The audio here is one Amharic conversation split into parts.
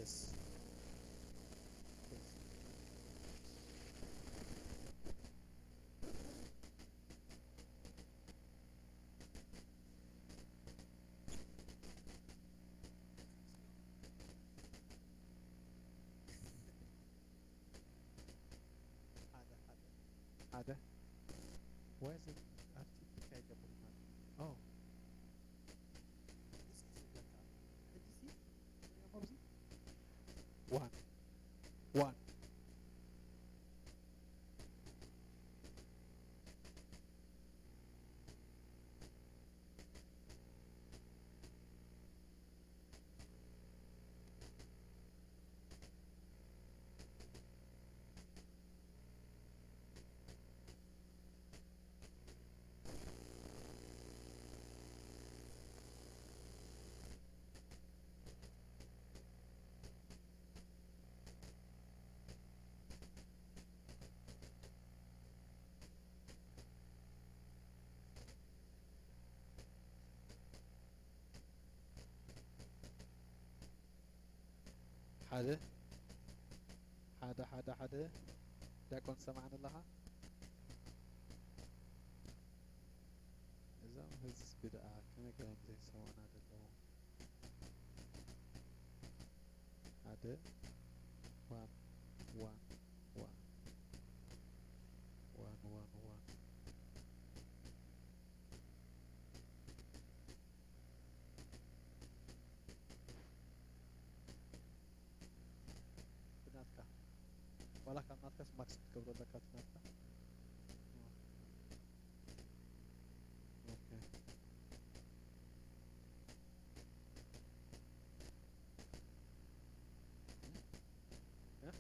Yes. هذا وزن ارتفيع قبل ما اوه this is like a حدثي يا مرزي one one حدا حدا داكن سمعنا لها إذا هز بدأ كما كلام زي سوانا دلو هذا one one one one one one بناتك ولا كان ناتك ماكس قبل لك بناتك اوكي ها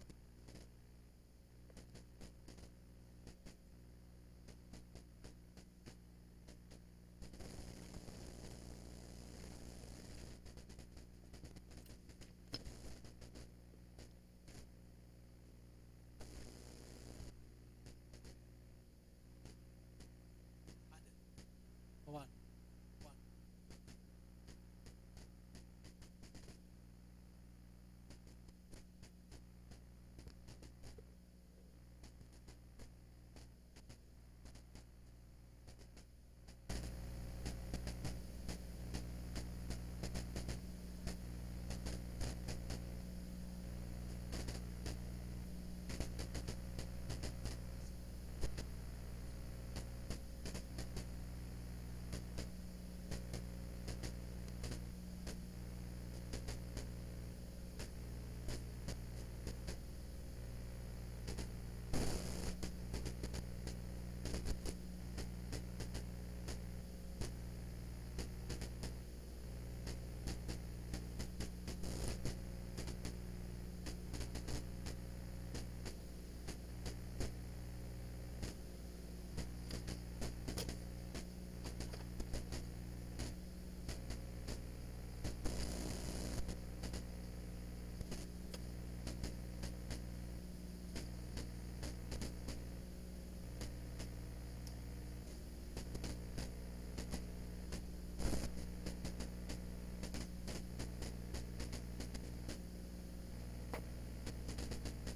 one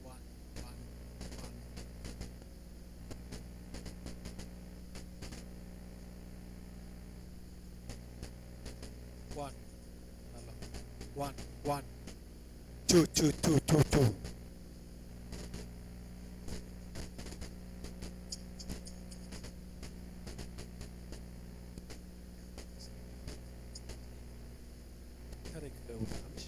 one one one one hello one one two هذيك ولا مش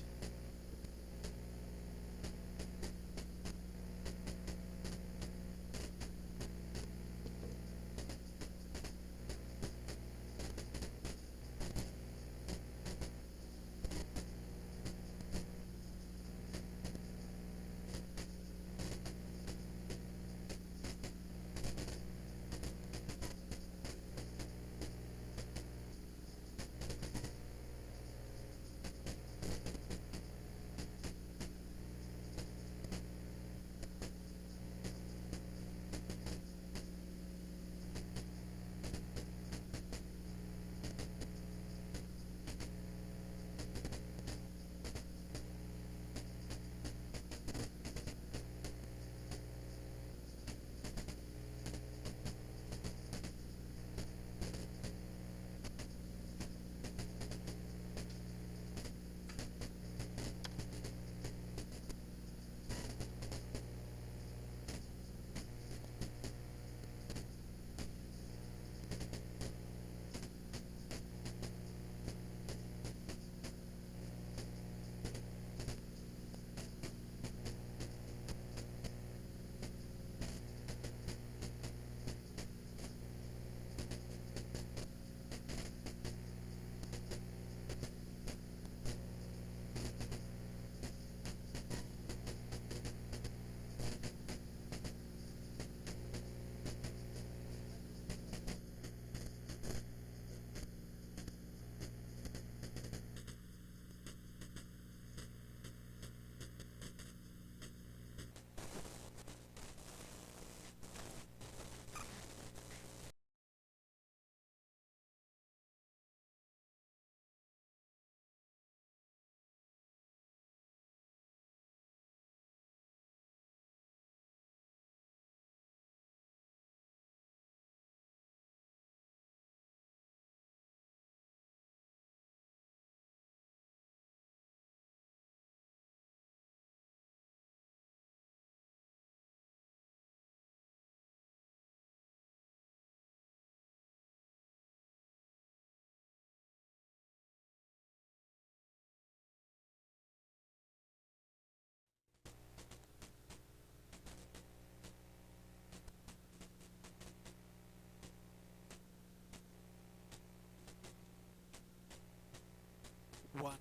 one,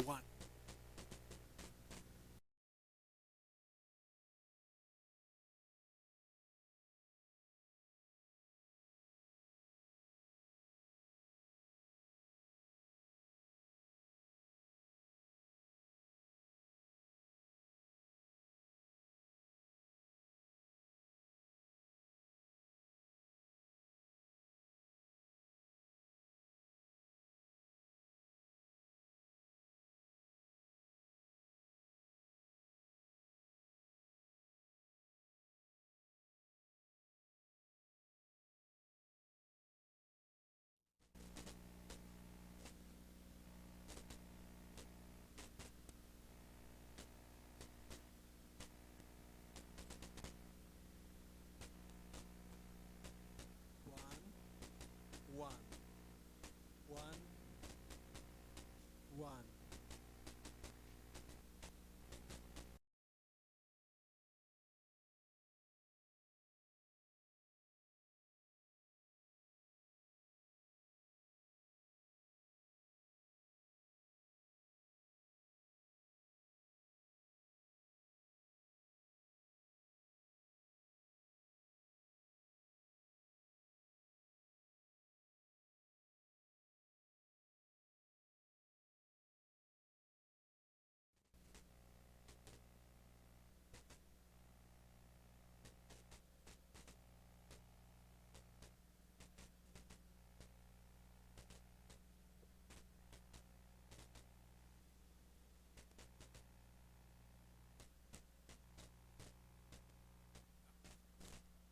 one. One, one, one, one.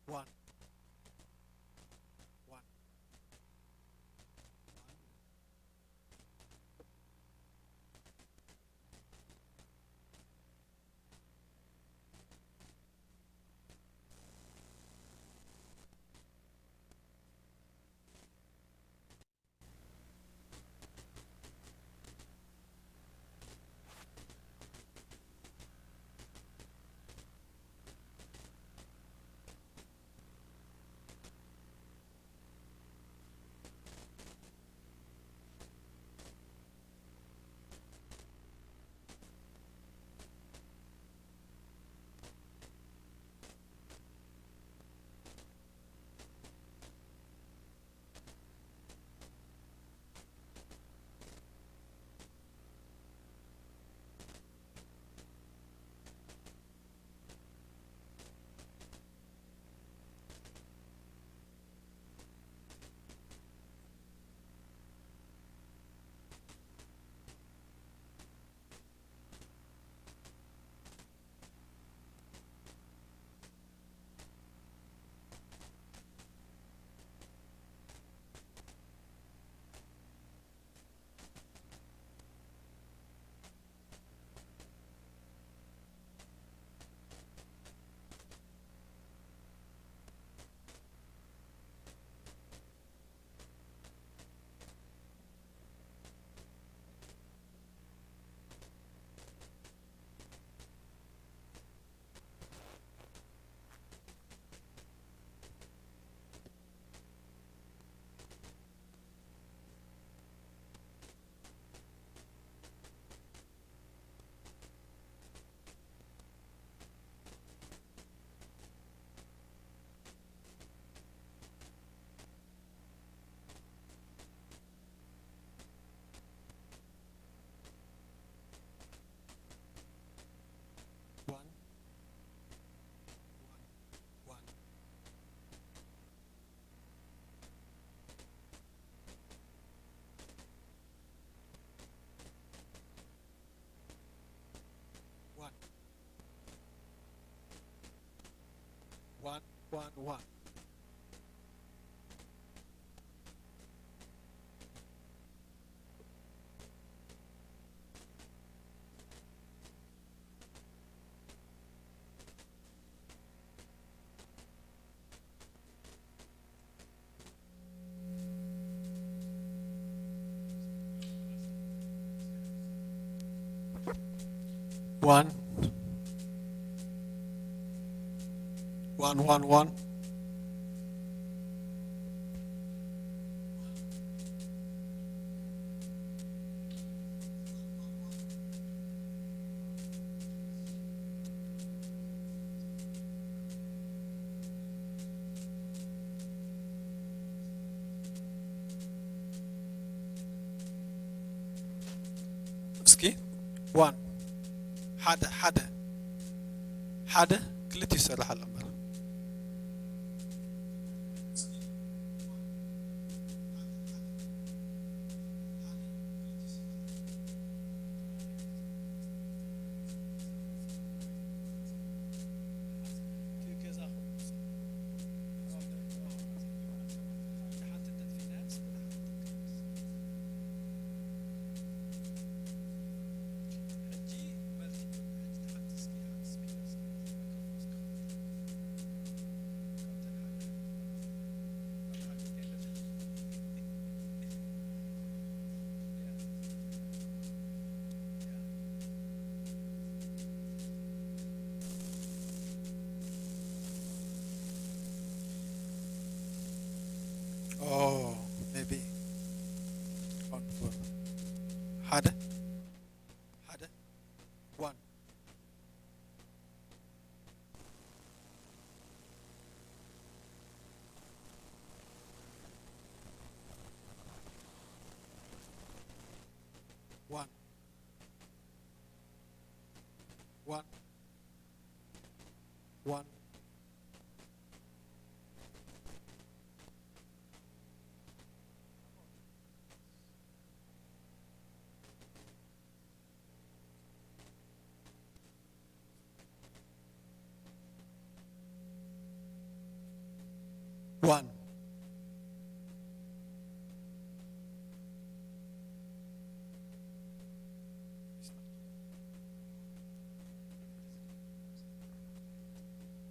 One, one, one, one, one, one, one, one. One, one, one, one. 1 ሓደ ክልተ ይሰርሕ ኣሎ እምበር Oh, maybe on four. Had 1 1 1 1 1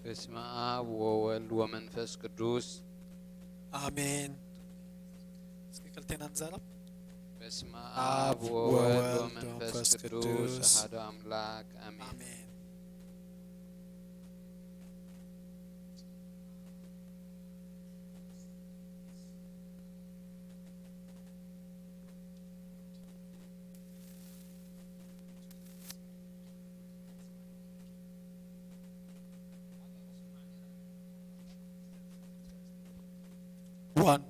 በስመ አብ ወወልድ ወመንፈስ ቅዱስ አሜን። እስኪ ክልቴና እንዛረብ። በስመ አብ ወወልድ ወመንፈስ ቅዱስ አሐዱ አምላክ አሜን። አሜን። One.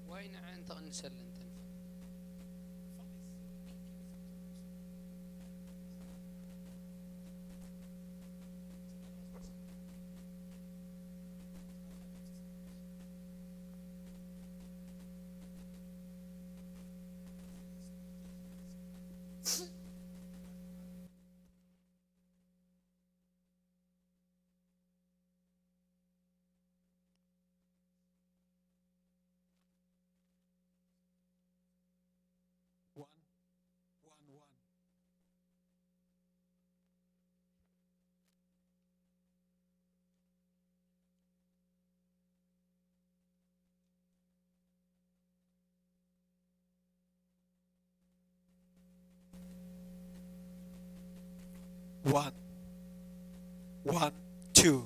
وين انت انسلن One. 1 2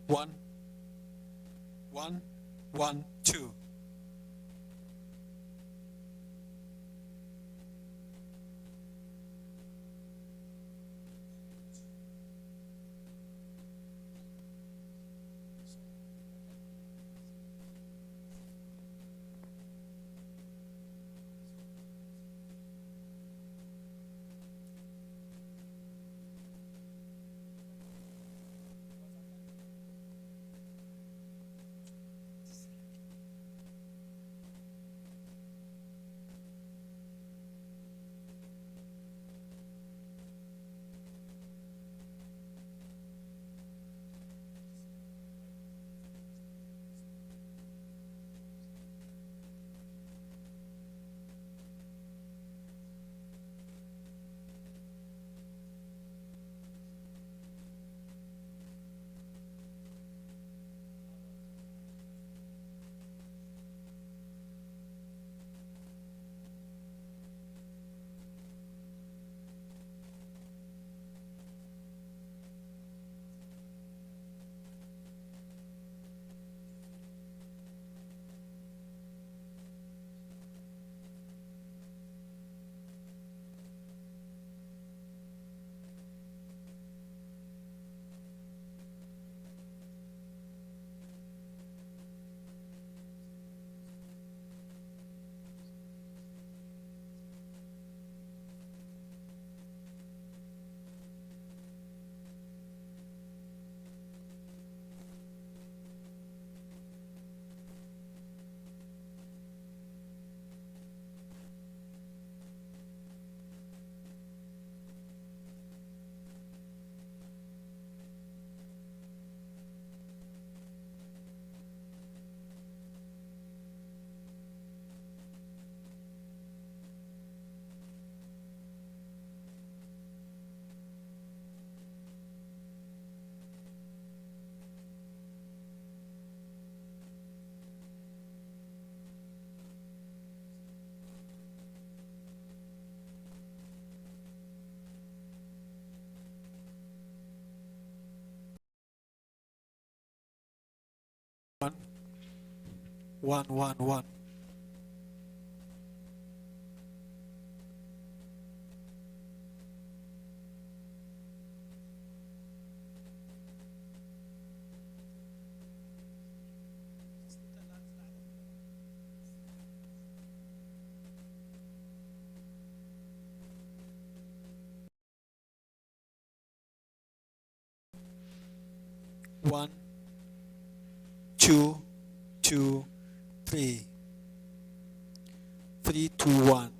1 1 1 2 1 One, one, one, one. One, two, two, three. 3, 2, 1.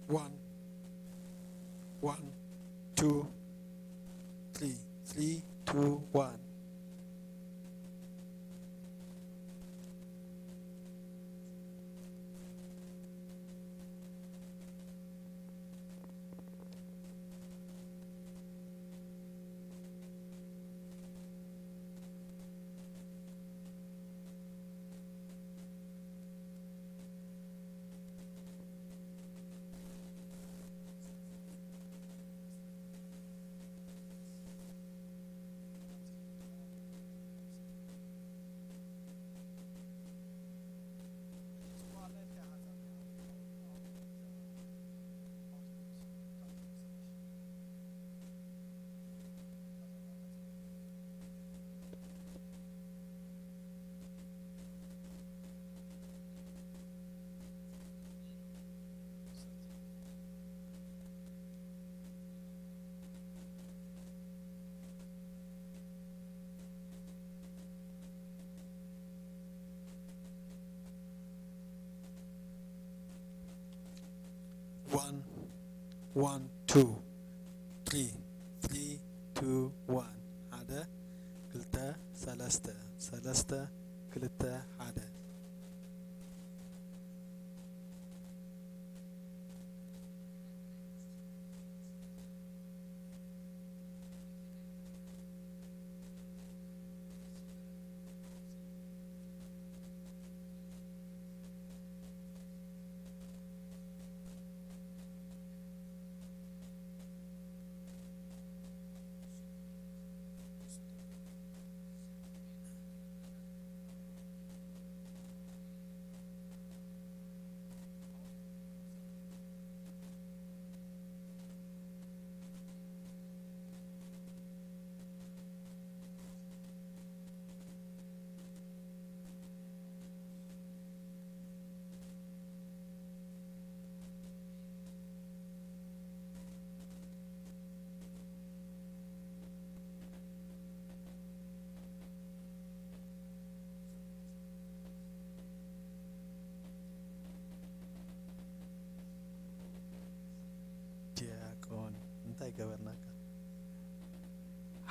One, one, two, two, 3, 2, 1, 1, 2, 3. One, one, two, three. 3, 2, 1. One, one, two, three. 3, 2, 1. Ada, كلتا، ثلاثة، ثلاثة، كلتا، ada.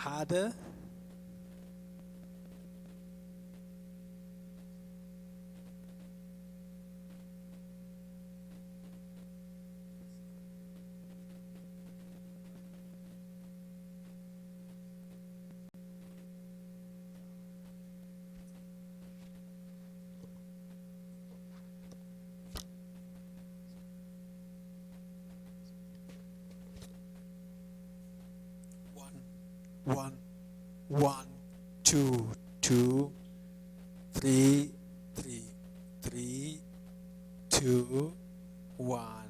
ሓደ one, 2, 2, 3, 3, 2, 1.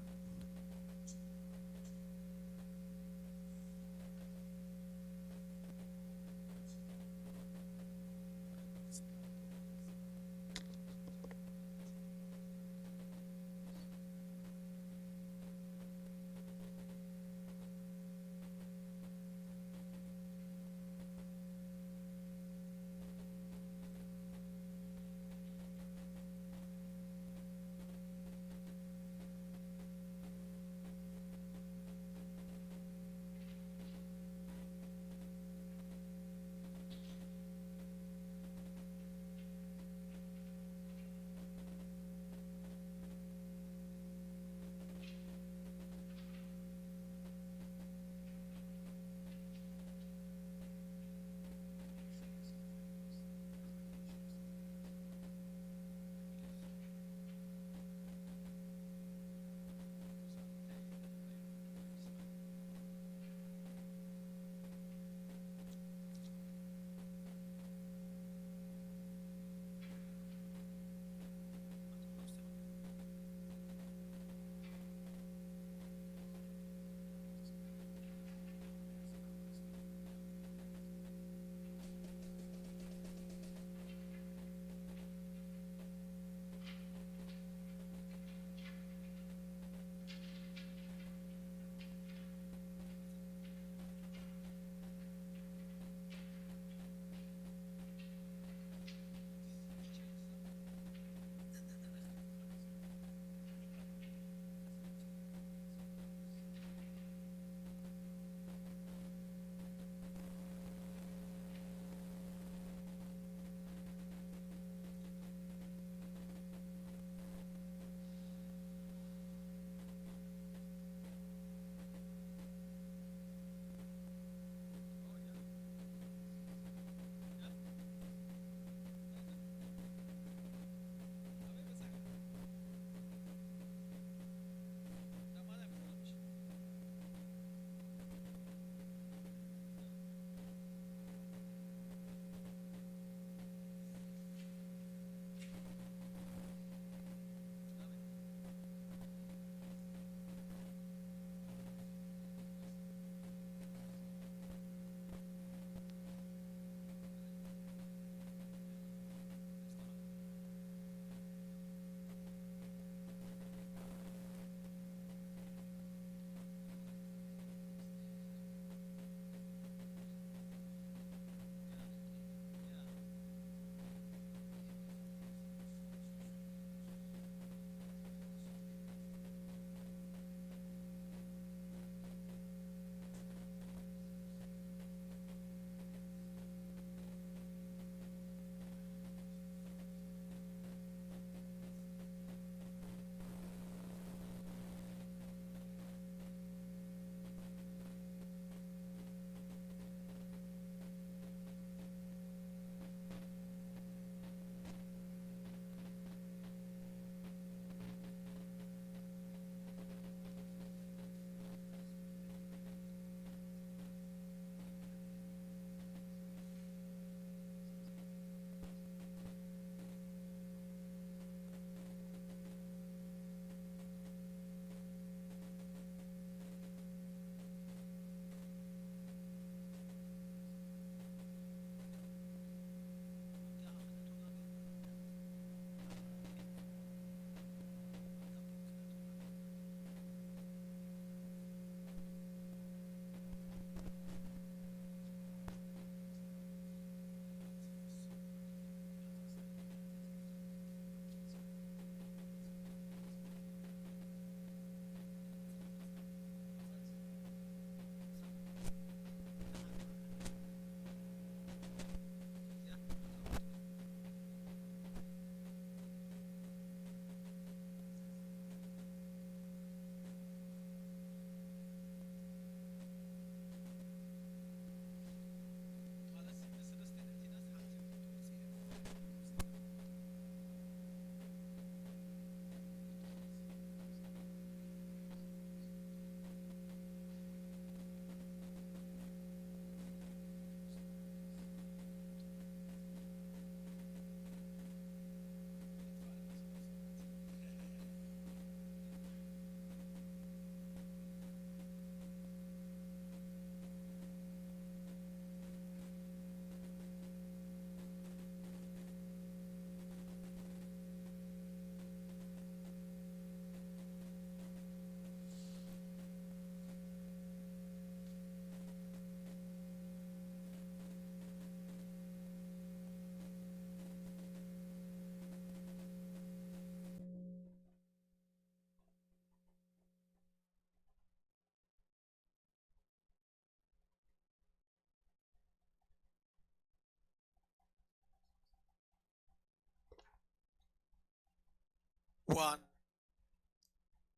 one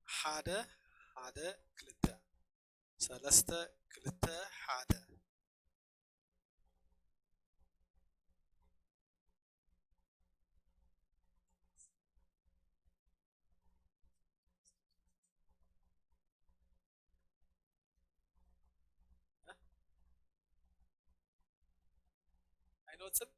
ሓደ ሓደ ክልተ ሰለስተ ክልተ ሓደ አይኖጽም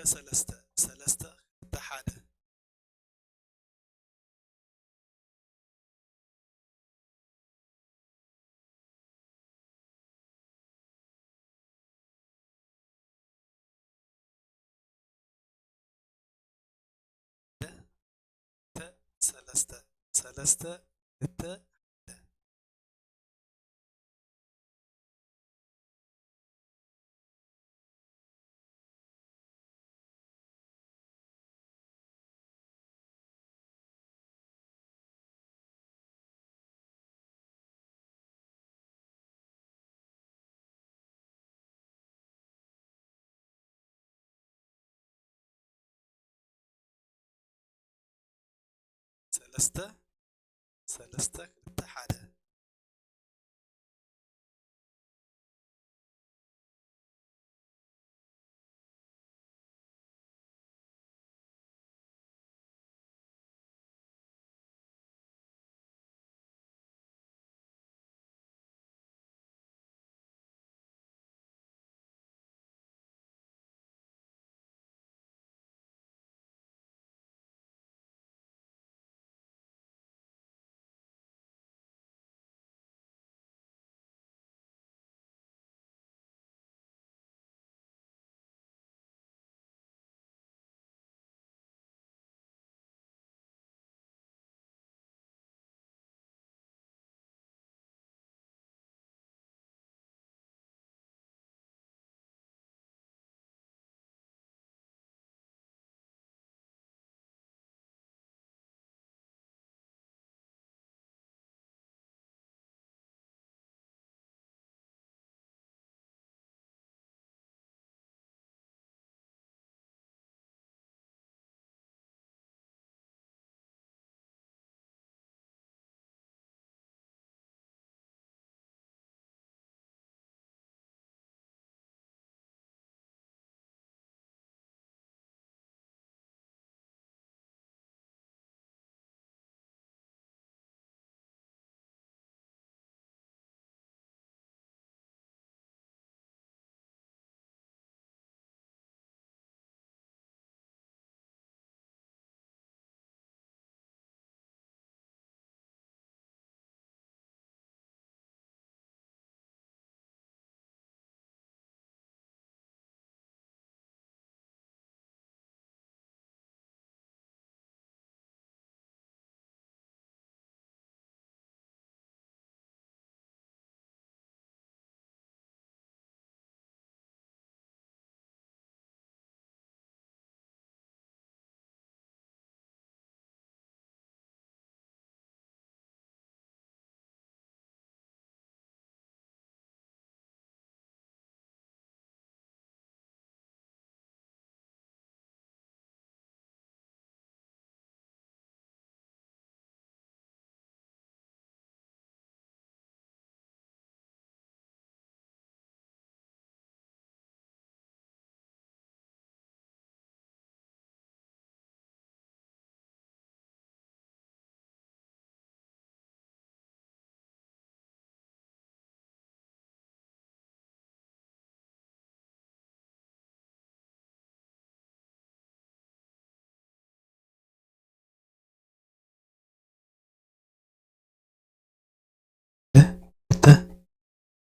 ሰለስተ ሰለስተ ክልተ ሓደ ሰለስተ ሰለስተ ክልተ ሰለስተ ሰለስተ ክልተ ሓደ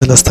ሰለስተ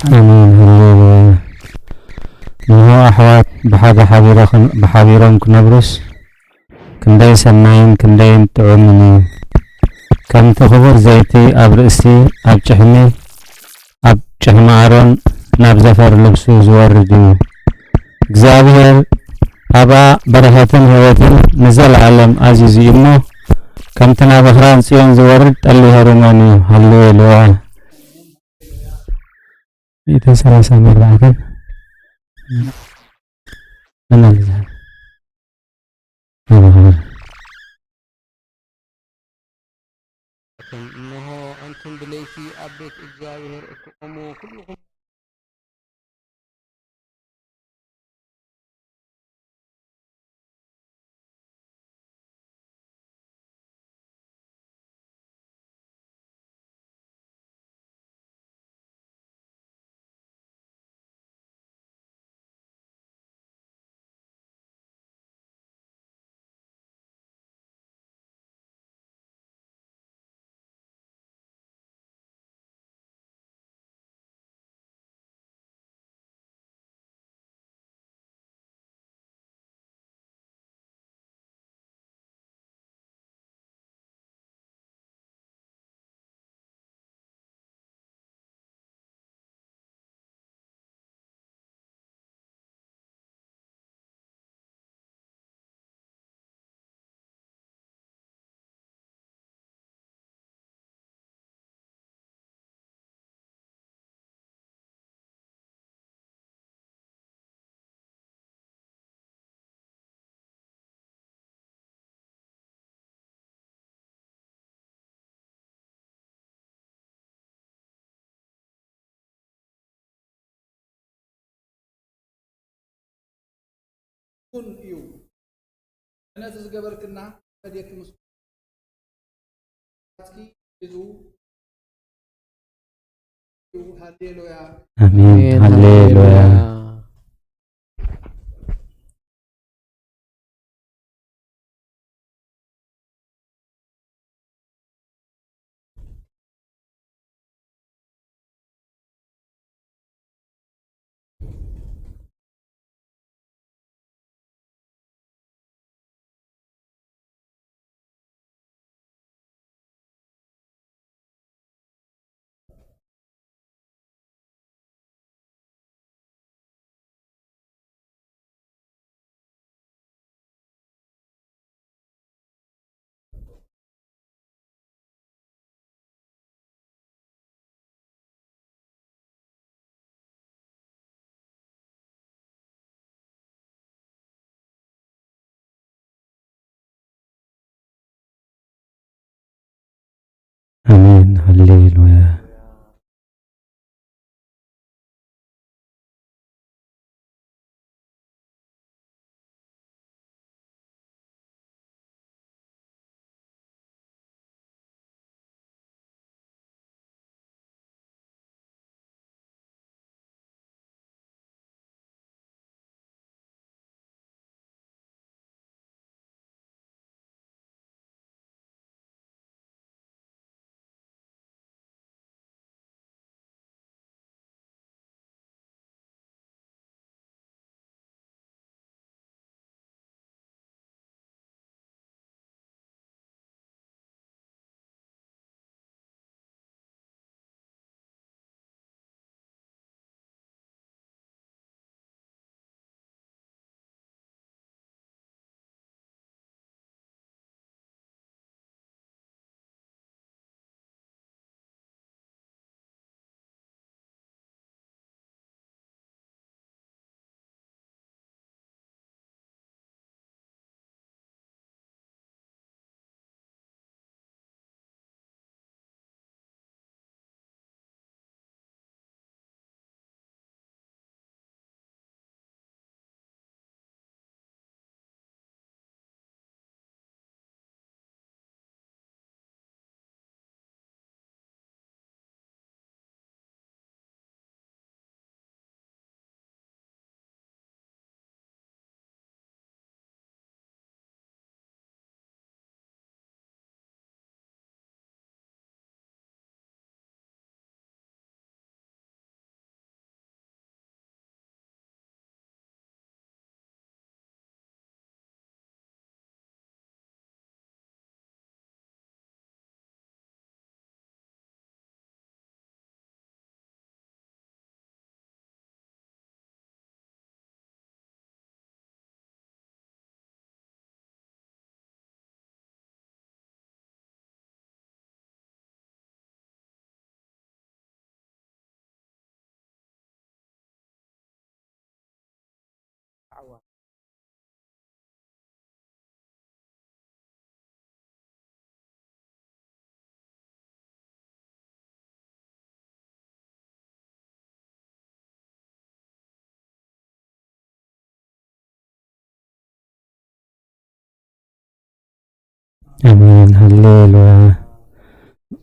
آمين هللويا. نهو أحوات بحبيرهم كنبرس كندي سناين كندي تعمني كم تخبر زيتي أب رأسي أب شحمي أب شحم عرن ناب زفر لبسو زوردو እግዚአብሔር አባ በረከትን ህይወትን ንዘል ዓለም አዚዝ እሞ ከምትና በኽራን ጽዮን ዝወርድ ጠሊ ሄሮማን እዩ። ሃሌሉያ የተሰራሰ መባከን እናንተ እነሆ አንተም ብለይቲ ኣብ ቤት እግዚአብሔር እትቆሙ ኩልኩም كن يو أنا تزجبركنا بديك مسكي يزو يو هاليلويا آمين هللويا. آمين هللويا. دعوة. አሜን ሃሌሉያ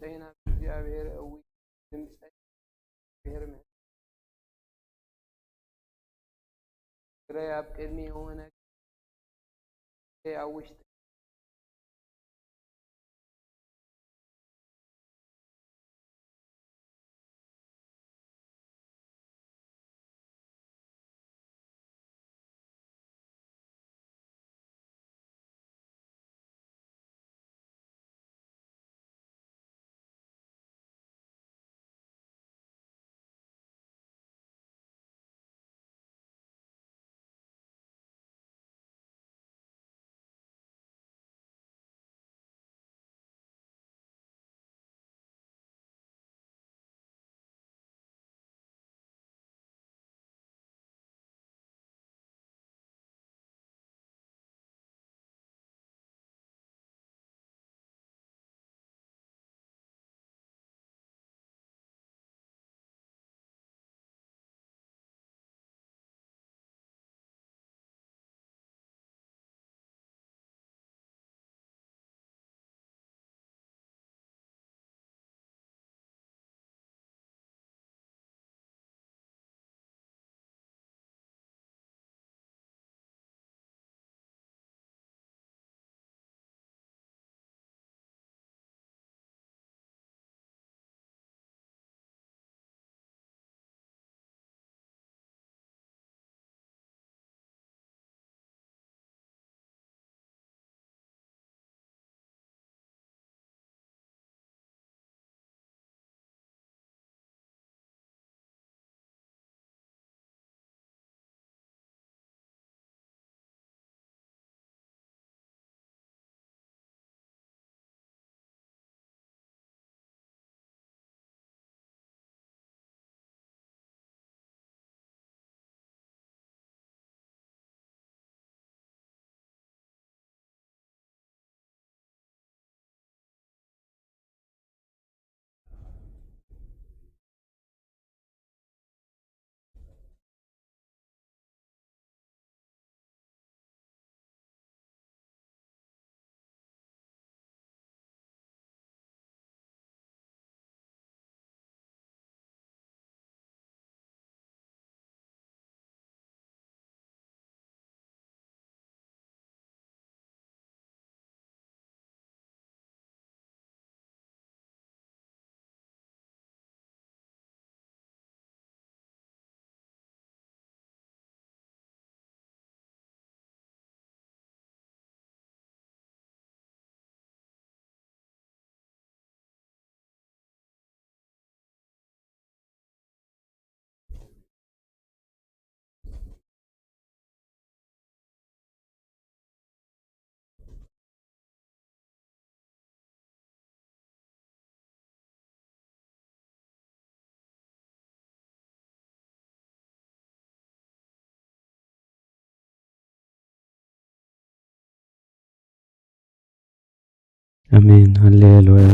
ሰይና እግዚአብሔር እዊ ድምፀ እግዚአብሔር ግራ ኣብ ቅድሚ የሆነ ኣብ ውሽጢ አሜን ሃሌሉያ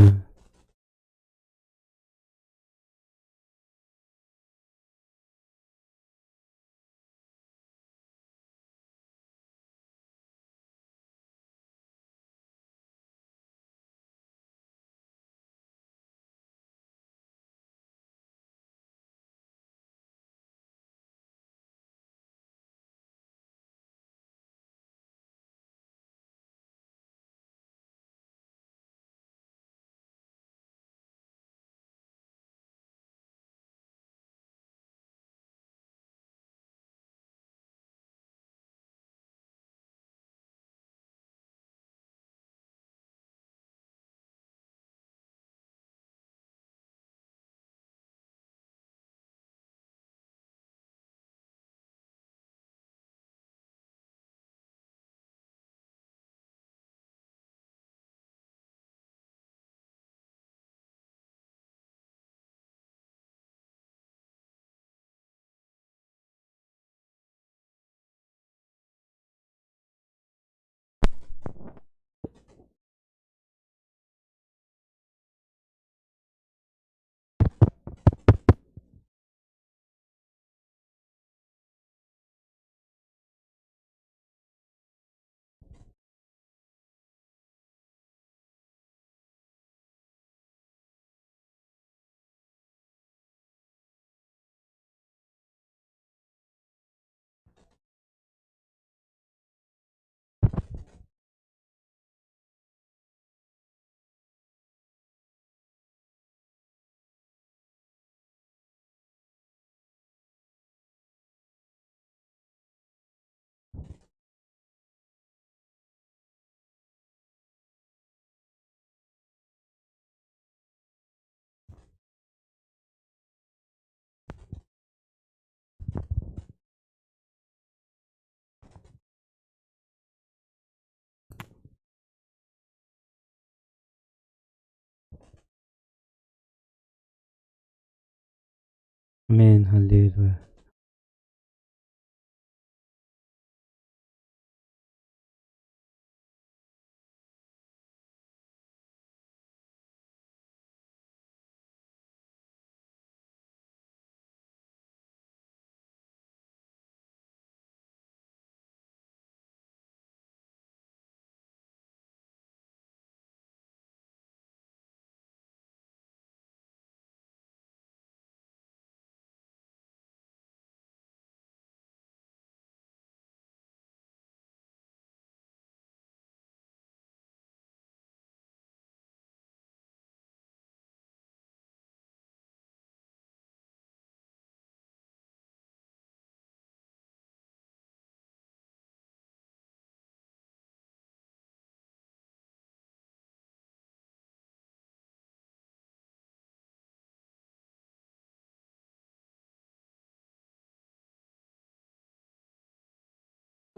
አሜን ሃሌሉያ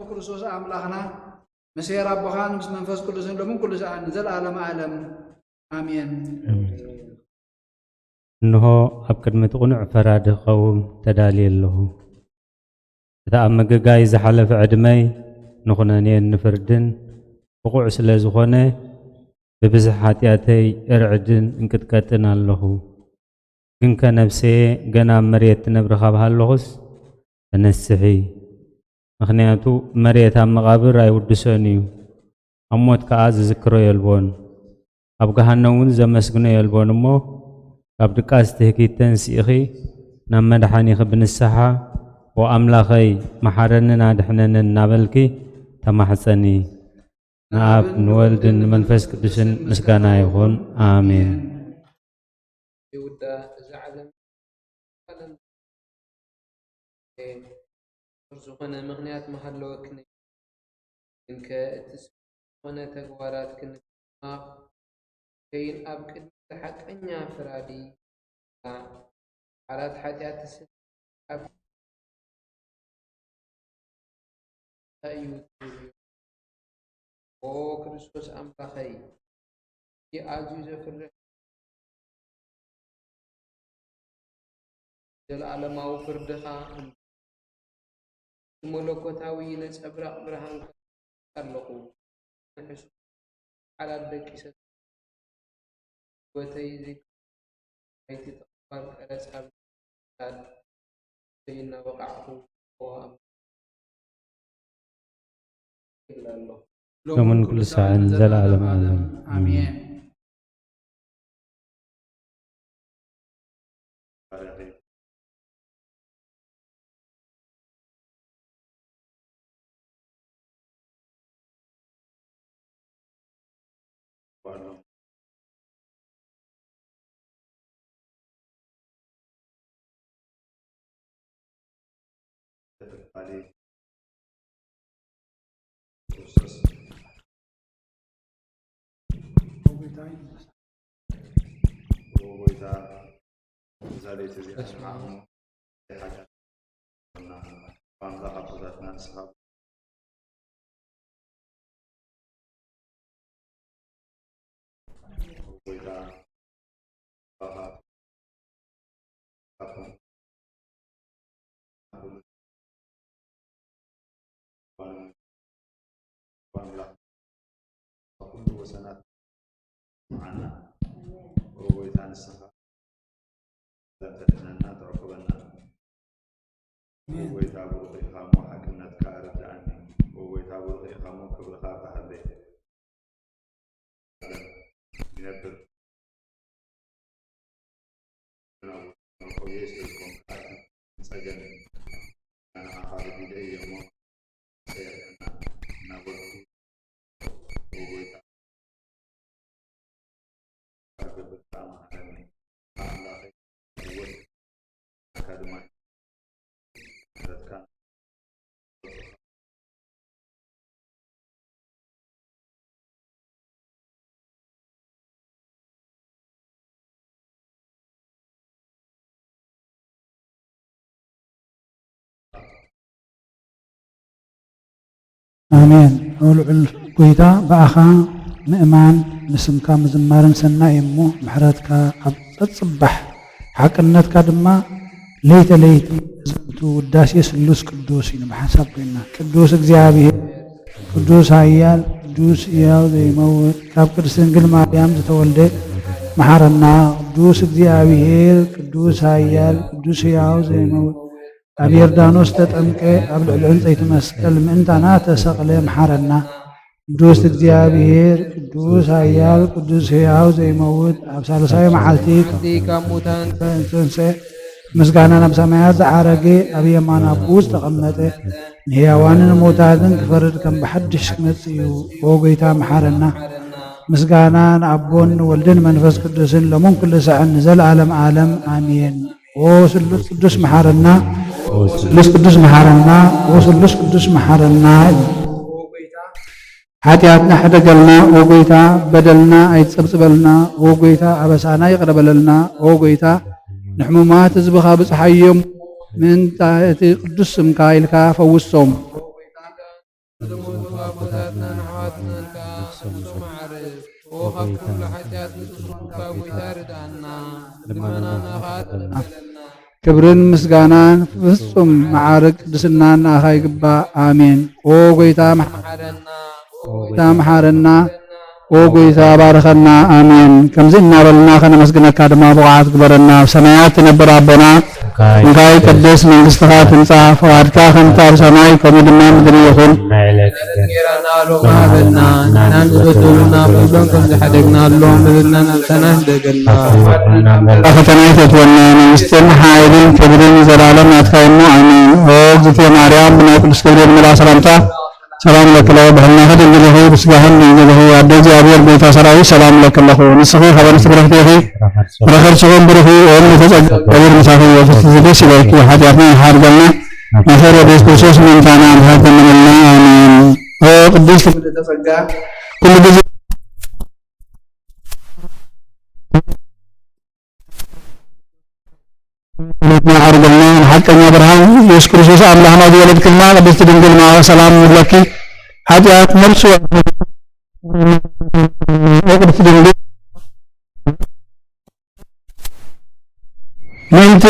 ክርስቶስ አምላክና مسير أبوها نمس منفس كل سنة لمن كل سنة نزل عالم عالم آمين إنه أبكر متقنع فراد قوم تدالي له إذا أمك جايز حلف عدمي نخناني النفردن وقوع سلازخونه ببزحاتياتي ارعدن انكت كاتنا له إنك نفسي جنا مريت نبرخابها اللغس تنسحي مخنياتو مريت مقابر أي ودسانيو أموت كأز ذكره يلبون أبغى زمسكنا يلبون مو أبدك أستهكيتن سيخي نمد حني خبن السحة وأملاخي محرننا دحنن نابلكي تمحسني ناب نولد منفس قدسن مسكانا يكون آمين يودا زعلم رزقنا مغنيات محلوكني إنك تسمعنا تقوارات كنا كين أبكد حق أنيا فرادي على حاجات السن أب أيوتي أو كريستوس أمبخي في عجوز فرح جل على ما وفردها ملكوتاوي نصبرق برهان كاللقو نحس على الدكيسة وتيزي ايتي تقبل الاسعاب سينا وقعه وهم إلا الله ومن كل ساعة نزل على معلم آمين كل وسنات معنا وويتان السفر لم تتننا تركبنا وويتا برغي خامو حكمنا تكارب لعني وويتا برغي خامو كبر خافة هذي ينبر نقويس لكم كاتم سجن أنا أخارج إليه يوم سيرنا نقول وويتا آمين. أولو قيدا بأخا مئمان نسمكا مزمارن سنا يمو محراتكا أتصبح حق النتكا دما ليت زنتو وداسي سلوس قدوس بحسب قلنا قدوس እግዚአብሔር ቅዱስ ኃያል ቅዱስ ሕያው ዘይመውት ካብ ቅድስት ድንግል ማርያም ዝተወልደ መሐረና ቅዱስ እግዚአብሔር ቅዱስ ኃያል ቅዱስ ሕያው ዘይመውት ኣብ ዮርዳኖስ ተጠምቀ ኣብ ልዕሊ ዕንፀይቲ መስቀል ምእንታና ተሰቕለ መሐረና ቅዱስ እግዚአብሔር ቅዱስ ኃያል ቅዱስ ሕያው ዘይመውት ኣብ ሳልሳይ መዓልቲ ካብ ሙታን ተንሥእ ምስጋና ናብ ሰማያት ዝዓረገ ኣብ የማን ኣቡኡ ዝተቐመጠ ንሕያዋንን ሞታትን ክፈርድ ከም ብሓድሽ ክመጽእ እዩ ኦ ጐይታ መሐረና ምስጋና ንኣቦን ወልድን መንፈስ ቅዱስን ሎሙን ኩሉ ሰዓት ንዘለዓለም ዓለም ኣሜን ኦ ስሉስ ቅዱስ መሐረና ስሉስ ቅዱስ መሐረና ኦ ስሉስ ቅዱስ መሐረና ኃጢአትና ሕደገልና ኦ ጐይታ በደልና ኣይትጸብጽበልና ኦ ጐይታ ኣበሳና ይቕረበለልና ኦ ጐይታ ንሕሙማት ህዝብኻ ብፅሓዮም ምእንታ እቲ ቅዱስ ስምካ ኢልካ ፈውሶም ክብርን ምስጋናን ፍጹም መዓርግ ቅድስናን ንኣኻ ይግባእ ኣሜን ኦ ጐይታ መሐረና ኦ ጐይታ ባረኸና ኣሜን ከምዚ እናበልና ከነመስግነካ ድማ ብቕዓት ግበረና ኣብ ሰማያት ትነብር ኣቦና እንካይ ቅድስ መንግሥትኻ ትምጻእ ፈቃድካ ከምቲ ኣብ ሰማይ ከምኡ ድማ ምድሪ ይኹን በልና ናን ዝበደሉና ብሎም ከም ዝሓደግናሎም ብልና ናብተና ህደገልና ፈተና ይፈትወና መንግሥትን ሓይልን ክብርን ዘላለም ናትካ እሞ ኣሜን ኦ እግዝእትየ ማርያም ብናይ ቅዱስ ገብርኤል መልአክ ሰላምታ ሰላም ለክለ ባህልና ከድንግልኺ ብስጋህን ድንግልኺ ኣደ እግዚአብሔር ጌታ ሰራዊት ሰላም ለክለኹ ንስኺ ኸበንስቲ ብረኽቴኺ ረኸርችኹም ብርኺ ኦም ተጸገብር ምሳኺ ወፍስቲ ዝደስ ይበልኪ ኃጢአትና ይሓርገልና መሰረ ኢየሱስ ክርስቶስ ምንታና አምሃት ተመለልና አሜን ኦ ቅዱስ ተጸጋ ኩሉ ጊዜ አርገልና ሐቀኛ ብርሃን ኢየሱስ ክርስቶስ አምላክና ወለድክልና ቅድስት ድንግል ማርያም ሰላም ይብለኪ ኃጢአት መልሱ ቅድስት ድንግል ምንት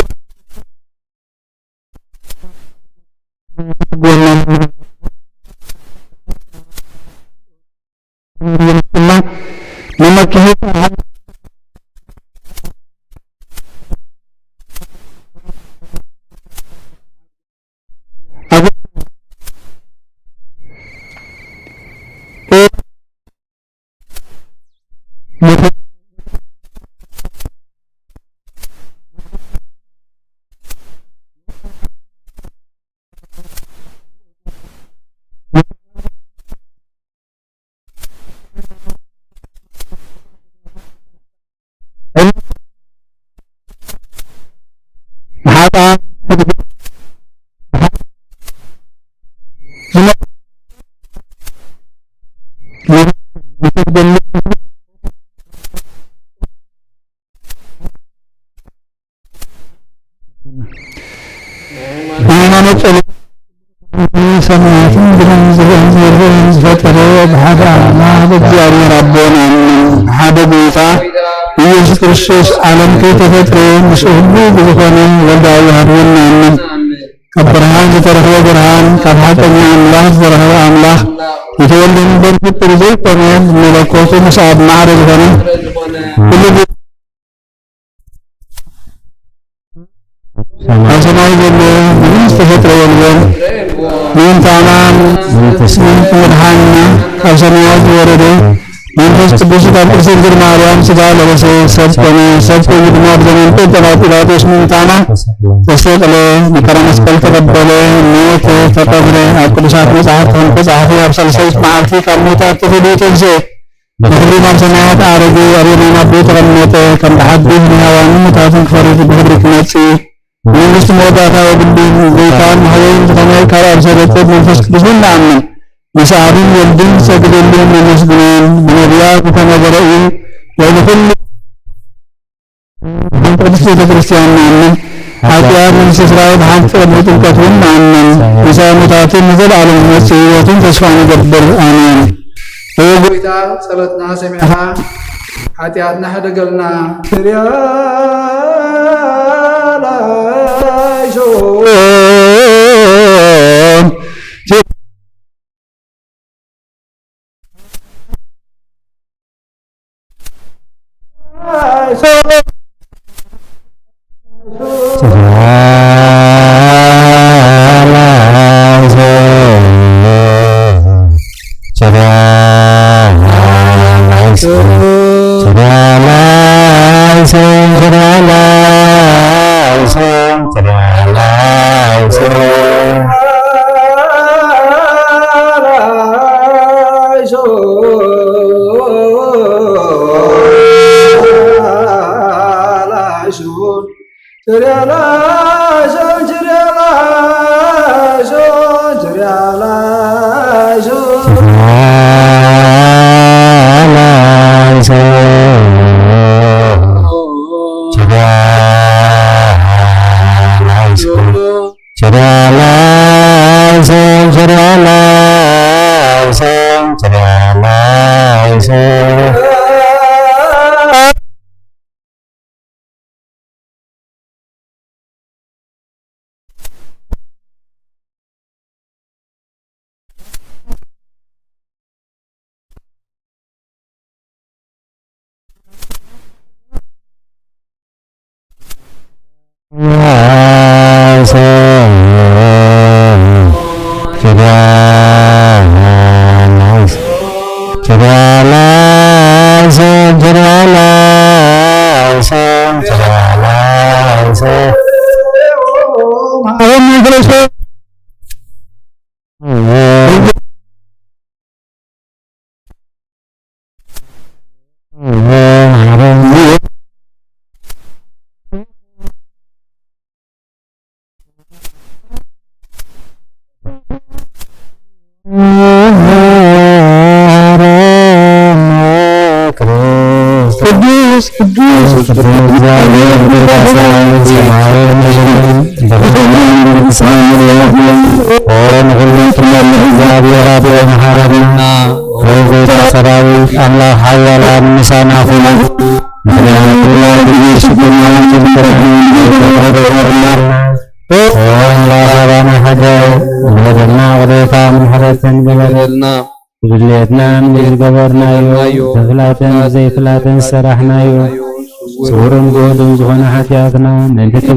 ሰማያትን ብለን ዝፈጠረ ብሓደ አምላክ እግዚአብሔር አቦና ሓደ ጌታ ኢየሱስ ክርስቶስ ዓለም ከይተፈጥረ ምስ ሁሉ ብዝኾነ ወልዳዊ ሃብና አሜን ካብ ብርሃን ዝተረኸበ ብርሃን ካብ ሓቀኛ አምላክ ዝተረኸበ አምላክ የተወለደ በፍጡር ዘይኮነ መለኮቱ ምስ ኣብ ማዕረ ዝኾነ ኩሉ ኣብ ሰማይ ዘሎ ምንም ዝተፈጥረ የለን ምንታና ምድሓንና ካብ ሰማያት ዝወረደ መንፈስ ቅዱስ ካብ ቅድስት ድንግል ማርያም ሥጋ ለበሰ ሰብ ኮነ ሰብ ኮይኑ ድማ ብዘመን ጴንጤናዊ ጲላጦስ ምንታና ተሰቅለ መከራ መስቀል ተቀበለ ሞተ ተቀብረ ኣብ ቅዱሳት መጽሓፍት ተጻሕፈ ኣብ ሰለስተ መዓልቲ ካብ ሞታት ተፈልዩ ተንሥአ ብክብሪ ናብ ሰማያት አረገ ኣብ የማነ ኣቦ ተቐመጠ ከም ብሓድሽ ንሕያዋንን ሞታትን ክፈርድ ብክብሪ ክመጽእ መንግሥት መወዳእታ ወግድን ጌታን ማህበርን ዝኾነ ካብ ኣብ ሰረጸት መንፈስ ቅዱስ ንኣምን ምስ ኣብን ወልድን ሰግደልን ነመስግኖን ብነቢያት ዝተነገረ እዩ ወይንኩሉ ቅድስት ቤተ ክርስቲያን ንኣምን ኃጢአት መንግሥተ እስራኤል ሓንቲ ቅድሚ ጥምቀት እውን ንኣምን ምስ ሙታትን ንዘለዓለም ዝመጽእ ሕይወትን ተስፋ ንገብር ኣሜን ኦ ጐይታ ጸሎትና ሰሚዕኻ ኃጢአትና ሕደገልና بليتنا من جبرنا يو تفلاتن زي فلاتن سرحنا يو صورن قودن زغن حتياتنا ننتك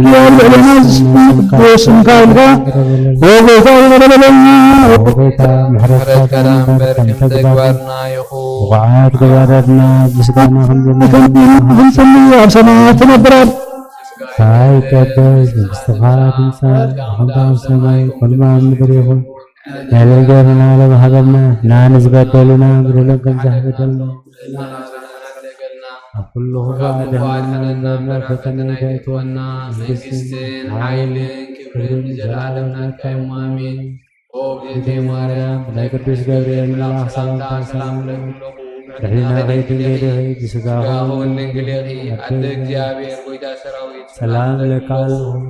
وبيتا محرسة كلام بركم تكبرنا يخو وعاد قبردنا بسقانا خمجرنا هاي كدس باستغفار إنسان خمدان سماي كل ما مدريهم نلقرنا لبهبنا نانز بدلنا برلق الزهبدلنا كله بعدنا فتنا كيتونا مسكين عيلين كبرين جلالنا كيمامين وبيتي مريم لا قدس جبريل من الله سلام دحينا غيت غيره بسقاه ونقلي عندك جابير ويدا سراويت سلام لك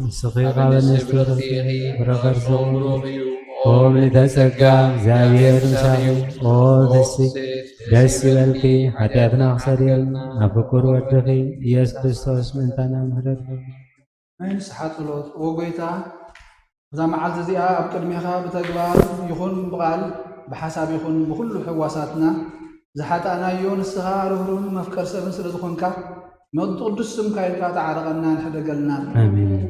الصغيرة والنستور برغر زمرو ኦም ልተጸጋ እግዚአብሔር ምሳሌ ኦ ደስ ይበልኪ ኃጢአትና ክሰሪየልና ኣብ ፍቁር ወድኺ ኢየሱስ ክርስቶስ ምእንታና ምህረት ንስሓት ጸሎት ኦ ጎይታ እዛ መዓልቲ እዚኣ ኣብ ቅድሚኻ ብተግባር ይኹን ብቓል ብሓሳብ ይኹን ብኩሉ ሕዋሳትና ዝሓጣናዮ ንስኻ ርህሩህን መፍቀር ሰብን ስለ ዝኾንካ መጡ ቅዱስ ስምካ ኢልካ ተዓረቐና ንሕደገልና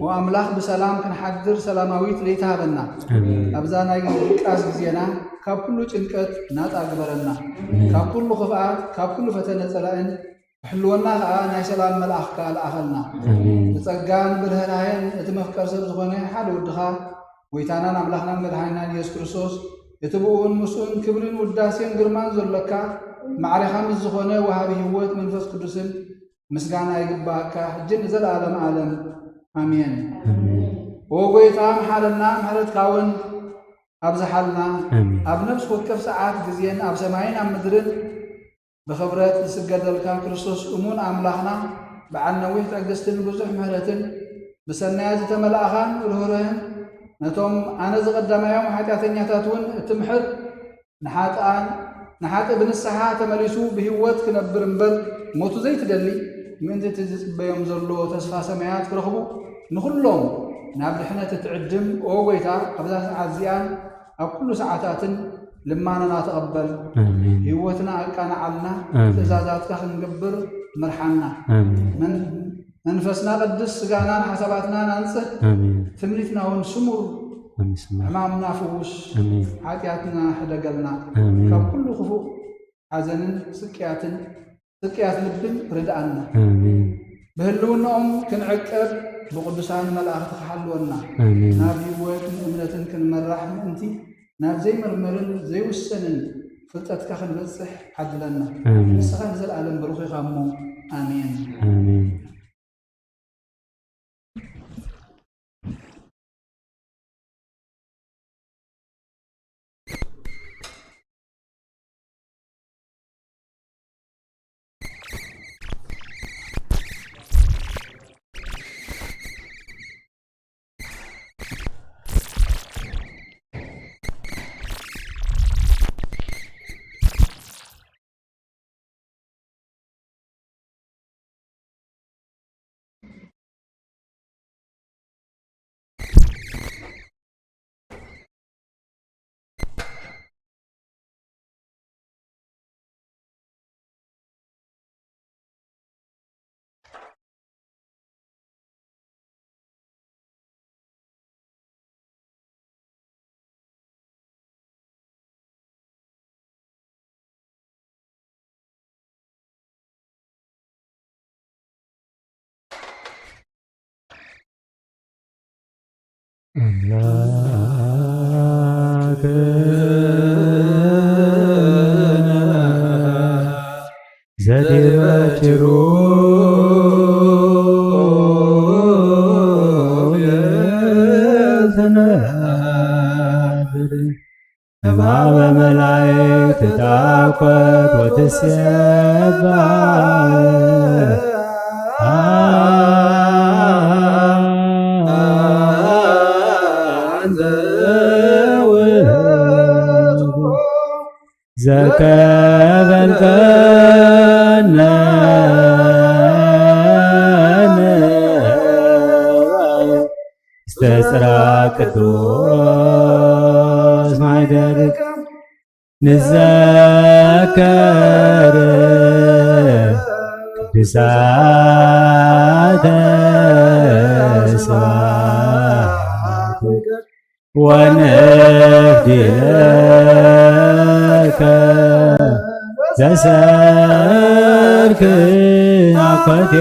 ወኣምላኽ ብሰላም ክንሓድር ሰላማዊት ለይታ ሃበና ኣብዛ ናይ ድቃስ ግዜና ካብ ኩሉ ጭንቀት ናፃ ግበረና ካብ ኩሉ ክፍኣት ካብ ኩሉ ፈተነ ጸላእን ሕልወና ከዓ ናይ ሰላም መልኣኽካ ለኣኸልና ብጸጋን ብርህራሄን እቲ መፍቀር ሰብ ዝኾነ ሓደ ወድኻ ጎይታናን ኣምላኽናን መድሓኒናን ኢየሱስ ክርስቶስ እቲ ብኡን ምስኡን ክብርን ውዳሴን ግርማን ዘለካ ማዕሪኻ ምስ ዝኾነ ወሃቢ ህይወት መንፈስ ቅዱስን ምስጋና ይግባእካ ሕጅን ዘለዓለም ዓለም ኣሜን። ወጎይታ መሓለና ምሕረትካውን ኣብዝሓልና ኣብ ነፍስ ወከፍ ሰዓት ግዜን ኣብ ሰማይን ኣብ ምድርን ብኽብረት ዝስገደልካ ክርስቶስ እሙን ኣምላኽና በዓል ነዊሕ ትዕግስትን ብዙሕ ምሕረትን ብሰናያ ዝተመልኣኻን ርህርህን ነቶም ኣነ ዝቐዳማዮም ሓጢአተኛታት እውን እትምሕር ንሓጥእ ብንስሓ ተመሊሱ ብህይወት ክነብር እምበር ሞቱ ዘይትደሊ ምእንቲ እቲ ዝጽበዮም ዘሎ ተስፋ ሰማያት ክረኽቡ ንኹሎም ናብ ድሕነት እትዕድም ኦ ጎይታ ኣብዛ ሰዓት እዚኣን ኣብ ኩሉ ሰዓታትን ልማናና ተቐበል ህይወትና ኣቃናዓልና ትእዛዛትካ ክንገብር ምርሓና መንፈስና ቅዱስ ስጋናን ሓሳባትናን አንጽህ ትምኒትና እውን ስሙር ሕማምና ፍውስ ሓጢኣትና ሕደገልና ካብ ኩሉ ክፉእ ሓዘንን ስቅያት ልብን ርድኣና ብህልውናኦም ክንዕቀብ ብቅዱሳን መላእኽቲ ክሓልወና ናብ ህይወትን እምነትን ክንመራሕ ምእንቲ ናብ ዘይምርምርን ዘይውሰንን ፍልጠትካ ክንበፅሕ ሓድለና ንስኻ ንዘለኣለም ብሩኽ ኢኻ እሞ ኣሜን ዘዲበችሩ የትነብር እባበ መላእክት ታኰት ወትሴባህ ዘከበልከነ እስተ ጽርሐ ቅዱስ ማኅደርከ ንዘከር ቅዱሳተ ስብሐትከ ወንፍዲለከ ዘሰርክ አኮቴተ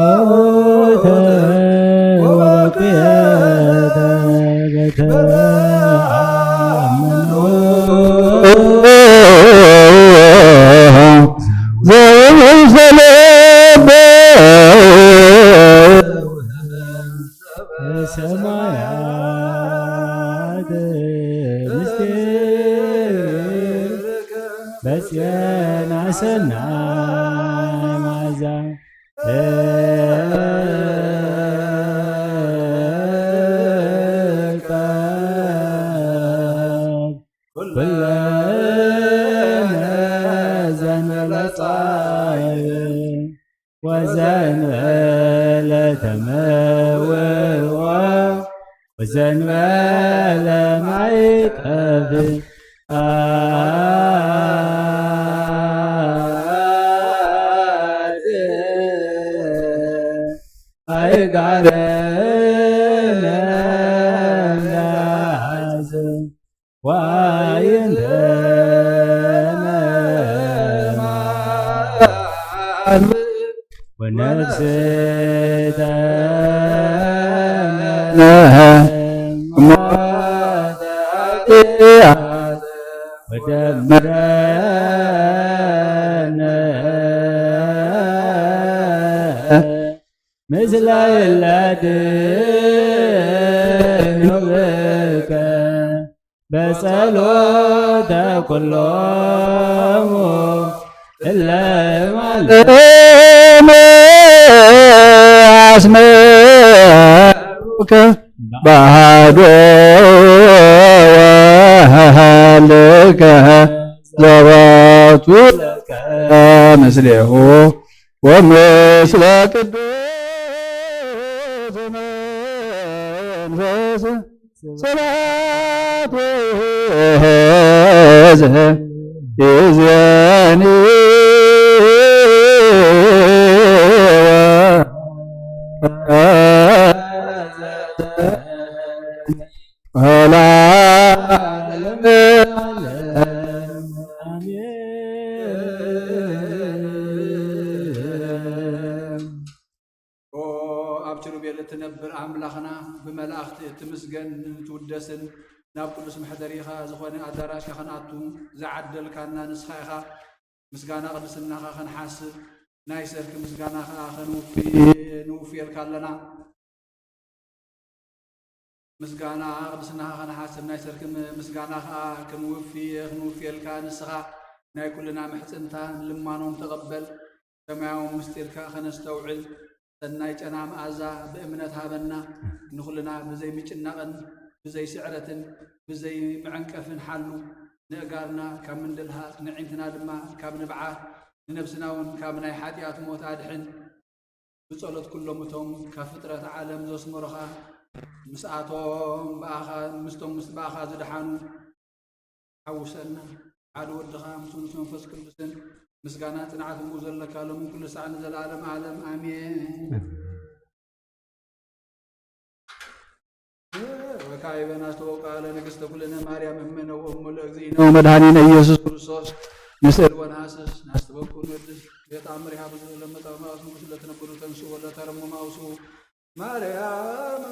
ሰክዮተ ወበቅየተ በተአምኖ ዘወሰለበ ሰማያት ምስጢርከ በጽዮን ሰናይ መዓዛ ኩለነ ዘንበለ ጻዕር ወዘንበለ ተመውዖ ወዘንበለ ማዕቀብ አይጋረነ ላዝም ወይንተመማን ወነፍስተ ወደምረነ ምስለ እለድኅኖከ በጸሎተ ኩሎሙ አስመሩከ ባዶ ወሃልከ ዘባቱ ምስሌሁ ወምስለ ቅዱስ መንፈስ ስብሐት ይእዜኒ ኣብ ኪሩቤል እትነብር ኣምላኽና ብመላእኽቲ እትምስገን ትውደስን ናብ ቅዱስ መሕደሪኻ ዝኾነ ኣዳራሽካ ክንኣቱ ዝዓደልካና ንስኻ ኢኻ ምስጋና ቅድስናኻ ክንሓስብ ናይ ሰርኪ ምስጋና ከዓ ክንውፍየልካ ኣለና ምስጋና ቅድስናኻ ክንሓስብ ናይ ሰርኪ ምስጋና ከዓ ክንውፍየልካ ንስኻ ናይ ኩልና ምሕፅንታ ልማኖም ተቐበል ሰማያዊ ምስጢርካ ከነስተውዕል ሰናይ ጨና መኣዛ ብእምነት ሃበና ንኩልና ብዘይ ምጭናቕን ብዘይ ስዕረትን ብዘይ ምዕንቀፍን ሓሉ ንእጋርና ካብ ምንድልሃቅ ንዒንትና ድማ ካብ ንብዓት ንነብስና እውን ካብ ናይ ሓጢኣት ሞት ኣድሕን ብጸሎት ኩሎም እቶም ካብ ፍጥረት ዓለም ዘስመሩኻ ምስኣቶም ምስቶም ምስ በኣኻ ዝድሓኑ ሓውሰና ሓደ ወድኻ ምስ መንፈስ ቅዱስን ምስጋና ጽንዓት ምኡ ዘለካ ሎሙ ኩሉ ሰዓት ንዘለዓለም ዓለም ኣሜን ወካዕበና ዝተወቃለ ንግሥተ ኩልነ ማርያም እመነ ወእሙ ለእግዚእነ ወመድኃኒነ ኢየሱስ ክርስቶስ ምስል ወነሐስስ ናስተበኩ ንወድስ ቤት ኣምሪሃ ብዙ ለመጣው ማእሱ ስለተነበሩ ተንሱ ወለተረሙ ማውሱ ማርያም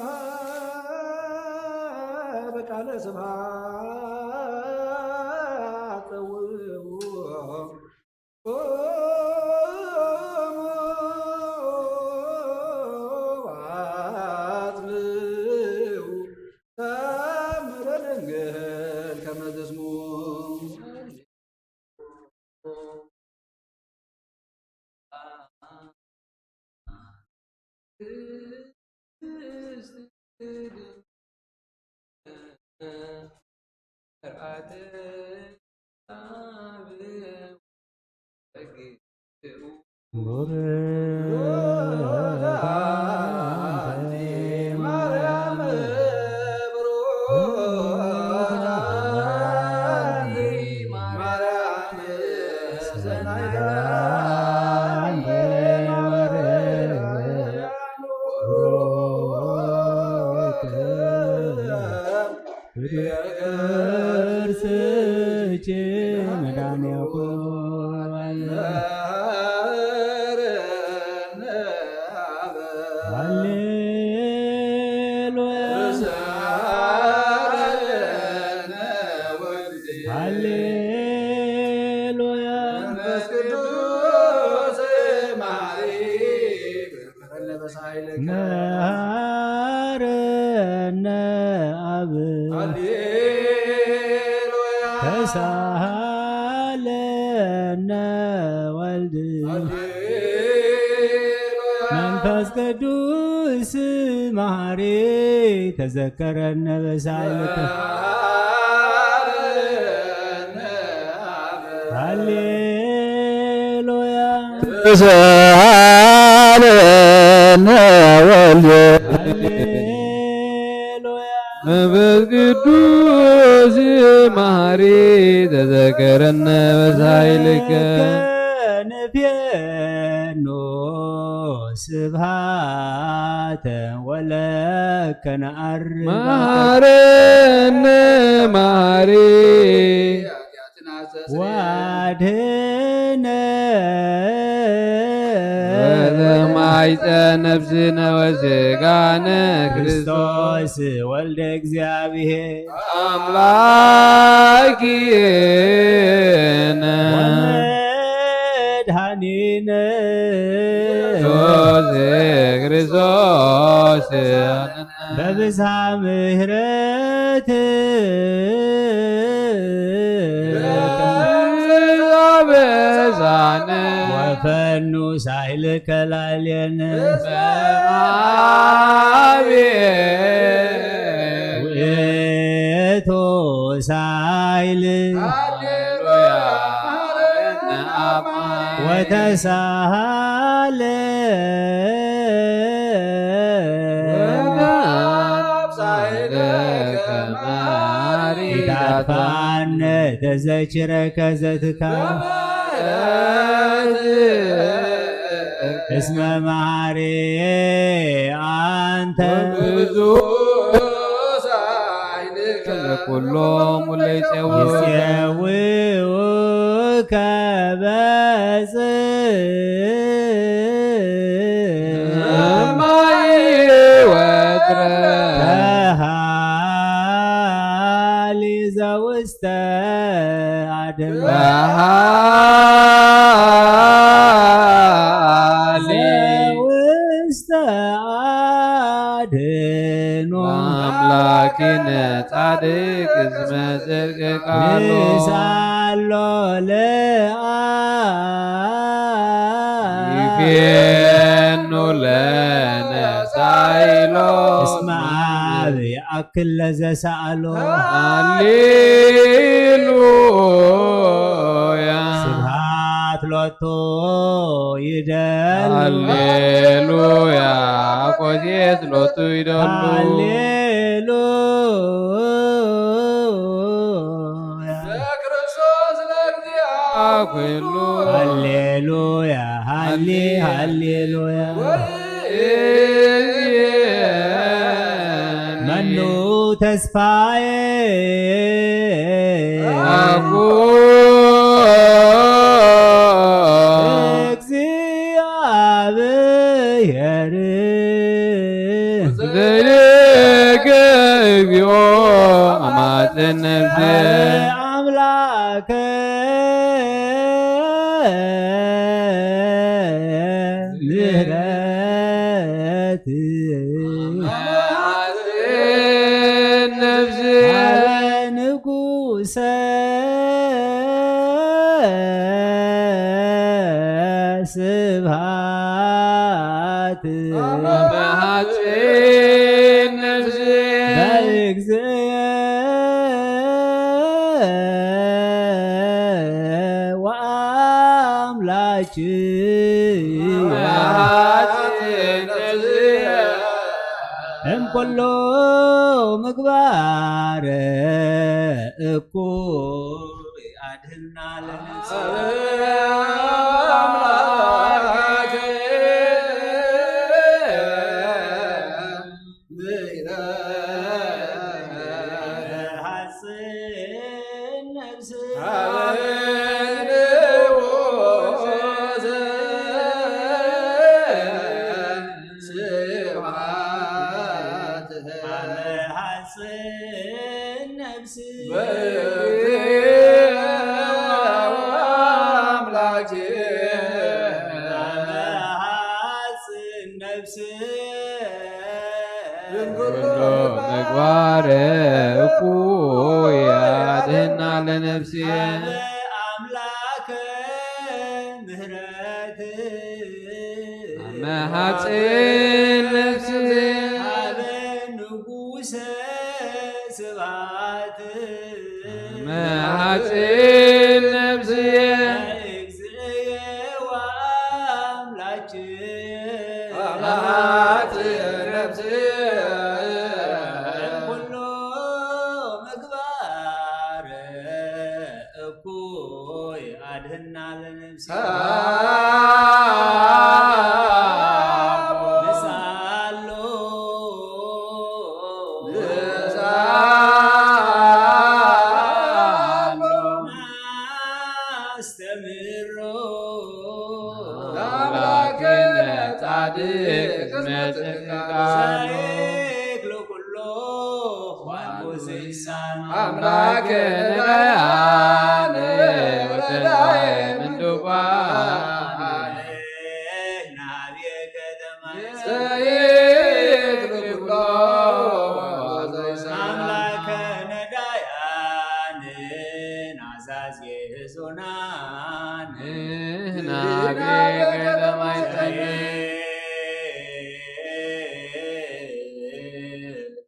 በቃለ ስብሐት ተሳሃለነ ወልድ መንፈስ ቅዱስ መሐሪ ተዘከረነ በሳይለተ ሃሌሉያ ተሳሃለነ ወልድ መንፈስ ቅዱስ መሐሪ ተዘከረነ በሳይልከ ንቤኖ ስብሃተ ወለከ ነዐርግ መሐረነ መሐሪ ዋድህነ ወተማይፀ ነፍስነ ወሥጋነ ክርስቶስ ወልደ እግዚአብሔር አምላኪነ ወመድኃኒነ ክርስቶስ በብዝኃ ምሕረት ቤዛነ ወፈኑ ሳይልከ ላዕሌነ በአቤ ውእቱ ሳይል ሃሌሉያ አማን ወተሳሃለ ኢታጥፋነ ተዘኪረከ ዘትካል እስመ መሐሪ አንተ ብዙ ሳይልከ ኩሎም ለይጼውዕ ይፄውዑከ ሰማይ ወድረ ተሃሊ ዘውስተ አድማ በሃሊ ዘውስተ አድኖ አምላኪነ ጻድቅ እስመ ጽድቅ ቃሉ ንሳሎ ይፌኑ ለነ ሳይሎ እስመ አብ ይአክል ለዘሰአሎ ሃሌሉያ ስብሐት ሎቱ ይደሉ ሃሌሉያ ቆቴት ሎቱ ይደሉ ሃሌሉያ ክርስቶስ ለእግዚአ ኩሉ ሃሌሉያ ሃሌሉያ መኑ ተስፋዬ እግዚአብሔር ዘይገብዮ አማጽነብዘ አምላከ ምህረት ነብዝ ንጉሰ ስብሐት በሐፂን ነብዝ በእግዚእ ወአምላችን በሐፂን ነብዝ እምኩሉ ምግባር እኩይ አድኅና ለሐፂን ነፍስ ለሐፂን ነፍስ ለሐፂን ነፍስ ኩሉ ምግባር እኩይ አድኅና ለነፍሴ አምላከ ምህረት መሐፂን ነፍስ አበ ንጉሰ ስብሐት መሐፂን ነፍስ እግዚእ ወአምላችን መሐፂን ነፍስ ኩሉ ምግባር እኩይ አድኅና ለነፍሴ ንሳሎ ናስተምሮ አምላክነ ጻድቅ እስመ ጽድቅ ቃሉ ዘይክሎ ኩሎ ዋንጉስ ይሳን አምላክነ ገያነ ወተንሣኤ ምንዱባን ናብየ ከተማ ዘይክሎ ኩሎ አምላከ ነዳያን አዛዝየ ሕዙናን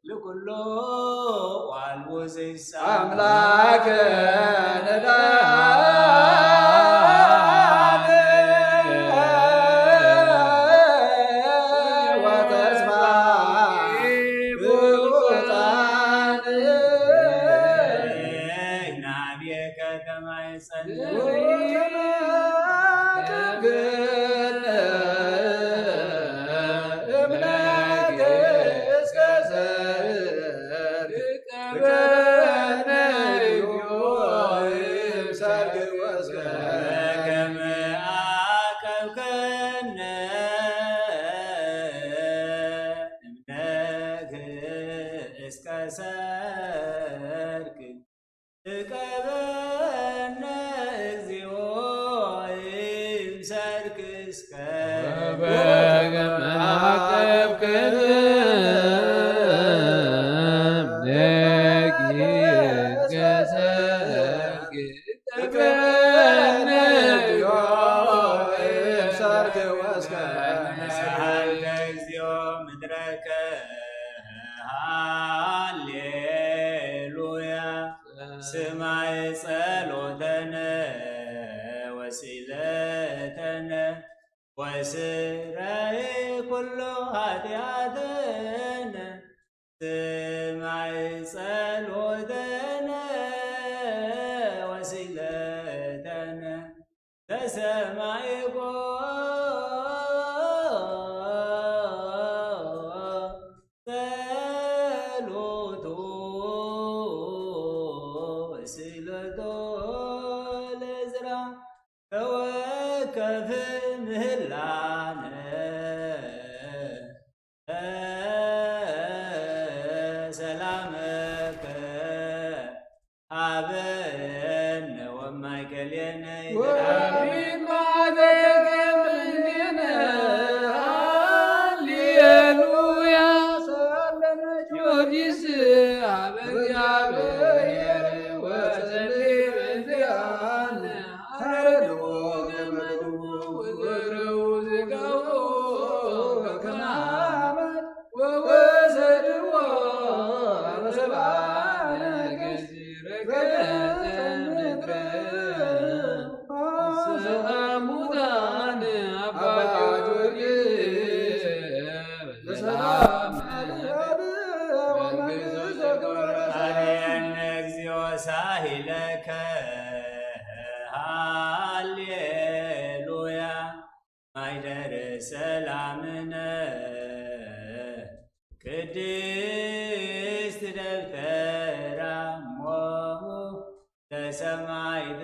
ለኩሎ ዋልቦ ዘይሳ አምላከ ስማይ ጸሎተነ ወሲለተነ ወስራይ ኩሉ ኃጢአተነ ስማይ ጸሎተነ ወሲለተነ ተሰማይኮ ተወከፍ ምህላነ ሰላመከ አበነ ወማይከልየነ ሃሌሉያ ጊዮርጊስ ሳሂለከ ሃሌሉያ ማይደረ ሰላምነ ቅድስት ደብተራ ሞሙ ተሰማይት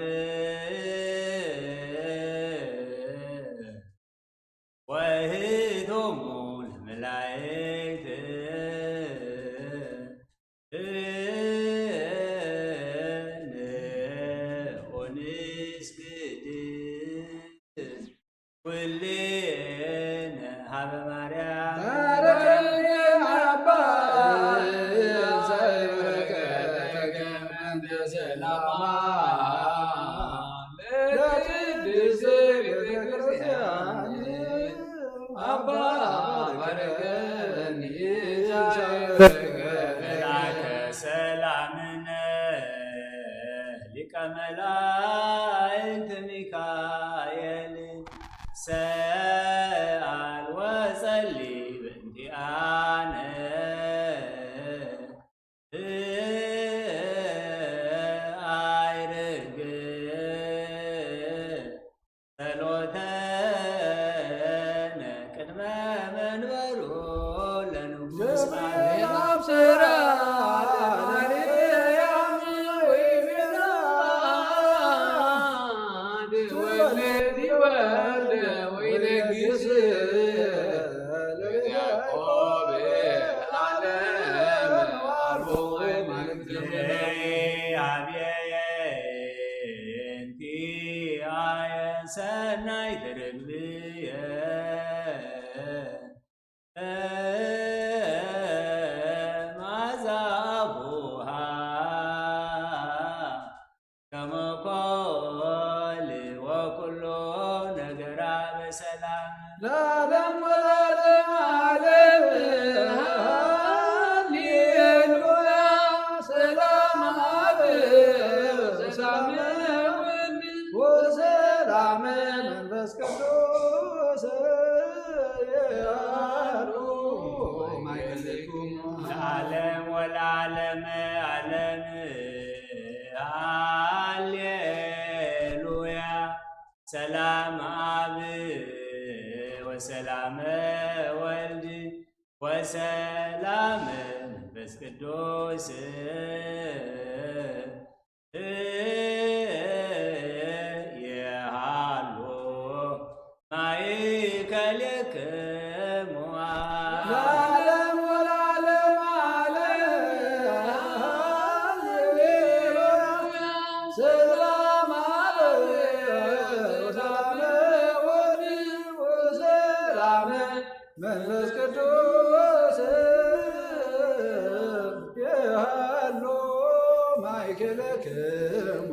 ወህቶሙ ለመላእክት ኩልነ ሀበ ማርያም መላከ ሰላምነ ሊቀ መላእክት ሚካኤል ሰአል ወጸሊ በእንቲአነ አይርግ ጸሎተነ ቅድመ መንበሩ ለንጉሥ ስራ ያዕቆብ ዓለም አርቦ ወለዓለመ ዓለም ሃሌሉያ። ሰላም አብ ወሰላም ወልድ ወሰላም መንፈስ ቅዱስ የሃሎ ማእከልክሙ ለዓለም ወለዓለም ሃሌሉያ። ሰላም አብ ወሰላም ወልድ ወሰላም መንፈስ ቅዱስ የሃሎ ማእከልክሙ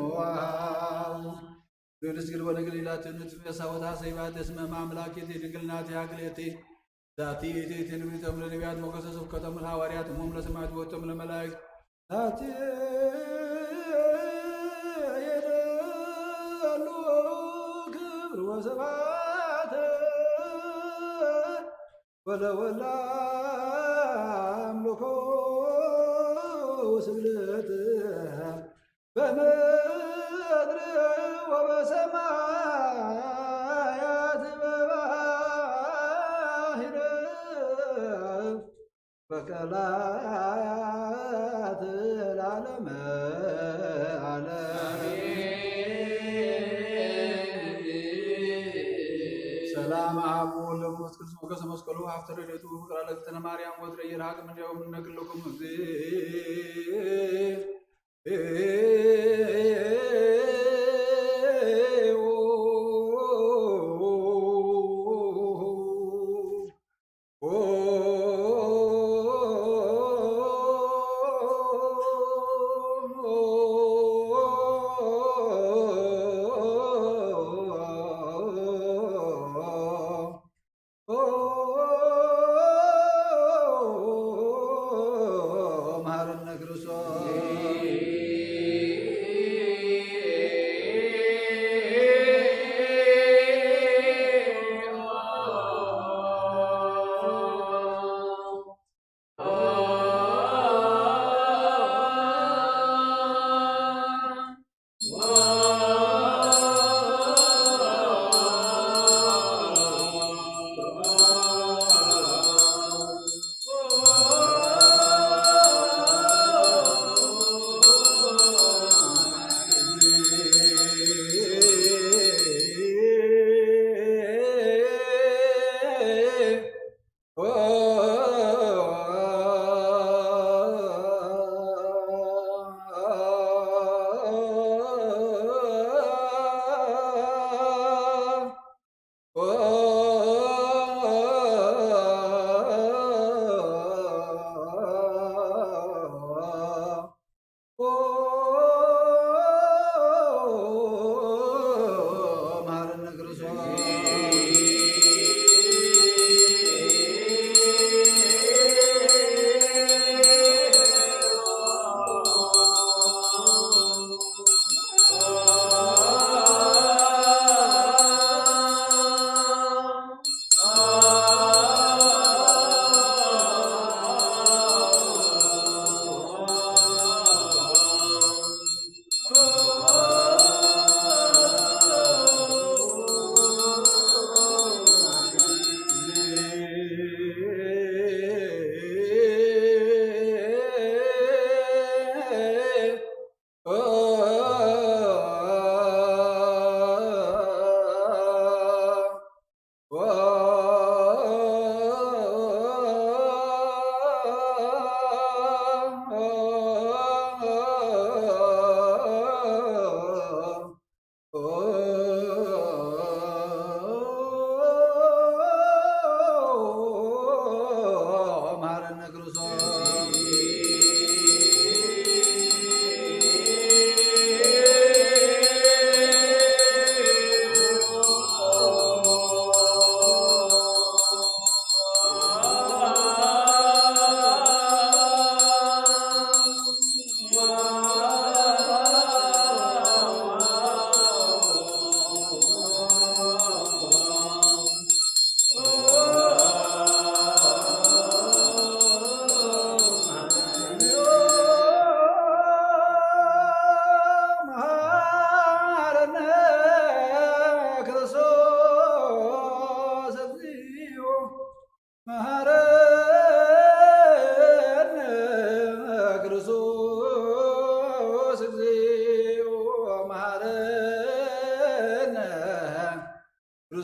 ንግሥት ወለገሊላት ንትፈሳወታ ሰይባት እስመ ማምላኬቴ ድንግልናት ያክሌቴ ዛቲ ኢቴቴ ንብሪተም ለነቢያት ሞገሰ ስብከተም ለሐዋርያት እሞም ለሰማዕት ወጥቶም ለመላእክት ዛቲ የደሉ ክብር ወስብሐት ወለወላ አምልኮ ወስግደት በምድር ወበሰማያት በባሕር በቀላያት ለዓለመ ዓለም ሰላም አብ ወወልድ ወመንፈስ ቅዱስ ሞገሰ መስቀሉ ሀብተ ረድኤቱ ፍቅረ ለእግዝእትነ ማርያም ወትረ ይርሐቅም እንዲያውም እነግለኩም መሐረነ ክርስቶስ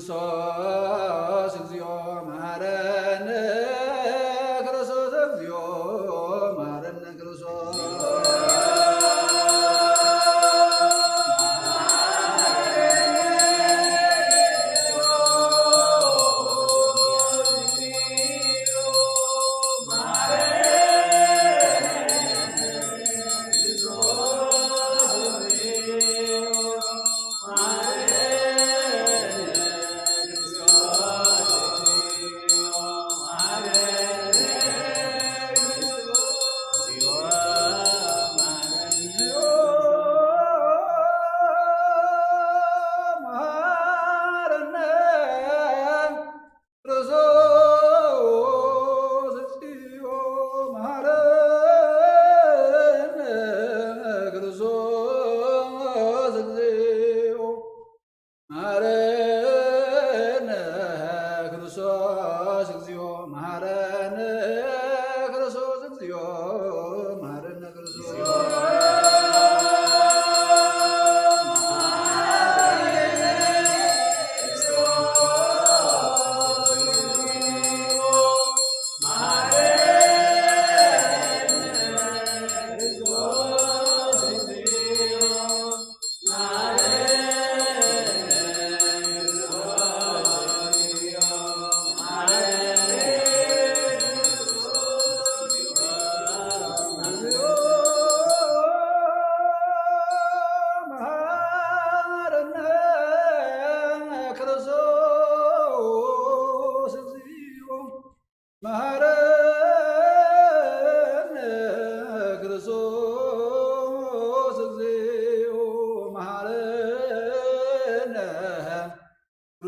ክርስቶስ እግዚኦ መሐረነ ክርስቶስ እግዚኦ መሐረነ ክርስቶስ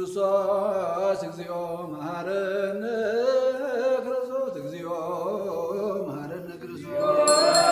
ክርስቶስ እግዚኦ መሐረነ ክርስቶስ እግዚኦ መሐረነ ክርስቶስ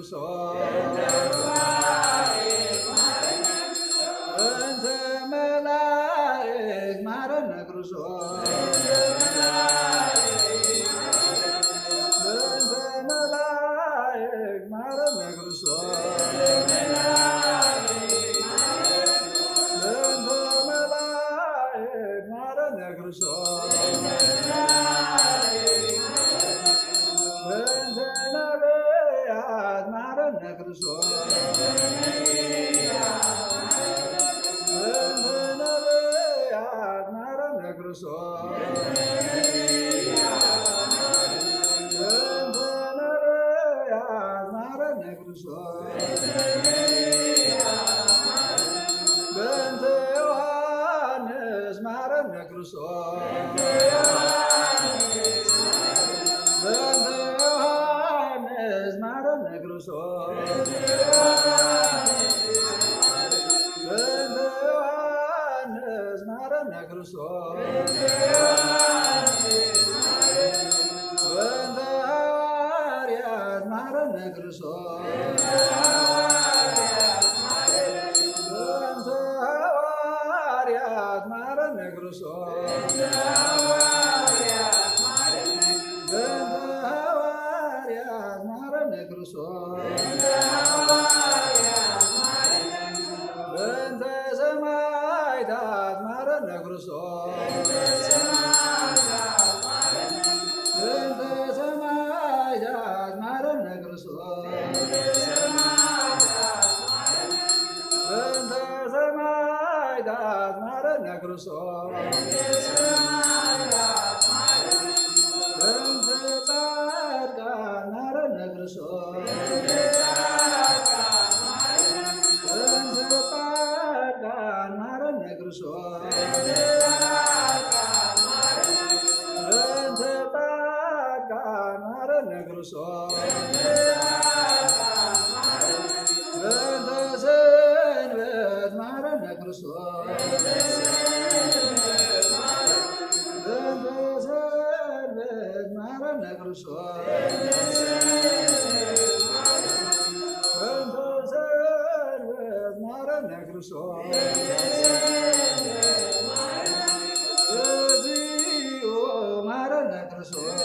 Christos ማረነ ክርስቶስ በእንተ ሐዋርያት ማረነ ክርስቶስ በእንተ ሐዋርያት ማረነ ክርስቶስ በእንተ ሐዋርያት ማረነ ክርስቶስ በእንተ ሰማዕታት ማረነ ክርስቶስ በእንተ ሰማዕታት ማረነ ክርስቶስ በእንተ ሰማዕታት ማረነ ክርስቶስ በእንተ ጻድቃን ማረነ ክርስቶስ በእንተ ጻድቃን ማረነ ክርስቶስ በእንተ ጻድቃን ማረነ ክርስቶስ በእንተ ሰንበት ማረነ ክርስቶስ በእንተ ሰንበት ማረነ ክርስቶስ በእንተ ሰንበት ማረነ ክርስቶስ እግዚኦ ማረነ ክርስቶስ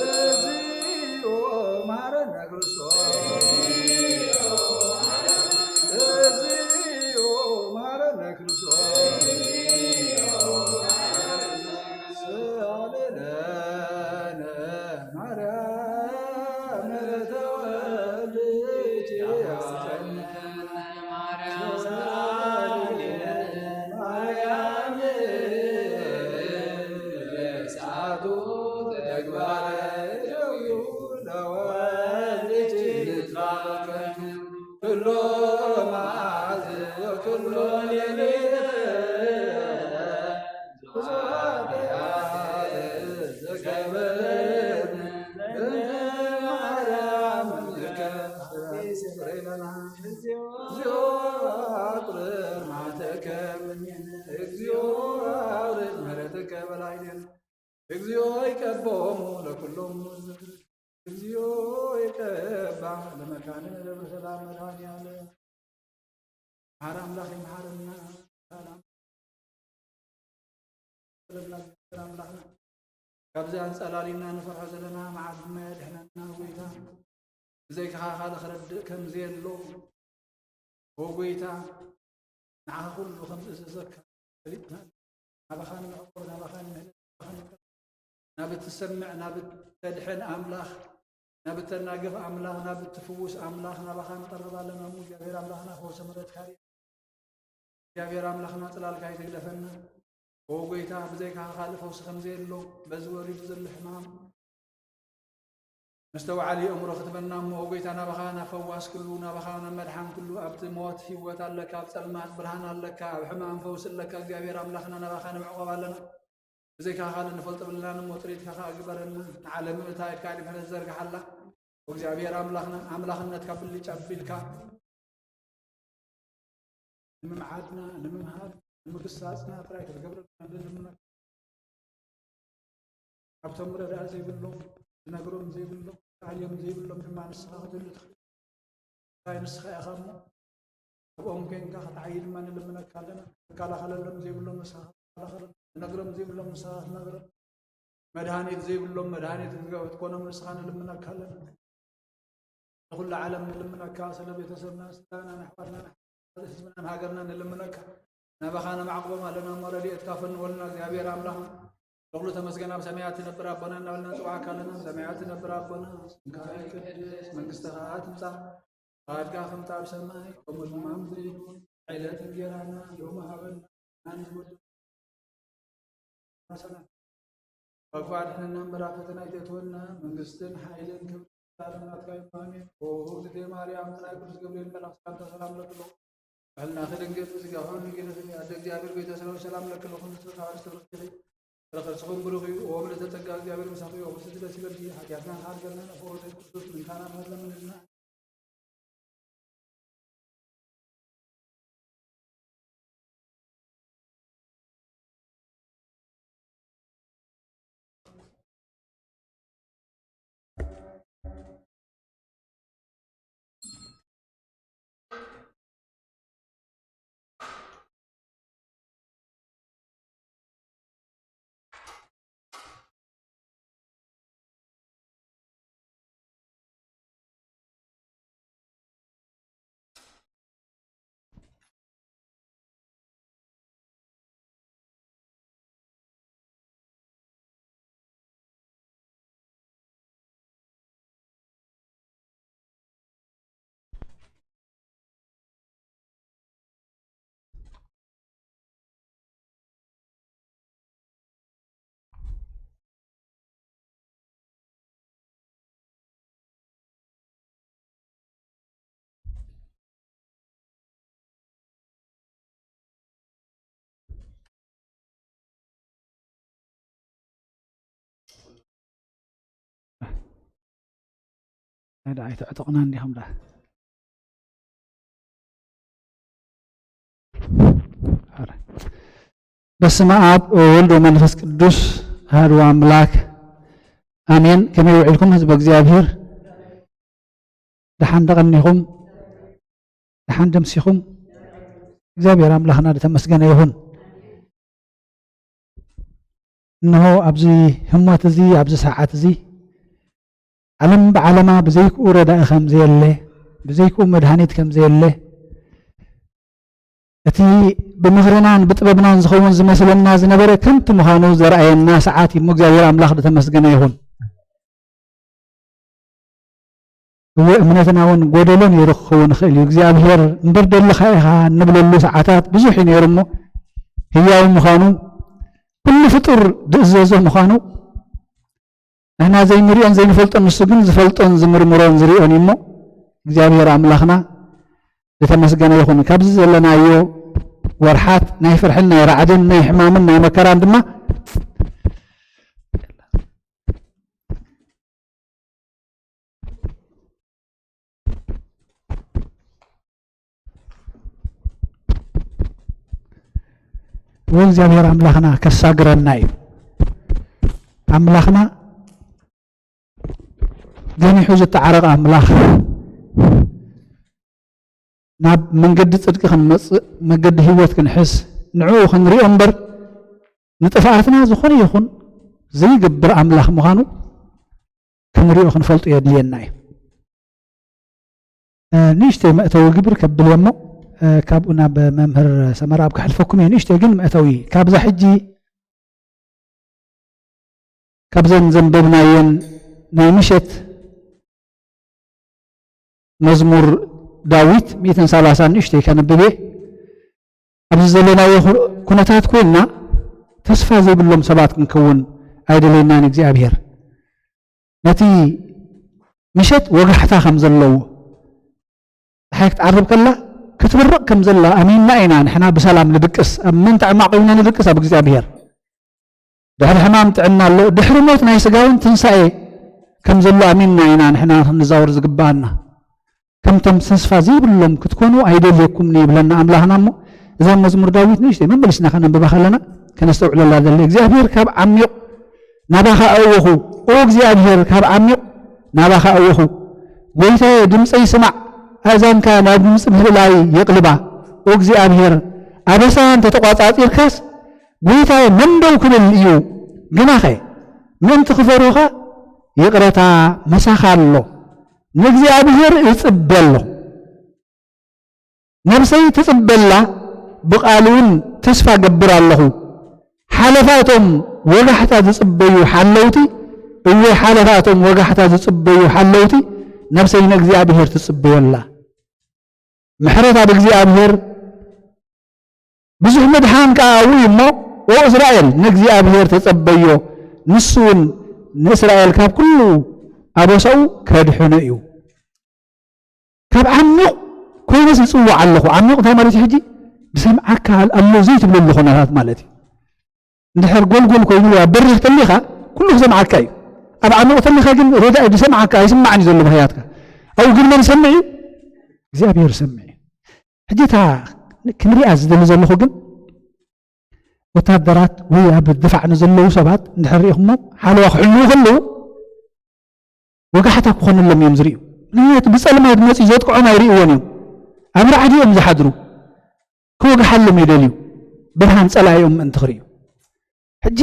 እግዚኦ ማረነ ክርስቶስ እግዚኦ ማረነ ክርስቶስ ስአለነ ማርያም ምሕረተ ወልድኪ ያጸንሐነ ማርያም ለሰዓቱ ተግባረ ደውዩ ለወልድኪ ልትባረክ ኩሎ መዓልት ወኩሎ ሌሊት ዘከበርን እንተ ማርያም እግዚኦ አቁርር ማዕተከ እግዚኦ አውርድ ምሕረትከ በላዕሌነ እግዚኦ ይቀቦሙ ለኩሎሙ እግዚኦ ይቀባ ለመካነ ደብረ ሰላም መድኃኔዓለም መሐረ አምላክ ይምሐረና ሰላም አምላክና ካብዚ አንጸላሊና ንፈርሖ ዘለና መዓልትና የድሕነና ጎይታ ብዘይካኻ ካለ ክረድእ ከምዘየሎ ወጎይታ ንዓኻ ኩሉ ከም ዝእዘዘካ ፈሊጥና ናባኻ ንምዕቆብ ናባኻ ንምህለት ናብ እትሰምዕ ናብ እተድሕን ኣምላኽ ናብ እተናግፍ ኣምላኽ ናብ እትፍውስ ኣምላኽ ናባኻ ንቀርብ ኣለና እሞ እግዚኣብሔር ኣምላኽና ፈወሰ ምሕረትካ እግዚኣብሔር ኣምላኽና ጽላልካ ይትግለፈና ወጎይታ ብዘይካኻ ካልእ ፈውሲ ከምዘየሎ በዚ ወሪዱ ዘሎ ሕማም مستوعب أمور ختمنا موجيت أنا بخانا فواس كله أنا بخانا مدحان كله أبت موت في وتر لك أبت المات برهان لك بحمام فوس لك جابير أملاخنا أنا بخانا معقب لنا زي كهذا نفلت بالله نموتريد كها أكبرنا على متى كاري من الزرق حلا وجابير أملاخنا تقبل لي تقبل كا نمم عادنا نمم هاد نمم قصاصنا تراك قبل نمم أبت أمور رأسي بالله نقولون زي بالله عليهم زي بالله بما نسخة اللي تخلي هاي نسخة أخذنا أبو ممكن كهت عيد ما نلمنا كلنا كلا خلنا زي بالله نسخة نقولون زي بالله نسخة نقولون مدهاني زي بالله مدهاني تكون نسخة نلمنا كلنا نقول العالم نلمنا كاس اللي بيتسرنا استانا نحفرنا اسمنا هاجرنا نلمنا نبخانا معقوم لنا مرة اتكافن ولنا زيابير أملاهم لغلو تمسكنا بسمايات نبر ربنا نولنا سواك لنا سمايات نبر ربنا كاي كدس منكستخات مصا قادكا خمتا بسماي ومن مامزي عيلات الجيرانا يوم هابنا نانزود مثلا وقعدنا نمبر فتنا يتولنا منكستن حيلن كبرنا تكاي مامين وهو دي ماريام تنا كرس قبلين بلاس كانت سلام لك هل ناخذ نجد سيغاون نجي نسمي ادك جابر بيت سلام لك لكم سوار استغفر لقد سخون بروغي ومن تتقى جابر مسافي ومسجد سيبرجي حاجاتنا حال قلنا نفوه القدس من كان مهلا من الناس هذا عيت اعتقنا عندهم ده بسم آب وولد ومنفس قدوس هذا أملاك آمين كما يوعدكم حزب እግዚአብሔር دحان دغنيهم دحان دمسيهم እግዚአብሔር አምላክና ተመስገነ ይሁን እነሆ ኣብዚ ህሞት እዚ ኣብዚ ሰዓት እዚ ዓለም ብዓለማ ብዘይክኡ ረዳኢ ከም ዘየለ ብዘይክኡ መድሃኒት ከም ዘየለ እቲ ብምኽርናን ብጥበብናን ዝኸውን ዝመስለና ዝነበረ ከምቲ ምዃኑ ዘርአየና ሰዓት እዩ እግዚአብሔር አምላክ ተመስገነ ይሁን እምነትና እውን ጎደሎን ይረኽውን ክእል እዩ እግዚአብሔር እምበር ደለኻ ኢኻ እንብለሉ ሰዓታት ብዙሕ እዩ ነይሩ እሞ ህያው ምዃኑ ኩሉ ፍጡር ዝእዘዞ ምዃኑ ንሕና ዘይንሪኦን ዘይንፈልጦን ንሱ ግን ዝፈልጦን ዝምርምሮን ዝሪኦን እሞ እግዚአብሔር አምላኽና ዝተመስገነ ይኹን ካብዚ ዘለናዮ ወርሓት ናይ ፍርሕን ናይ ራዕድን ናይ ሕማምን ናይ መከራን ድማ ወእግዚአብሔር አምላኽና ከሳግረና እዩ አምላኽና ገኒሑ ዝተዓረቐ አምላኽ ናብ መንገዲ ጽድቂ ክንመጽእ መንገዲ ህይወት ክንሕስ ንዕኡ ክንሪኦ እምበር ንጥፍኣትና ዝኾነ ይኹን ዘይገብር አምላኽ ምዃኑ ክንሪኦ ክንፈልጡ የድልየና እዩ ንእሽተይ መእተዊ ግብር ከብል እሞ ካብኡ ናብ መምህር ሰመራ ኣብ ክሕልፈኩም እየ ንእሽተይ ግን መእተዊ ካብዛ ሕጂ ካብዘን ዘንበብናየን ናይ ምሸት መዝሙር ዳዊት 130 ንእሽተይ ከነብብ እየ ኣብዚ ዘለናዮ ኩነታት ኮይንና ተስፋ ዘይብሎም ሰባት ክንከውን ኣይደለየናን እግዚኣብሔር ነቲ ምሸት ወጋሕታ ከም ዘለዎ ፀሓይ ክትዓርብ ከላ ክትብርቕ ከም ዘላ ኣሚንና ኢና ንሕና ብሰላም ንድቅስ ኣብ ምንታይ ዕማቕ ኢና ንድቅስ ኣብ እግዚኣብሔር ድሕሪ ሕማም ጥዕና ኣሎ ድሕሪ ሞት ናይ ስጋውን ትንሳኤ ከም ዘሎ ኣሚንና ኢና ንሕና ክንዛወር ዝግባአና ከምቶም ተስፋ ዘይብሎም ክትኮኑ ኣይደልየኩም ይብለና ኣምላኽና እሞ እዛ መዝሙር ዳዊት ንእሽተይ መመሊስና ከነንብባ ከለና ከነስተውዕለላ ዘለ እግዚኣብሔር ካብ ዓሚቕ ናባኻ ኣወኹ ኦ እግዚኣብሔር ካብ ዓሚቕ ናባኻ ኣወኹ ጎይታዬ ድምፀይ ስማዕ ኣእዛንካ ናብ ድምፂ ምህላይ የቕልባ ኦ እግዚኣብሔር ኣበሳን ተተቋጻጺርካስ ጎይታዬ መን ደው ክብል እዩ ግናኸ ምእንቲ ክፈሩኻ ይቕረታ መሳኻ ኣሎ ንእግዚአብሔር እጽበሎ ነፍሰይ ትጽበላ ብቃሉን ተስፋ ገብር ኣለኹ ሓለፋቶም ወጋሕታ ዝጽበዩ ሓለውቲ እወ ሓለፋቶም ወጋሕታ ዝጽበዩ ሓለውቲ ነፍሰይ ንእግዚአብሔር ትጽበየላ ምሕረት ኣብ እግዚአብሔር ብዙሕ መድሓን ከኣዊ እሞ ኦ እስራኤል ንእግዚአብሔር ተጸበዮ ንሱውን ንእስራኤል ካብ ኩሉ ኣበሰው ከድሕነ እዩ ካብ ዓሚቕ ኮይነስ ይጽዋዕ ኣለኹ ዓሚቕ እንታይ ማለት እዩ ሕጂ ብሰምዓካ ኣሎ ዘይትብለሉ ኩነታት ማለት እዩ እንድሕር ጎልጎል ኮይኑ ኣብ በሪኽ ተሊኻ ኩሉ ክሰምዓካ እዩ ኣብ ዓሚቕ ተሊኻ ግን ረዳኢ ብሰምዓካ ኣይስማዕን እዩ ዘሎ ብህያትካ ኣብኡ ግን መን ሰምዕ እዩ እግዚኣብሔር ሰምዕ እዩ ሕጂ እታ ክንሪኣ ዝደሊ ዘለኹ ግን ወታደራት ወይ ኣብ ድፋዕ ንዘለዉ ሰባት እንድሕር ሪኢኹሞ ሓለዋ ክሕልዉ ከለዉ ወጋሕታ ክኾነሎም እዮም ዝርእዩ ምክንያቱ ብፀልማት መፂኡ ዘጥቅዖም ኣይርእዎን እዮም ኣብ ራዕዲ እዮም ዝሓድሩ ክወግሓሎም ይደልዩ ብርሃን ፀላኢኦም ምእንቲ ክርእዩ ሕጂ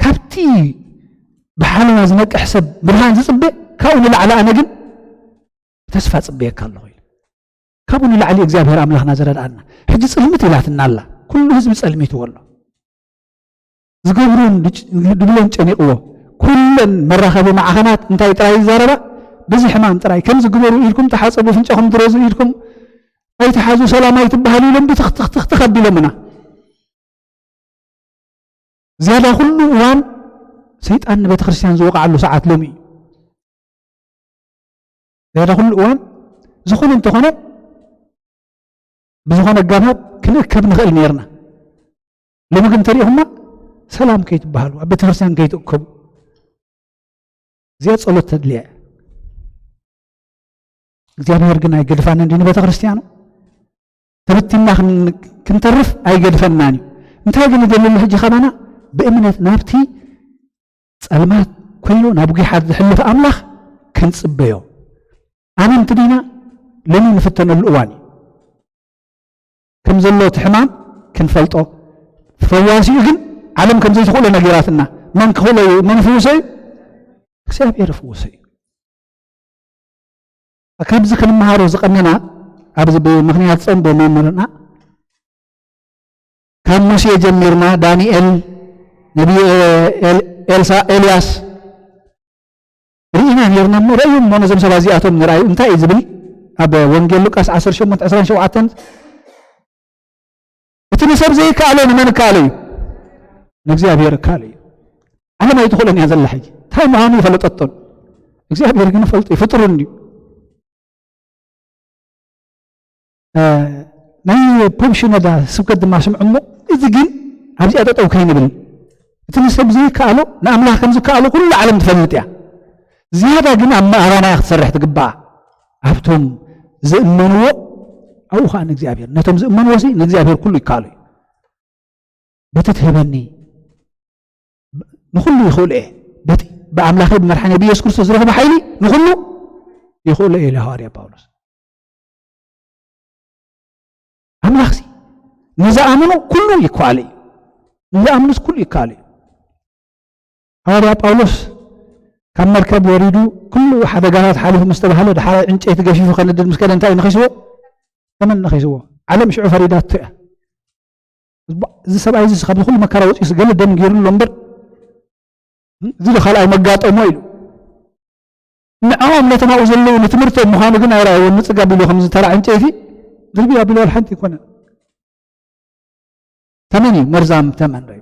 ካብቲ ብሓለዋ ዝነቅሕ ሰብ ብርሃን ዝፅበእ ካብኡ ንላዕሊ ኣነ ግን ተስፋ ፅበየካ ኣለኹ ኢሉ ካብኡ ንላዕሊ እግዚኣብሔር ኣምላኽና ዝረድኣና ሕጂ ፅልምት ኢላትና ኣላ ኩሉ ህዝቢ ፀልሚትዎ ኣሎ ዝገብሩን ድብሎን ጨኒቕዎ ኩለን መራኸቢ ማዕኸናት እንታይ ጥራይ ይዛረባ በዚ ሕማም ጥራይ ከም ዝግበሩ ኢልኩም ተሓፀቡ ፍንጨኹም ድረዙ ኢልኩም ኣይተሓዙ ሰላማይ ትበሃል ኢሎም ብትኽትኽትኽ ተኸቢሎምና ዝያዳ ኩሉ እዋን ሰይጣን ንቤተ ክርስቲያን ዝወቕዓሉ ሰዓት ሎሚ እዩ ዝያዳ ኩሉ እዋን ዝኾነ እንተኾነ ብዝኾነ ኣጋባብ ክንእከብ ንኽእል ነርና ሎሚ ግን ተሪኢኹማ ሰላም ከይትበሃሉ ኣብ ቤተ ክርስቲያን ከይትእከቡ እዚኣ ጸሎት ተድልያ እግዚአብሔር ግን አይገድፋን እንዲህ ቤተ ክርስቲያኑ ተበቲና ክንተርፍ አይገድፈናን እንታይ ግን ደልል ሕጂ ኸማና ብእምነት ናብቲ ጸልማት ኮይኑ ናብ ጊሓት ዝሕልፍ ኣምላኽ ክንጽበዮ ኣመንቲ ዲና ለኒ ንፍተነሉ እዋን ከም ዘሎ ትሕማም ክንፈልጦ ፈዋሲኡ ግን ዓለም ከም ዘይትኽእሎ ነገራትና መን ክኽእሎ እዩ መን ፍውሰ እዩ እግዚአብሔር ፍውሰ እዩ ካብዚ ክንመሃሮ ዝቐነና ኣብዚ ብምኽንያት ጸንቦ መምህርና ካብ ሙሴ ጀሚርና ዳንኤል ነቢይ ኤልያስ ርኢና ነርና እሞ ረእዮም ሞ ነዞም ሰባት እዚኣቶም ንርኣዩ እንታይ እዩ ዝብል ኣብ ወንጌል ሉቃስ 18:27 እቲ ንሰብ ዘይከኣሎ ንመን ከኣለ እዩ ንእግዚአብሔር ከኣለ እዩ ዓለም ኣይትኽእሎን እያ ዘላ ሕጂ እንታይ ምዃኑ ይፈለጠቶን እግዚአብሔር ግን ፈልጦ ይፍጥሩን እዩ ናይ ፖፕ ሽኖዳ ስብከት ድማ ስምዑ እሞ እዚ ግን ኣብዚኣ ጠጠው ከይንብል እቲ ንሰብ ዘይከኣሎ ንኣምላኽ ከም ዝከኣሎ ኩሉ ዓለም ትፈልጥ እያ ዝያዳ ግን ኣብ ኣባናያ ክትሰርሕ ትግባእ ኣብቶም ዝእመንዎ ኣብኡ ከዓ ንእግዚአብሔር ነቶም ዝእመንዎ ሲ ንእግዚአብሔር ኩሉ ይከኣሉ እዩ በቲ ትህበኒ ንኩሉ ይኽእሉ እየ በቲ ብኣምላኸ ብመርሓነ ብኢየሱስ ክርስቶስ ዝረኸበ ሓይሊ ንኩሉ ይኽእሉ እየ ኢሉ ሃዋርያ ጳውሎስ ኣምላኽ ሲ ንዝኣምኑ ኩሉ ይከኣል እዩ ንዝኣምኑስ ኩሉ ይከኣል እዩ ሃዋርያ ጳውሎስ ካብ መርከብ ወሪዱ ኩሉ ሓደጋታት ሓሊፉ ምስ ተባሃለ ድሓር ዕንጨይቲ ገፊፉ ከነድድ ምስ ከለ እንታይ ነኺስዎ ተመን ነኺስዎ ዓለም ሽዑ ፈሪዳቶ እያ እዚ ሰብኣይ እዚ ካብዚ ኩሉ መከራ ወፂኡስ ገለ ደም ገይሩሎ እምበር እዚ ካልኣይ መጋጠሞ ኢሉ ንዖም ነቶም ኣብኡ ዘለዉ ንትምህርቶም ምዃኑ ግን ኣይረኣይዎ ምፅጋብ ኢሉ ከምዚ ተራ ዕንጨይቲ ድርቢ ኣቢሎ ሓንቲ ይኮነን ተመን እዩ መርዛም ተመን ረዩ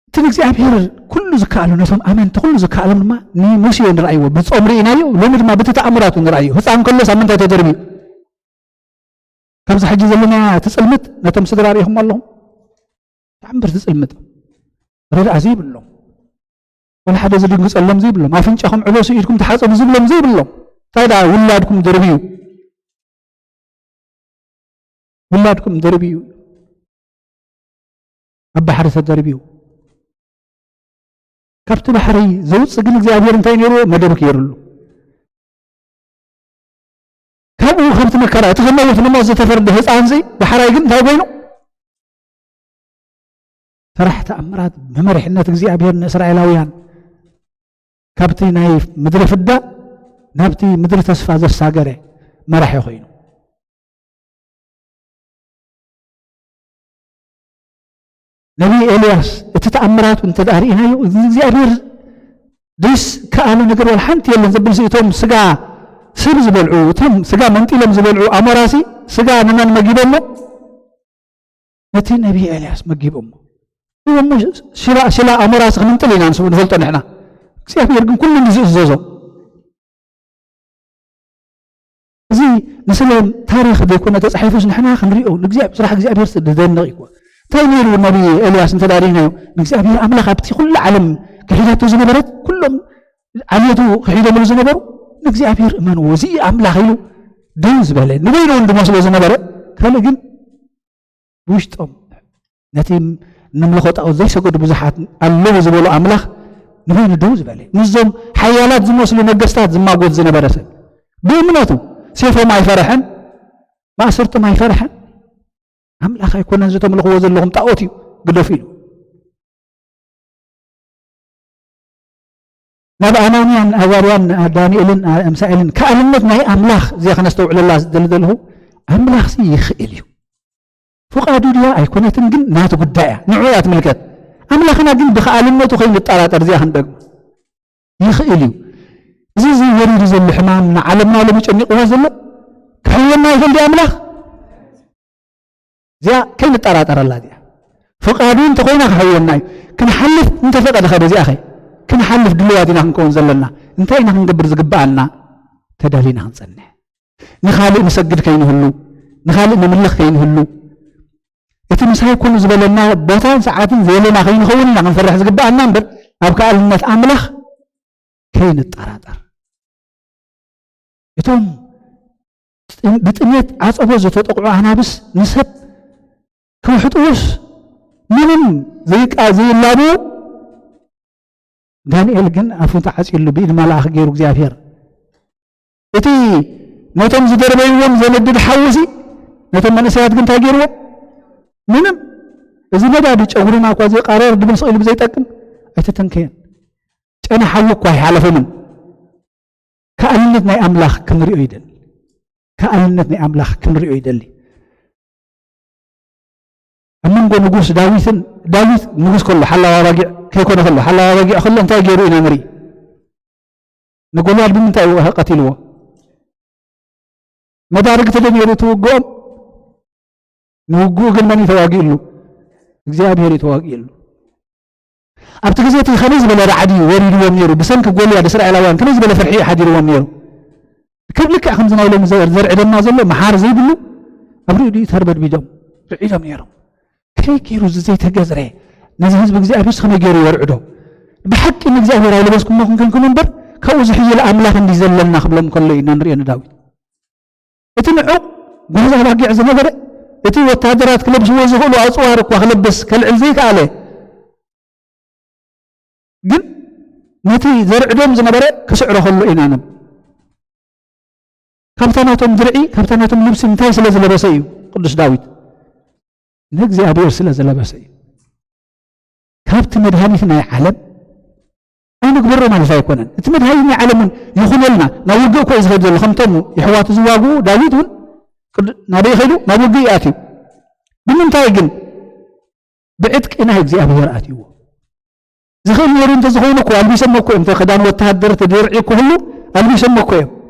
እቲ እግዚኣብሔር ኩሉ ዝከኣሉ ነቶም ኣመንቲ ኩሉ ዝከኣሎም ድማ ንሙሴ ንርኣይዎ ብፆም ርኢናዮ ሎሚ ድማ በቲ ተኣምራቱ ንርኣዮ ህፃን ከሎስ ኣብ ምንታይ ተደርብዩ ካብዚ ሕጂ ዘለና ትፅልምት ነቶም ስድራ ርኢኹም ኣለኹም ተዓምር ትፅልምት ረድኣ ዘይብሎም ወላ ሓደ ዝድንግፀሎም ዘይብሎም ኣፍንጫኹም ዕሎሱ ኢድኩም ተሓፀቡ ዝብሎም ዘይብሎም እንታይ ዳ ውላድኩም ደርብዩ ውላድኩም ደርብዩ ኣብ ባሕሪ ተደርብዩ ካብቲ ባሕሪ ዘውፅእ ግን እግዚኣብሔር እንታይ ነይርዎ መደብ ገይሩሉ ካብኡ ከምቲ መከራ እቲ ከመውት ንሞት ዝተፈርደ ህፃን ባሕራይ ግን እንታይ ኮይኑ ስራሕ ተኣምራት ብመሪሕነት እግዚኣብሔር ንእስራኤላውያን ካብቲ ናይ ምድሪ ፍዳ ናብቲ ምድሪ ተስፋ ዘሳገረ መራሒ ኮይኑ ነቢይ ኤልያስ እቲ ተኣምራቱ እንተዳርኢናዮ እግዚኣብሔር ደስ ከኣለ ነገር ወላ ሓንቲ የለን ዘብል እቶም ስጋ ስብ ዝበልዑ እቶም ስጋ መንጢሎም ዝበልዑ ኣሞራሲ ስጋ ንመን መጊቦሞ ነቲ ነቢይ ኤልያስ መጊቦሞ እሞ ሽላ ኣሞራሲ ክንንጥል ኢና ንስቡ ንፈልጦ ንሕና እግዚኣብሔር ግን ኩሉ ንዝእዘዞ እዚ ንስለም ታሪክ ዘይኮነ ተፃሒፉስ ንሕና ክንሪኦ ስራሕ እግዚኣብሔር ዝደንቕ ይኮ እንታይ ነይሩ ነቢይ ኤልያስ እንተዳሪናዮ ንእግዚኣብሔር ኣምላኽ ኣብቲ ኩሉ ዓለም ክሒዳቶ ዝነበረት ኩሎም ዓልየቱ ክሒዶምሉ ዝነበሩ ንእግዚኣብሔር እመንዎ እዚ ኣምላኽ ኢሉ ደው ዝበለ ንበይኑ እውን ድመስሎ ዝነበረ ካልእ ግን ብውሽጦም ነቲ ንምልኾ ጣዖት ዘይሰገዱ ብዙሓት ኣለዉ ዝበሉ ኣምላኽ ንበይኑ ደው ዝበለ ንዞም ሓያላት ዝመስሉ ነገስታት ዝማጎት ዝነበረ ሰብ ብእምነቱ ሴፎም ኣይፈርሐን ማእሰርቶም ኣይፈርሐን ኣምላኽ ኣይኮነን ዝተምልኽዎ ዘለኹም ጣዖት እዩ ግደፍ ኢሉ ናብ ኣናንያን ኣዛርያን ዳንኤልን ኣምሳኤልን ከኣልነት ናይ ኣምላኽ እዚኣ ከነስተውዕለላ ዝደሊ ዘለኹ ኣምላኽ ይኽእል እዩ ፍቓዱ ድያ ኣይኮነትን ግን ናቲ ጉዳይ እያ ንዑ እያ ትምልከት ኣምላኽና ግን ብከኣልነቱ ከይንጠራጠር እዚኣ ክንደግሞ ይኽእል እዩ እዚ ወሪዱ ዘሎ ሕማም ንዓለምና ሎሚ ጨኒቕዋ ዘሎ ክሕየና ይኽእል ዲ ኣምላኽ እዚኣ ከይንጠራጠረላ እዚኣ ፍቓዱ እንተኮይና ክሕየና እዩ ክንሓልፍ እንተፈቐደ ኸ በዚኣ ኸ ክንሓልፍ ድልዋት ኢና ክንከውን ዘለና እንታይ ኢና ክንገብር ዝግባአና ተዳሊና ክንፀንሕ ንኻልእ ንሰግድ ከይንህሉ ንኻልእ ንምልኽ ከይንህሉ እቲ ምሳይ ኩሉ ዝበለና ቦታን ሰዓትን ዘለና ከይንኸውን ኢና ክንፈርሕ ዝግባአና እምበር ኣብ ከኣልነት ኣምላኽ ከይንጠራጠር እቶም بتميت عصبه زتطقعوا أنابس نسب كوحطوس منهم زي اللابو دانيال جن أفوت عسير بيد ملاخ غير እግዚአብሔር እቲ ነቶም ዝደርበይዎም ዘነድድ ሓውሲ ነቶም መንእሰያት ግን ታገይርዎ ምንም እዚ ነዳዲ ጨጉርና እኳ ዘይቃረር ድብል ስኢሉ ዘይጠቅም ኣይተተንከየን ጨና ሓዊ እኳ ይሓለፈምን ከአልነት ናይ ኣምላኽ ክንሪኦ ይደል كأننا أملاك كنريو يدلي أمن قو نقول داويث نقول كله حلا وراجع كيكون كله حلا وراجع خلنا أنت جيرو إنا مري نقول له بنت قتلوه ما دارك تدم يرتو قوم نوجو قل مني تواجيل له إجزاء بيري تواجيل له أبتكزيت الخميس بلا رعدي وريد وميرو بسنك قول لي هذا سرع لوان كنيز بلا فرحي حدير وميرو كيف لك أخم زنا ولا زرع دمنا زلوا محار زي بلو أبريد دي تربد بيدم رعيدم يرو كيرو زي تجزره نزل حزب جزء أبيس خنا جيرو ورعدو بحق إن جزء ورا ولا بس كنا كن منبر كوز حي الأملاك اللي زلنا قبلهم كله ننري أنا داوي اتنعو جزء باقي عزنا برا اتي والتهدرات كلبس وزهول وأصوارك وخلبس كالعزيك عليه جن نتي زرع دم زنا برا كسعره كله إنانم كابتناتهم درعي كابتناتهم لبس انتهي سلازل لبسيو قدس داويد نجزي أبير سلازل لبسيو كابت مدهانيتنا عالم أنا كبره ما لفا يكونن مدهانيتنا عالم يخون لنا نوجو كويس غير الخمتمو يحوات زواجو داويد نبي خيلو نوجو ياتي بمن تايجن بعدك إنا يجزي أبير آتيو زخيل يرين تزخونك وألبي سموكو انت خدان وتهدرت درعي كله ألبي سموكو يوم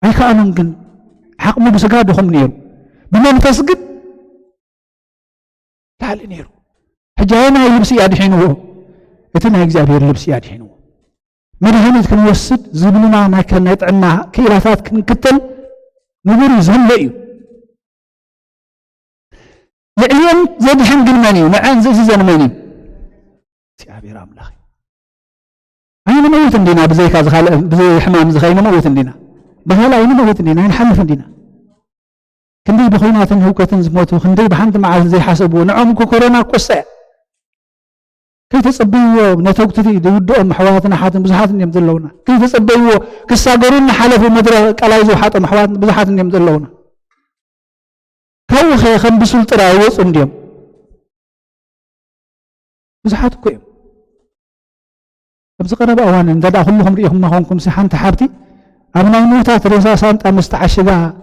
أي كانوا جن حق مو بسجادهم نيرو بما نتسجد تعال نيرو حجانا يلبس يد حينه يتنا يجزابير لبس يد حينه من هنا كان يوسد زبلنا ما كان يطعمها كيلافات كن كتل نقول زهم لئيو لعليا زاد حن قلماني معان زي زنماني سيابير أملاخي أنا موت عندنا بزي كاز خال بزي حمام زخينا موت عندنا بهلا أين موتني نحن حل فندينا كندي بخينات هوكتن زموتو خندي بحنت مع زي حسبوا نعم كورونا قصة كيف تصبيوا نتوقتي دودهم حواتنا حاتم بزحات يمدلونا كيف تصبيوا كساجرون حلفوا مدرة كلايزو حاتم حوات بزحات يمدلونا كوخ خم بسلطة وص عندهم بزحات كويم بزقنا بأوان ندع كلهم ريهم ما هونكم سحان تحابتي أبنا الموتات رصاصان مستعشقة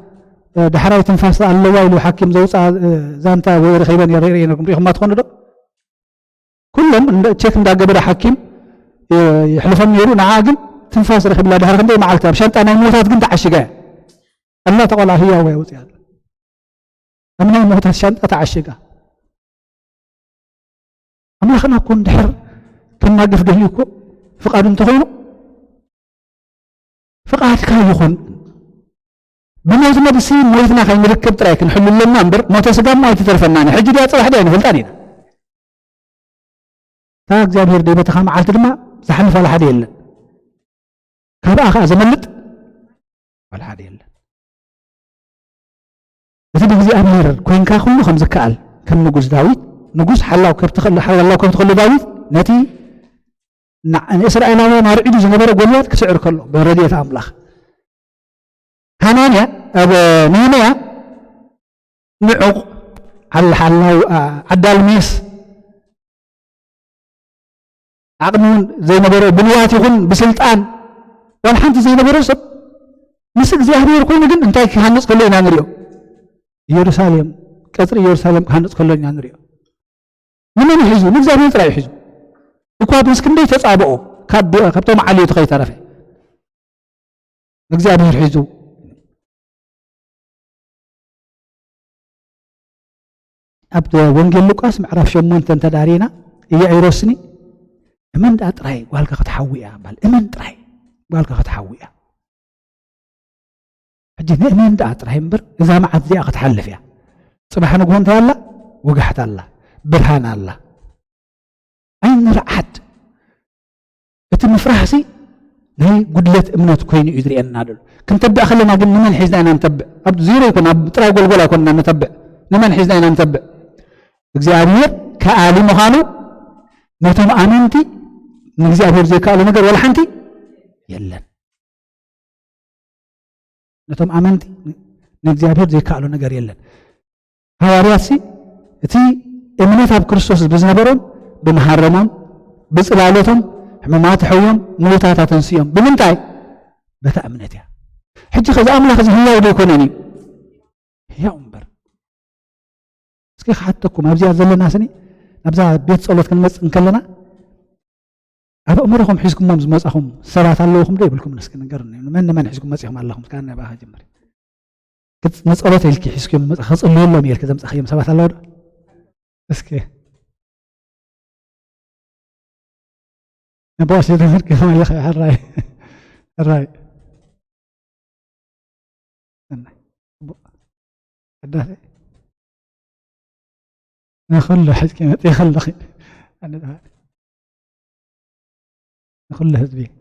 دحراي تنفاس الله ويلو حكيم زوجة زانتا ويرخيبا يرينكم ريهم ما تخونوا كلهم تشيك ندا قبل حكيم يحلفهم يرون عاقل تنفاس رخيب لا دحر خندي مع الكتاب شانت أنا الموتات كنت عشقة الله تقول هي ويوتي أبنا الموتات شانت أتعشقة أما خلنا نكون دحر كنا نقف دهليكو فقاد تخونوا فقعت كايخون بموت ما بسين موتنا خاين نركب تراك نحل لنا نمبر موت سقام ما يتترفناني حجي دي أطلع حدا ينفلتانينا تاك زابير دي بتخام عالت دما زحلف ولا حدا يلا كابا أخا زملت ولا حدا يلا إذا بيجي أمير كوين كاخلو خمسة كال كم نقص داويد نقص حلا وكيف تخلي حلا الله وكيف تخلي داويد نتي إسرائيل أنا ما رأيت جنبرة قولات كسعر كله بردية أملاخ هنانيا أبو نيميا نعق على حلا عدال ميس عقنون زي نبرة بنوات يكون بسلطان والحنت زي نبرة سب مسك زي هبير كون جن انتي كهنس كله نانريو يروسالم كسر يروسالم كهنس كله نانريو من يحجو من زمان ترى يحجو وكاد مسكين دي تصابعوا كابتو معلي تخي طرفه እግዚአብሔር ሒዙ أبد وانجيل لوكاس معرف شمون تنتدارينا يعيروسني إمن دا تراي قالك ختحويا بل إمن تراي قالك ختحويا حجنا إمن دا تراي مبر إذا ما عاد ذي أختحلف يا صباح نقول تلا وقحت الله برهان الله أين رعد بتم فرحسي ናይ ጉድለት እምነት ኮይኑ እዩ ዝርአየና ደሎ ክንተብዕ ከለና ግን ንመን ሒዝና ኢና ንተብዕ ኣብ ዜሮ ይኮን ኣብ ጥራይ ጎልጎል ኣይኮንና ንተብዕ ንመን ሒዝና ኢና ንተብዕ እግዚኣብሔር ከኣሊ ምዃኑ ነቶም ኣመንቲ ንእግዚኣብሔር ዘይከኣሉ ነገር ወላ ሓንቲ የለን ነቶም ኣመንቲ ንእግዚኣብሔር ዘይከኣሉ ነገር የለን ሃዋርያት እቲ እምነት ኣብ ክርስቶስ ብዝነበሮም ብምሃረሞም ብፅላለቶም ሕሙማት ሕዮም ሙሉታት ተንስዮም ብምንታይ በታ እምነት እያ ሕጂ ከዚ ኣምላኽ እዚ ህያው ዶ ይኮነን እዩ ህያው እምበር እስኪ ክሓተኩም ኣብዚኣ ዘለና ስኒ ኣብዛ ቤት ጸሎት ክንመፅእ እንከለና ኣብ እምሮኹም ሒዝኩሞም ዝመጻኹም ሰባት ኣለውኹም ዶ ይብልኩም እስኪ ንገርኒ ንመን ሒዝኩም መፂኹም ኣለኹም እስካ ናባኻ ጀመር ንጸሎት ኢልኪ ሒዝኩም መጽ ክጽልየሎም እየ ዘምጻኽዮም ሰባት ኣለዉ ዶ እስኪ نبغاش نفرق ما يا أخي الراي الراي نخل حد كلمة يخل أخي أنا نخل هذبي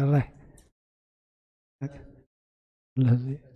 الراي الهذبي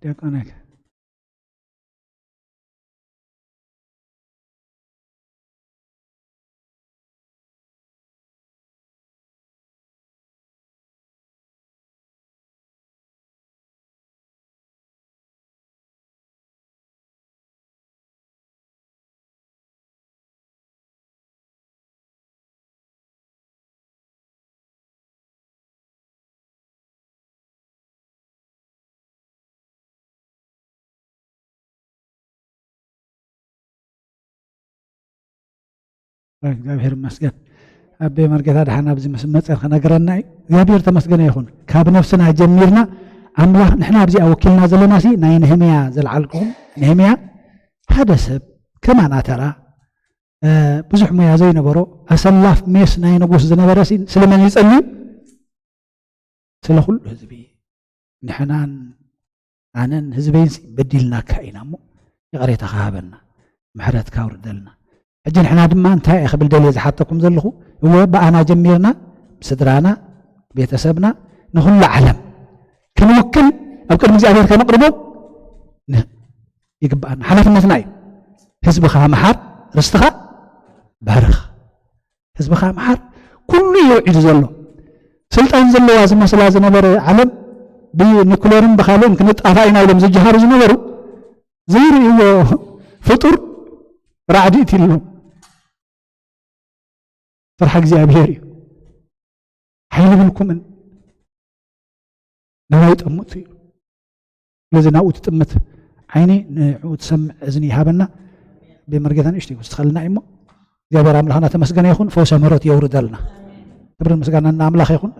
ديكونك እግዚአብሔር ይመስገን አቤ መርጌታ ደሓና ኣብዚ ምስ መፅር ከነገረና እግዚአብሔር ተመስገነ ይኹን ካብ ነፍስና ጀሚርና ኣምላኽ ንሕና ኣብዚ ኣወኪልና ዘለና ሲ ናይ ነህምያ ዘለዓልኩም ነህምያ ሓደ ሰብ ከማና ተራ ብዙሕ ሞያ ዘይነበሮ ኣሰላፍ ሜስ ናይ ንጉስ ዝነበረ ሲ ስለመን ይጸልዩ ስለ ኩሉ ህዝቢ ንሕናን ኣነን ህዝበይን በዲልናካ ኢና እሞ ይቕሬታ ካሃበና ምሕረት ካውርደልና ሕጂ ንሕና ድማ እንታይ ክብል ደልየ ዝሓተኩም ዘለኹ እወ ብኣና ጀሚርና ስድራና ቤተሰብና ንኩሉ ዓለም ክንውክል ኣብ ቅድሚ እግዚኣብሔር ከነቕርቦ ይግባአና ሓላፍነትና እዩ ህዝብኻ መሓር ርስትኻ ባርኽ ህዝብኻ መሓር ኩሉ ይውዒዱ ዘሎ ስልጣን ዘለዋ ዝመስላ ዝነበረ ዓለም ብኒኩሌርን ብካልኦን ክንጣፋ ኢና ኢሎም ዝጀሃሩ ዝነበሩ ዘይርእይዎ ፍጡር ራዕዲት ኢሎም فرح እግዚአብሔር እዩ ሓይሊ ብልኩምን ናባይ ጠሙት እዩ ለዚ ናብኡ ትጥምት ዓይኒ ንዕኡ ትሰምዕ እዝኒ ይሃበና ብመርጌታ ንእሽተይ ወስትኸልና እሞ እግዚአብሔር ኣምላኽና ተመስገነ ይኹን ፈውሰ ምሕረት የውርደልና ክብርን ምስጋና ንኣምላኽ ይኹን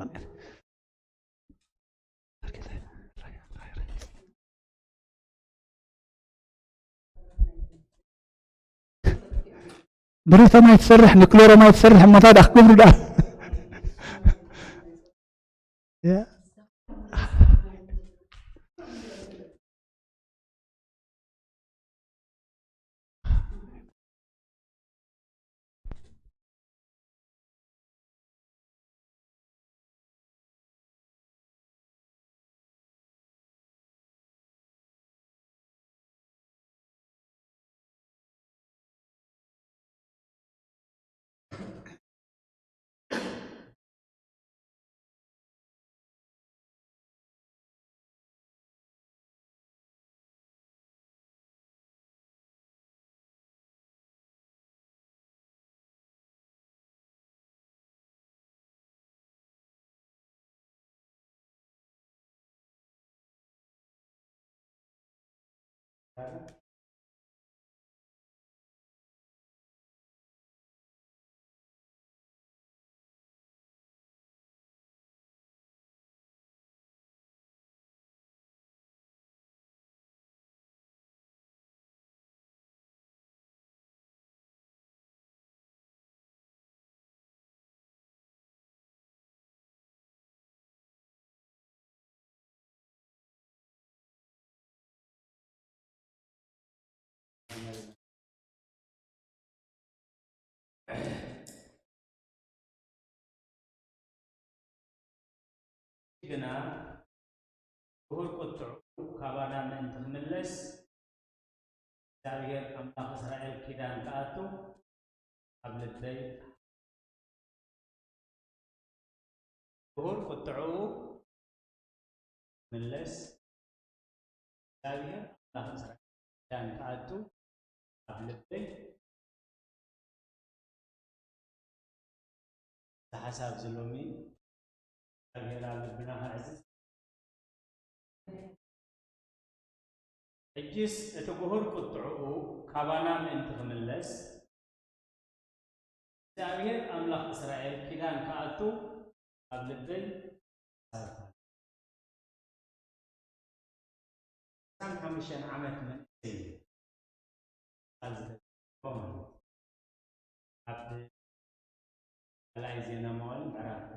بريتا ما يتسرح نكلورا ما يتسرح متى أخبر ده ግና ክቡር ቁጥዑ ካባና ምእንቲ ክምለስ እግዚአብሔር አምላክ እስራኤል ኪዳን ከአቱ ኣብ ልበይ ክቡር ቁጥዑ ምለስ እግዚአብሔር አምላክ እስራኤል ኪዳን ከአቱ ኣብ ልበይ ተሓሳብ ዝሎሚ እግዚአብሔር ልብና ዓዝዝ እጅስ እቲ ክቡር ቁጥዑ ካባና ምእንቲ ክምለስ እግዚአብሔር አምላክ እስራኤል ኪዳን ከአቱ ኣብ ልበይ ሳም 5 ዓመት መንእሰይ ኣብ ላይ ዜና መዋዕል ምዕራፍ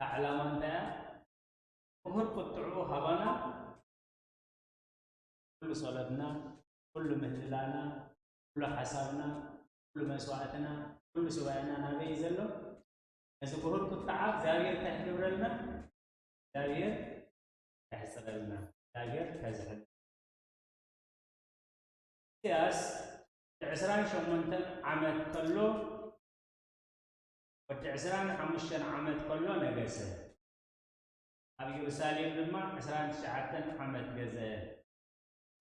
علامة ده كهر قطعوا هوانا كل صلاتنا كل مهللنا كل حسابنا كل مسواتنا كل سواينا نبي يزلوا إذا كهر قطعة زاوية تحضر لنا زاوية تحصل لنا زاوية تزهد ياس عسران شو منتن عمد كله وتعسران 5 عمد كله نجسه أبي يرسالين لما عسران 9 عمد جزء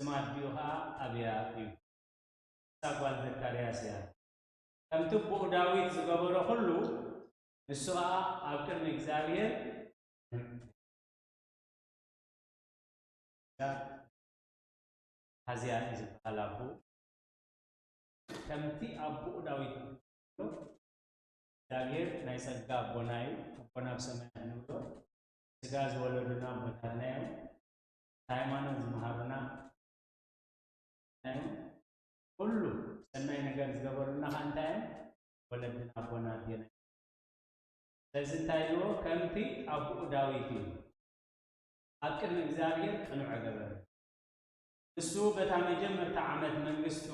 سمعت بيوها أبيا بيو سأقول ذكريا سيا كم تبغى داوود زجبره كله السؤال أذكر مكزابيه هذه إذا أبو كم تي أبو داوود እግዚአብሔር ናይ ጸጋ ቦናይ ቦና በሰማይ ንብሎ ስጋ ዝወለዱና ቦታናዮ ሃይማኖት ዝመሃሩና ሁሉ ሰናይ ነገር ዝገበሩና አንታየ ወለድና ቦና ዲና ስለዚህ ታይሎ ከምቲ አቡ ዳዊት አቅን እግዚአብሔር ቅኑዕ ገበረ እሱ በታ መጀመርታ ዓመት መንግስቱ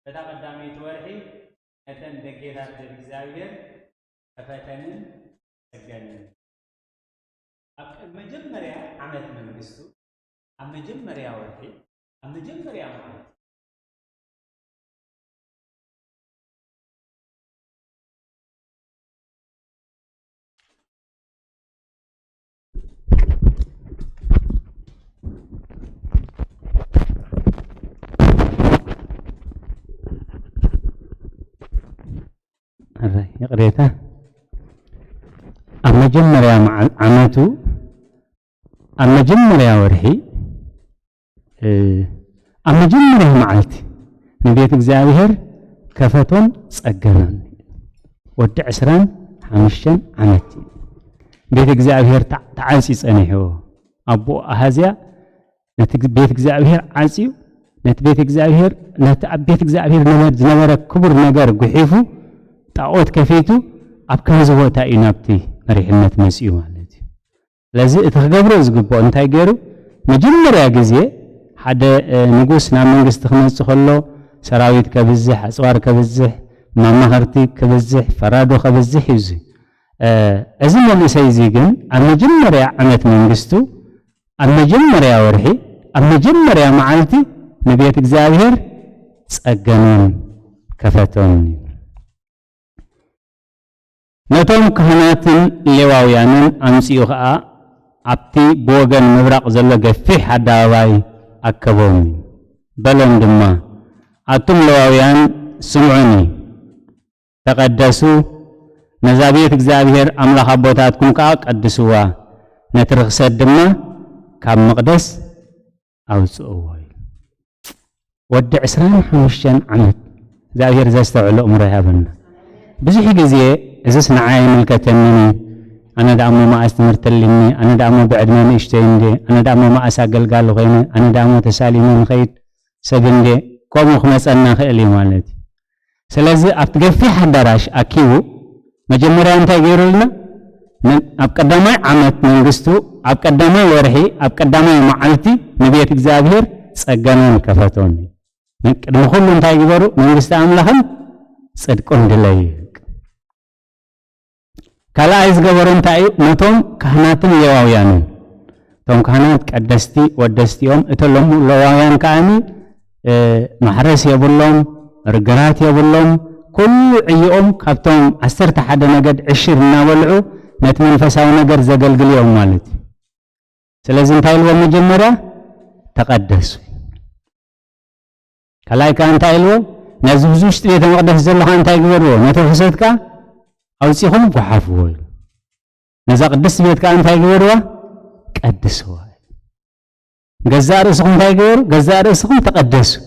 በታ ቀዳሚት ወርሒ أتن دقيقات الإجزاء أفتنن سجنن مجمريا عملت من قصته أم مجمريا وحي أم مجمريا معي قريته أما جمر يا عمتو أما جمر يا ورحي أما جمر يا معلتي نبيت እግዚአብሔር كفتون صقنان ود 15 ዓመት ቤት እግዚአብሔር ተዓንሲ ጸኒሑ አቦ አሃዚያ ነቲ ቤት እግዚአብሔር ዓንሲው ነቲ ቤት እግዚአብሔር ነቲ ቤት እግዚአብሔር ዝነበረ ክቡር ነገር ጉሒፉ ጣዖት ከፊቱ ኣብ ከመዝ ቦታ ኢናብቲ መሪሕነት መስዩ ማለት እዩ ስለዚ እቲ ክገብሮ ዝግብኦ እንታይ ገይሩ መጀመርያ ግዜ ሓደ ንጉስ ናብ መንግስቲ ክመጽእ ከሎ ሰራዊት ከብዝሕ ኣጽዋር ከብዝሕ ማማኸርቲ ከብዝሕ ፈራዶ ከብዝሕ እዩ እዚ መንእሰይ እዚ ግን ኣብ መጀመርያ ዓመት መንግስቱ ኣብ መጀመርያ ወርሒ ኣብ መጀመርያ መዓልቲ ንቤት እግዚአብሔር ጸገኖን ከፈቶን ነቶም ካህናትን ሌዋውያንን ኣምጽኡ ኸዓ ኣብቲ ብወገን ምብራቕ ዘሎ ገፊሕ ኣደባባይ ኣከቦም በሎም ድማ ኣቱም ሌዋውያን ስምዑኒ ተቐደሱ ነዛ ቤት እግዚአብሔር ኣምላኽ ኣቦታትኩም ከዓ ቀድስዋ نترخصت دما كاب مقدس أوصأوا ود 25 عمت زاهر زاستوعل أمره هابنا بزح جزية إذا سنعاي ملكتني أنا دعمو ما أستمرتلني أنا دعمو بعد ما نشتيندي أنا دعمو ما أساقل قالوا غيني أنا دعمو تساليمين خيط سجندي كوم خمس أنا خيلي مالتي سلازي أبتقفي حدراش أكيو مجمرة أنت يقولنا أبقدامي عمت من قستو أبقدامي ورحي أبقدامي معلتي نبيت إكزابير سأقانون كفتوني نقول أنت يقولوا من قست عملهم صدقون دلائك كلا عايز قبرون تاي نتوم كهناتن لواويانين توم كهنات كدستي ودستيهم اتلهم لواويان كاني محرس يبلهم رقرات يبلهم كل عيوم كابتهم 11 نقد 20 ناولعو نتمن فساو نقر زقلقل يوم مالتي سلازم تايلو مجمرة تقدسوا كلاي كان تايلو نزوزوش تريد مقدس زلو خان تايقبرو نتفسدك أو سيهم وحافوا نزا قدس بيتك أن تايقبرو قدسوا جزار اسقم تايقبرو جزار اسقم تقدسوا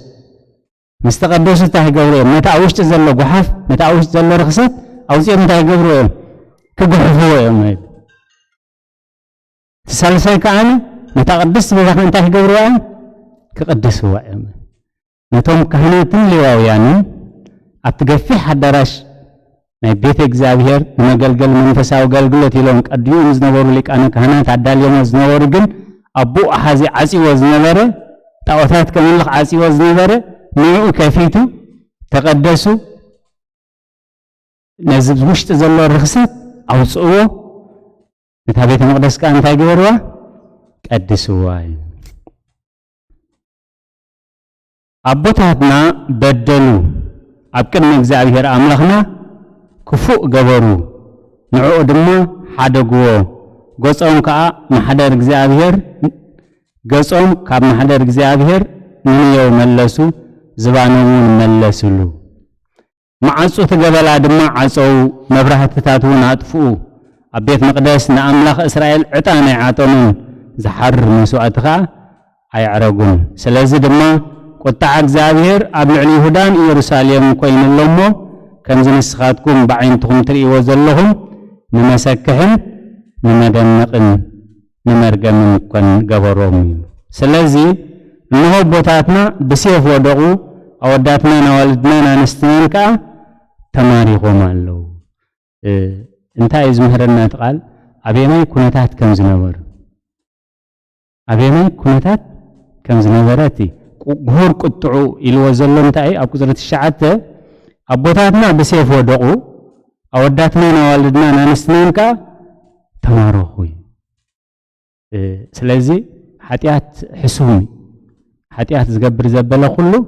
مستقدسوا تايقبرو متى أوش تزلو وحاف متى أوش تزلو رخصت أو سيهم تايقبرو كبحفوا يوم تسالساي كأنا متى قدس بيتك أن تايقبرو كقدسوا يوم نتوم كهنات لواويانين أتقفي حدراش بيت إكزابير نقلقل منفساو قلقلت يلون قديوم زنورو لك أنا كهنات عدال يوم زنورو قن أبو أحازي عسي وزنورو تاوثات كمان لك عسي وزنورو نيو كفيتو تقدسوا نزب وشت زلو الرخصات أو سؤو نتابيت مقدس كان تاقبروا قدسوا أبوتاتنا بدلوا أبكن إكزابير أملخنا كفوء قبروا نعو دمو حدقوا قصهم كا محدر إكزابير قصهم كا محدر إكزابير نيو ملسو زبانون ملسلو معصو تقبل دمو عصو مبرحة تتاتون عطفو أبيت مقدس نأملخ إسرائيل عطاني عطنون زحر مسوعتها أي عرقون سلازي دمو قطع إكزابير أبلع اليهودان يروساليم كوين اللومو كم زنسخاتكم بعينتهم تري وزلهم نمسكهم نمدنقن نمرقمن كن قبروم سلازي انه بوتاتنا بسيف ودقو أوداتنا نوالدنا نستنين كا تماريخهم اللو انتا إزمهرنا تقال أبيمي كونتات كم زنور أبيمي كونتات كم زنوراتي غور قطعو الوزلون تاي ابو زرت الشعته ابوتاتنا بسيف ودقو اوداتنا نوالدنا نانستنكا تماروخوي سلازي حتيات حسومي حتيات زغبر زبله كله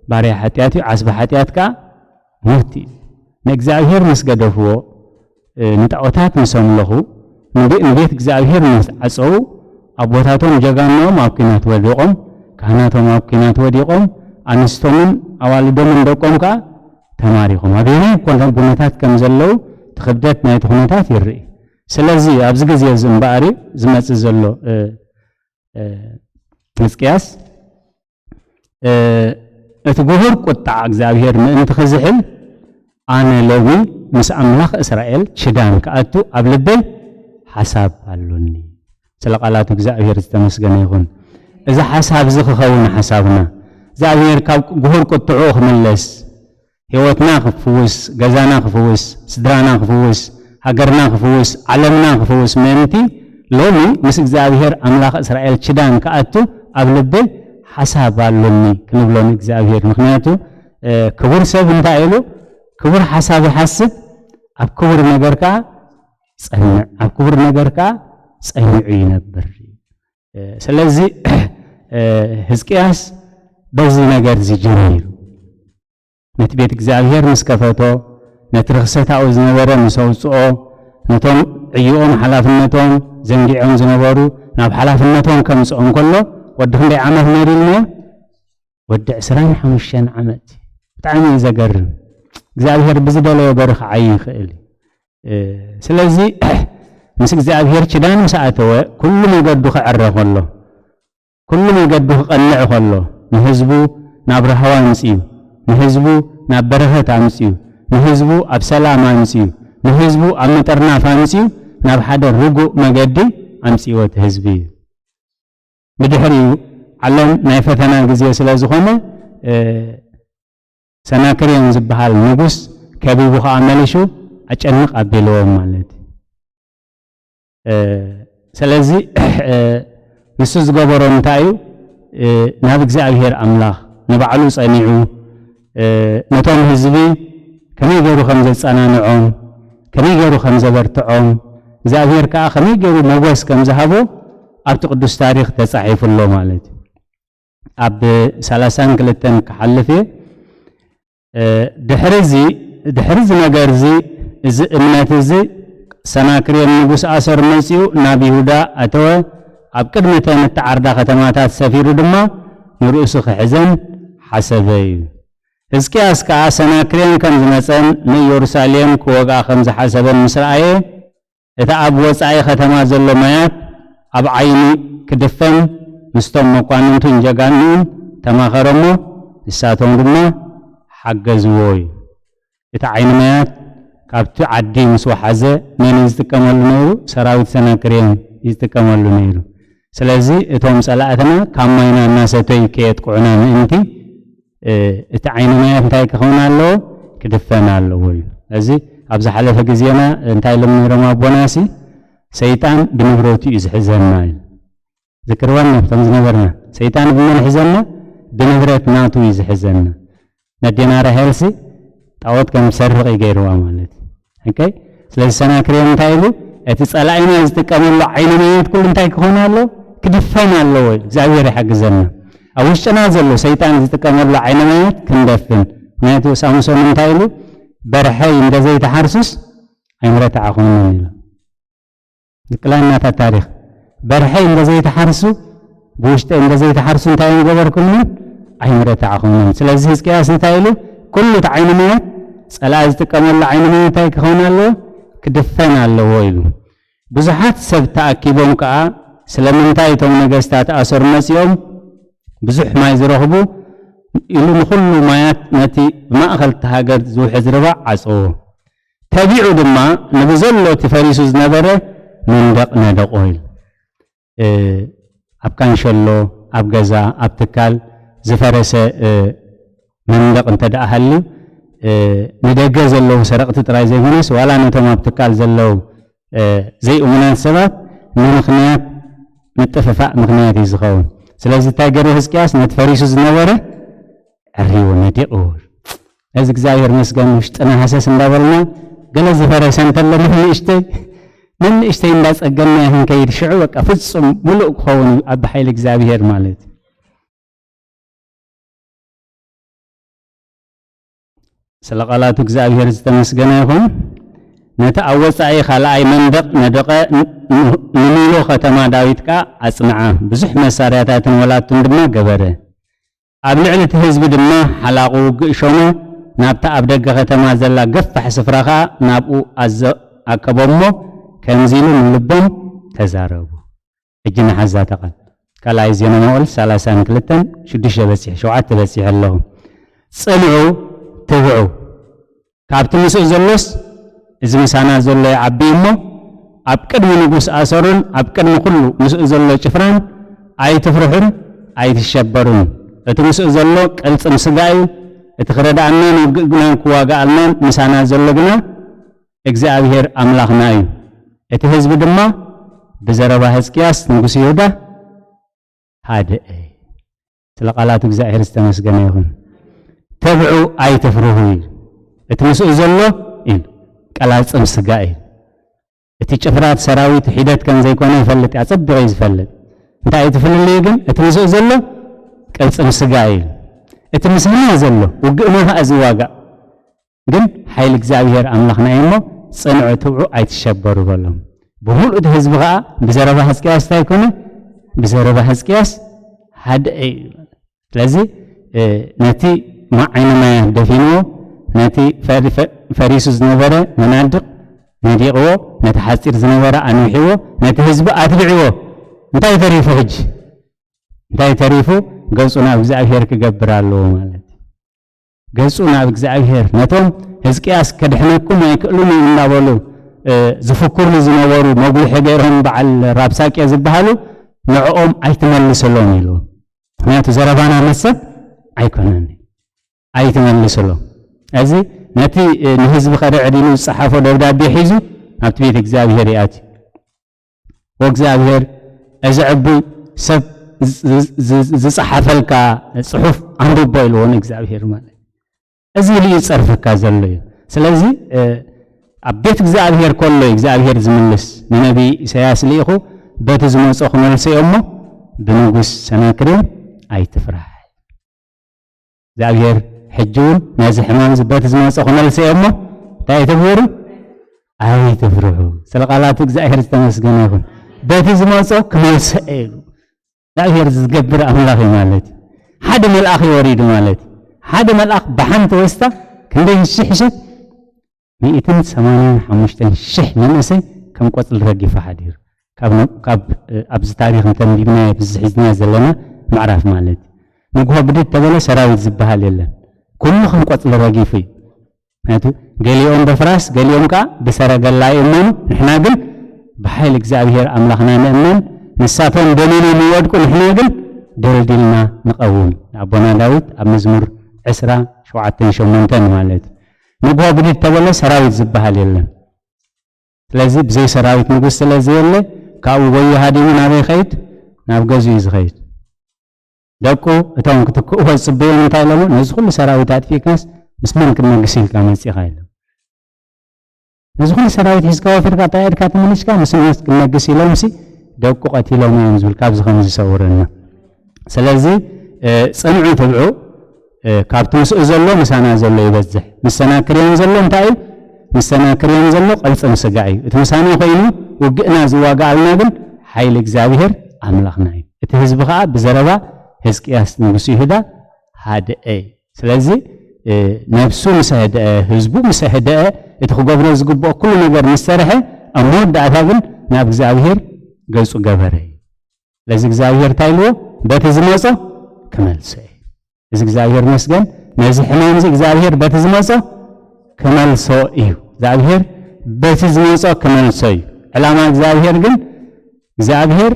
باري حتياتي عصب حتياتكا موتي نغزاهير مسغدفو نتاوتات مسملهو نبيت እግዚአብሔር አጽው አቦታቶም ጀጋናው ማብኪናት ወዲቆም ካህናቶም አብኪናት ወዲቆም አንስቶምን አዋልዶም እንደቆም ካ ተማሪኹም አቤኔ ኮንተም ቡነታት ከም ዘለው ተخبደት ናይ ተኹነታት ይርኢ ስለዚ ኣብዚ ግዜ ዝምባሪ ዝመጽ ዘሎ ሕዝቅያስ እቲ ግሁር ቁጣ እግዚአብሔር ምእንቲ ክዝሕል አነ ሎሚ ምስ አምላኽ እስራኤል ችዳን ከአቱ ኣብ ልበይ ሓሳብ አሉኒ ስለ ቃላቱ እግዚአብሔር ዝተመስገነ ይኹን እዛ ሓሳብ ዝኽኸውን ሓሳብና እግዚአብሔር ካብ ግሁር ቁጥዑ ክምለስ ህይወትና ክፍውስ ገዛና ክፍውስ ስድራና ክፍውስ ሃገርና ክፍውስ ዓለምና ክፍውስ ምእንቲ ሎሚ ምስ እግዚአብሔር አምላኽ እስራኤል ችዳን ከአቱ ኣብ ልበይ ሓሳብ አሉኒ ክንብሎን እግዚአብሔር ምክንያቱ ክቡር ሰብ እንታይ ኢሉ ክቡር ሓሳብ ይሓስብ ኣብ ክቡር ነገርካ ጸንዕ ኣብ ክቡር ነገርካ ጸንዑ ይነብር ስለዚ ሕዝቅያስ በዚ ነገር ዝጀመሩ ነቲ ቤት እግዚአብሔር ምስ ከፈቶ ነቲ ርክሰታኡ ዝነበረ ምስ ኣውፅኦ ነቶም ዕይኦም ሓላፍነቶም ዘንጊዖም ዝነበሩ ናብ ሓላፍነቶም ከምፅኦም ከሎ ወዲ ክንደይ ዓመት ነይሩልሞ ወዲ 25 ዓመት ብጣዕሚ ዘገርም እግዚአብሔር ብዝደለዮ በሪ ክዓይ ይኽእል ስለዚ ምስ እግዚኣብሔር ኪዳን ምስ ኣተወ ኩሉ መገዱ ክዕረፍ ከሎ ኩሉ መገዱ ክቐልዕ ከሎ ንህዝቡ ናብ ረሃዋ ኣምፅኡ ንህዝቡ ናብ በረኸት ኣምፅኡ ንህዝቡ ኣብ ሰላም ኣምፅኡ ንህዝቡ ኣብ መጠርናፍ ኣምፅኡ ናብ ሓደ ርጉእ መገዲ ኣምፅዎ እቲ ህዝቢ እዩ ብድሕሪኡ ዓለም ናይ ፈተና ግዜ ስለ ዝኾነ ሰናክሬም ዝበሃል ንጉስ ከቢቡ ከዓ መሊሹ ኣጨንቕ ኣቢልዎም ማለት ስለዚ ንሱ ዝገበሮ እንታይ እዩ ናብ እግዚኣብሔር ኣምላኽ ንባዕሉ ጸኒዑ ነቶም ህዝቢ ከመይ ገይሩ ከም ዘጸናንዖም ከመይ ገይሩ ከም ዘበርትዖም እግዚኣብሔር ከዓ ከመይ ገይሩ ሞገስ ከም ዝሃቦ ኣብቲ ቅዱስ ታሪክ ተጻሒፉሎ ማለት እዩ ኣብ 32 ክሓልፍ ድሕሪ ነገር እዚ እምነት እዚ ሰናክሬም ንጉስ ኣሰር መጺኡ ናብ ይሁዳ ኣተወ ኣብ ቅድሚ እተን እተዓርዳ ከተማታት ሰፊሩ ድማ ንርእሱ ክሕዘን ሓሰበ እዩ ሕዝቅያስ ከዓ ሰናክሬም ከም ዝመፀን ንኢየሩሳሌም ክወግኣ ከም ዝሓሰበን ምስ ረኣየ እታ ኣብ ወፃኢ ከተማ ዘሎ ማያት ኣብ ዓይኒ ክድፈን ምስቶም መኳንንቱን ጀጋኑን ተማኸረሞ ንሳቶም ድማ ሓገዝዎ እዩ እቲ ዓይኒ ማያት ካብቲ ዓዲ ምስ ወሓዘ መን ዝጥቀመሉ ነይሩ ሰራዊት ሰናክሬም ይዝጥቀመሉ ነይሩ ስለዚ እቶም ጸላእትና ካብ ማይና እናሰተዩ ከየጥቅዑና ምእንቲ እቲ ዓይኒ ማያት እንታይ ክኸውን ኣለዎ ክድፈን ኣለዎ እዩ እዚ ኣብ ዝሓለፈ ግዜና እንታይ ኢሎም ነይሮም ኣቦናሲ ሰይጣን ብንብረቱ እዩ ዝሕዘና እዩ ذكروانا كم زنبرنا سيطان بمن حزنا بنبرت ناتو يزحزنا ندينا رهلسي تعود كم سرق يغيروا مالت اوكي ስለዚህ ሰናክሬም ታይሉ እትጸላይና ዝተቀመሉ ዓይነማያት ኩሉ እንታይ ክሆን ኣሎ ክድፈን ኣሎ ወይ እግዚአብሔር ይሐግዘና ኣብ ውሽጥና ዘሎ ሰይጣን ዝተቀመሉ ዓይነማያት ክንደፍን ምክንያቱ ሳምሶን እንታይሉ በርሐይ እንደዘይ ተሐርሱስ አይምረታ አኹን ይላል ድቅላና ታሪክ በርሐይ እንደዘይ ተሐርሱ በውሽጥ እንደዘይ ተሐርሱ እንታይ ገበርኩም አይምረታ አኹን ስለዚህ ሕዝቅያስ እንታይሉ ኩሉ ዓይነማያት ጸላእ ዝተቀመሉ ዓይነማያት እንታይ ክሆን ኣሎ ክድፈን ኣለዎ ኢሉ ብዙሓት ሰብ ተኣኪቦም ከዓ ስለምንታይ እቶም ነገስታት ኣሰር መጺኦም ብዙሕ ማይ ዝረኽቡ ኢሉ ንኹሉ ማያት ነቲ ማእኸል ሃገር ዝውሕዝ ርባዕ ዓፀዎ ተቢዑ ድማ ንብዘሎ ተፈሪሱ ዝነበረ መንደቕ ነደቆ ኢሉ ኣብ ካንሸሎ ኣብ ገዛ ኣብ ትካል ዝፈረሰ መንደቕ እንተደኣሃልዩ ندقة زلوا سرقت ترى زي هناس ولا نتوما بتكال زلوا زي أمنات سبات من مخنيات متففاء مخنيات يزخون سلازي تاجر هسكاس نتفريش زنورة الريو نديقور ازك زاير مسكن مشت أنا حساس ندورنا قال الزفارة سنتلا من اشتي الناس أقلنا هن كيد شعوك أفتصم ملؤك خون أبحيلك زابير مالت سلقالات እግዚአብሔር ዝተመስገነ ይሁን ነተአወጻይ ኻላይ መንደቅ ነደቀ ንሚሎ ከተማ ዳዊትካ አጽንዓ ብዙሕ መሳርያታትን ወላቱን ድማ ገበረ ኣብ ልዕሊ እቲ ህዝቢ ድማ ሓላቁ ግእሾነ ናብታ ኣብ ደገ ከተማ ዘላ ገፋሕ ስፍራኻ ናብኡ ኣከቦሞ ከምዚሉ ንልቦም ተዛረቡ እጅና ሓዛተቐል ካልኣይ ዜና መውል 32 6 በሲሕ 7 በሲሕ ኣለኹ ጽንዑ تبعو كابت مسؤ زلوس إذا مسانا زلو يعبي إمو أبكد من نقوس آسرون أبكد من كله مسؤ زلو شفران أي تفرحون أي تشبرون إتمسؤ زلو قلت مسقاي إتخرد عنان وقنا كواقع النان مسانا زلو قنا إجزاء أملاخنا أيو إتهزب دما بزربا هزكياس نقوس يهودا هذا أي تلقالات إجزاء استمسقنا يهون تبعو أي تفرحون اتمسؤ زلو إن قلات امسقائي اتي شفرات سراويت حيدات كان زي كونه يفلت أصدق يفلت انت أي تفلت ليقن اتمسؤ زلو قلت امسقائي اتمسقنا زلو وقئنوها أزواقا قن حيلك زاوير أملاخنا إيمو صنعوا تبعو أي تشبروا بلهم بقول اتهز بغاء بزربا هزكياس تايكونه بزربا هزكياس هاد أي لازي نتي ما عينما دفينو نتي فريسوس نبرة منادق نديقو ነቲ ሓፂር ዝነበረ ኣንውሕዎ ነቲ ህዝቢ ኣትብዕዎ እንታይ ተሪፉ ሕጂ እንታይ ተሪፉ ገጹ ናብ እግዚኣብሔር ክገብር ኣለዎ ማለት ገጹ ናብ እግዚኣብሔር ነቶም ሕዝቅያስ ከድሕነኩም ኣይክእሉን እናበሉ ዝፍክሩ ዝነበሩ መጉልሒ ገይሮም በዓል ራብሳቅያ ዝበሃሉ ንዕኦም ኣይትመልሰሎም ኢሉ ምክንያቱ ዘረባና መሰብ ኣይኮነን ኣይትመልሰሎም እዚ ነቲ ንህዝቢ ከደዕድ ኢሉ ዝፀሓፎ ደብዳቤ ሒዙ ናብቲ ቤት እግዚኣብሔር ይኣትዩ ወእግዚኣብሔር እዚ ዕቡይ ሰብ ዝፀሓፈልካ ፅሑፍ አንብቦ ኢልዎ ንእግዚኣብሔር ማለት እዚ ኢሉ ይፀርፈካ ዘሎ እዩ ስለዚ ኣብ ቤት እግዚኣብሔር ከሎ እግዚኣብሔር ዝምልስ ንነቢ ኢሳያስ ልኢኹ በቲ ዝመፆ ክመልሰዮ እሞ ብንጉስ ሰናክሬም ኣይትፍራሕ እግዚኣብሔር ሕጂ እውን ነዚ ሕማም በቲ ዝመፆ ክመልሰዮ እሞ እንታይ ተግበሩ ኣይትፍርሑ ስለ ቃላት እግዚኣብሔር ዝተመስገነ ይኹን በቲ ዝመፆ ክመልሰ ኢሉ እግዚአብሔር ዝገብር ኣምላኽ እዩ ማለት ሓደ መልኣኽ ይወሪዱ ማለት ሓደ መልኣኽ ብሓንቲ ወስታ ክንደይ ሽሕ ሽሕ 185,000 መንእሰይ ከም ቆፅሊ ረጊፋ ሓዲሩ ካብ ኣብዚ ታሪክ ተንቢብና ብዝሒዝና ዘለና ምዕራፍ ማለት ንጉሆ ብድት ተበለ ሰራዊት ዝበሃል የለን ኩሉ ከም ቆፅሊ ረጊፉ እዩ ምክንያቱ ገሊኦም በፍራስ ገሊኦም ከዓ ብሰረገላ ይእመኑ ንሕና ግን ብሓይሊ እግዚአብሔር ኣምላኽና ንእመን ንሳቶም ደሊሎም ይወድቁ ንሕና ግን ደልዲልና ንቐውም ኣቦና ዳዊት ኣብ መዝሙር 27:8 ማለት ንጉሆ ብድት ተበለ ሰራዊት ዝበሃል የለን ስለዚ ብዘይ ሰራዊት ንጉስ ስለዘየለ ካብኡ ጎዩ ሃዲሙ ናበይ ኸይድ ናብ ገዙ እዩ ዝኸይድ ደቁ እቶም ክትክእዎ ዝፅበዮም እንታይ ኢሎሞ ነዚ ኩሉ ሰራዊት ኣጥፊእካስ ምስ መን ክንነግስ ኢልካ መፂኻ ኢሎም ነዚ ኩሉ ሰራዊት ሒዝካ ወፊርካ ታይድካ ትምልሽካ ምስ መን ክንነግስ ኢሎምሲ ደቁ ቀቲሎም እዮም ዝብል ካብዚ ከም ዝሰውረና ስለዚ ፅንዑ ትብዑ ካብቲ ምስኡ ዘሎ ምሳና ዘሎ ይበዝሕ ምስ ሰናክሬም ዘሎ እንታይ እዩ ምስ ሰናክሬም ዘሎ ቅልፅም ስጋዕ እዩ እቲ ምሳና ኮይኑ ውግእና ዝዋጋኣልና ግን ሓይሊ እግዚኣብሔር ኣምላኽና እዩ እቲ ህዝቢ ከዓ ብዘረባ ሕዝቅያስ ንጉስ ይሁዳ ሃደአ ስለዚ ነብሱ ምስ ህደአ ህዝቡ ምስ ህደአ እቲ ክገብሮ ዝግብኦ ኩሉ ነገር ምስ ሰርሐ ኣብ መወዳእታ ግን ናብ እግዚኣብሔር ገጹ ገበረ ስለዚ እግዚኣብሔር እንታይ ኢልዎ በቲ ዝመፆ ክመልሶ እዚ እግዚኣብሔር መስገን ነዚ ሕማም እዚ እግዚአብሔር በቲ ዝመፆ ክመልሶ እዩ እግዚአብሔር በቲ ዝመፆ ክመልሶ እዩ ዕላማ እግዚአብሔር ግን እግዚአብሔር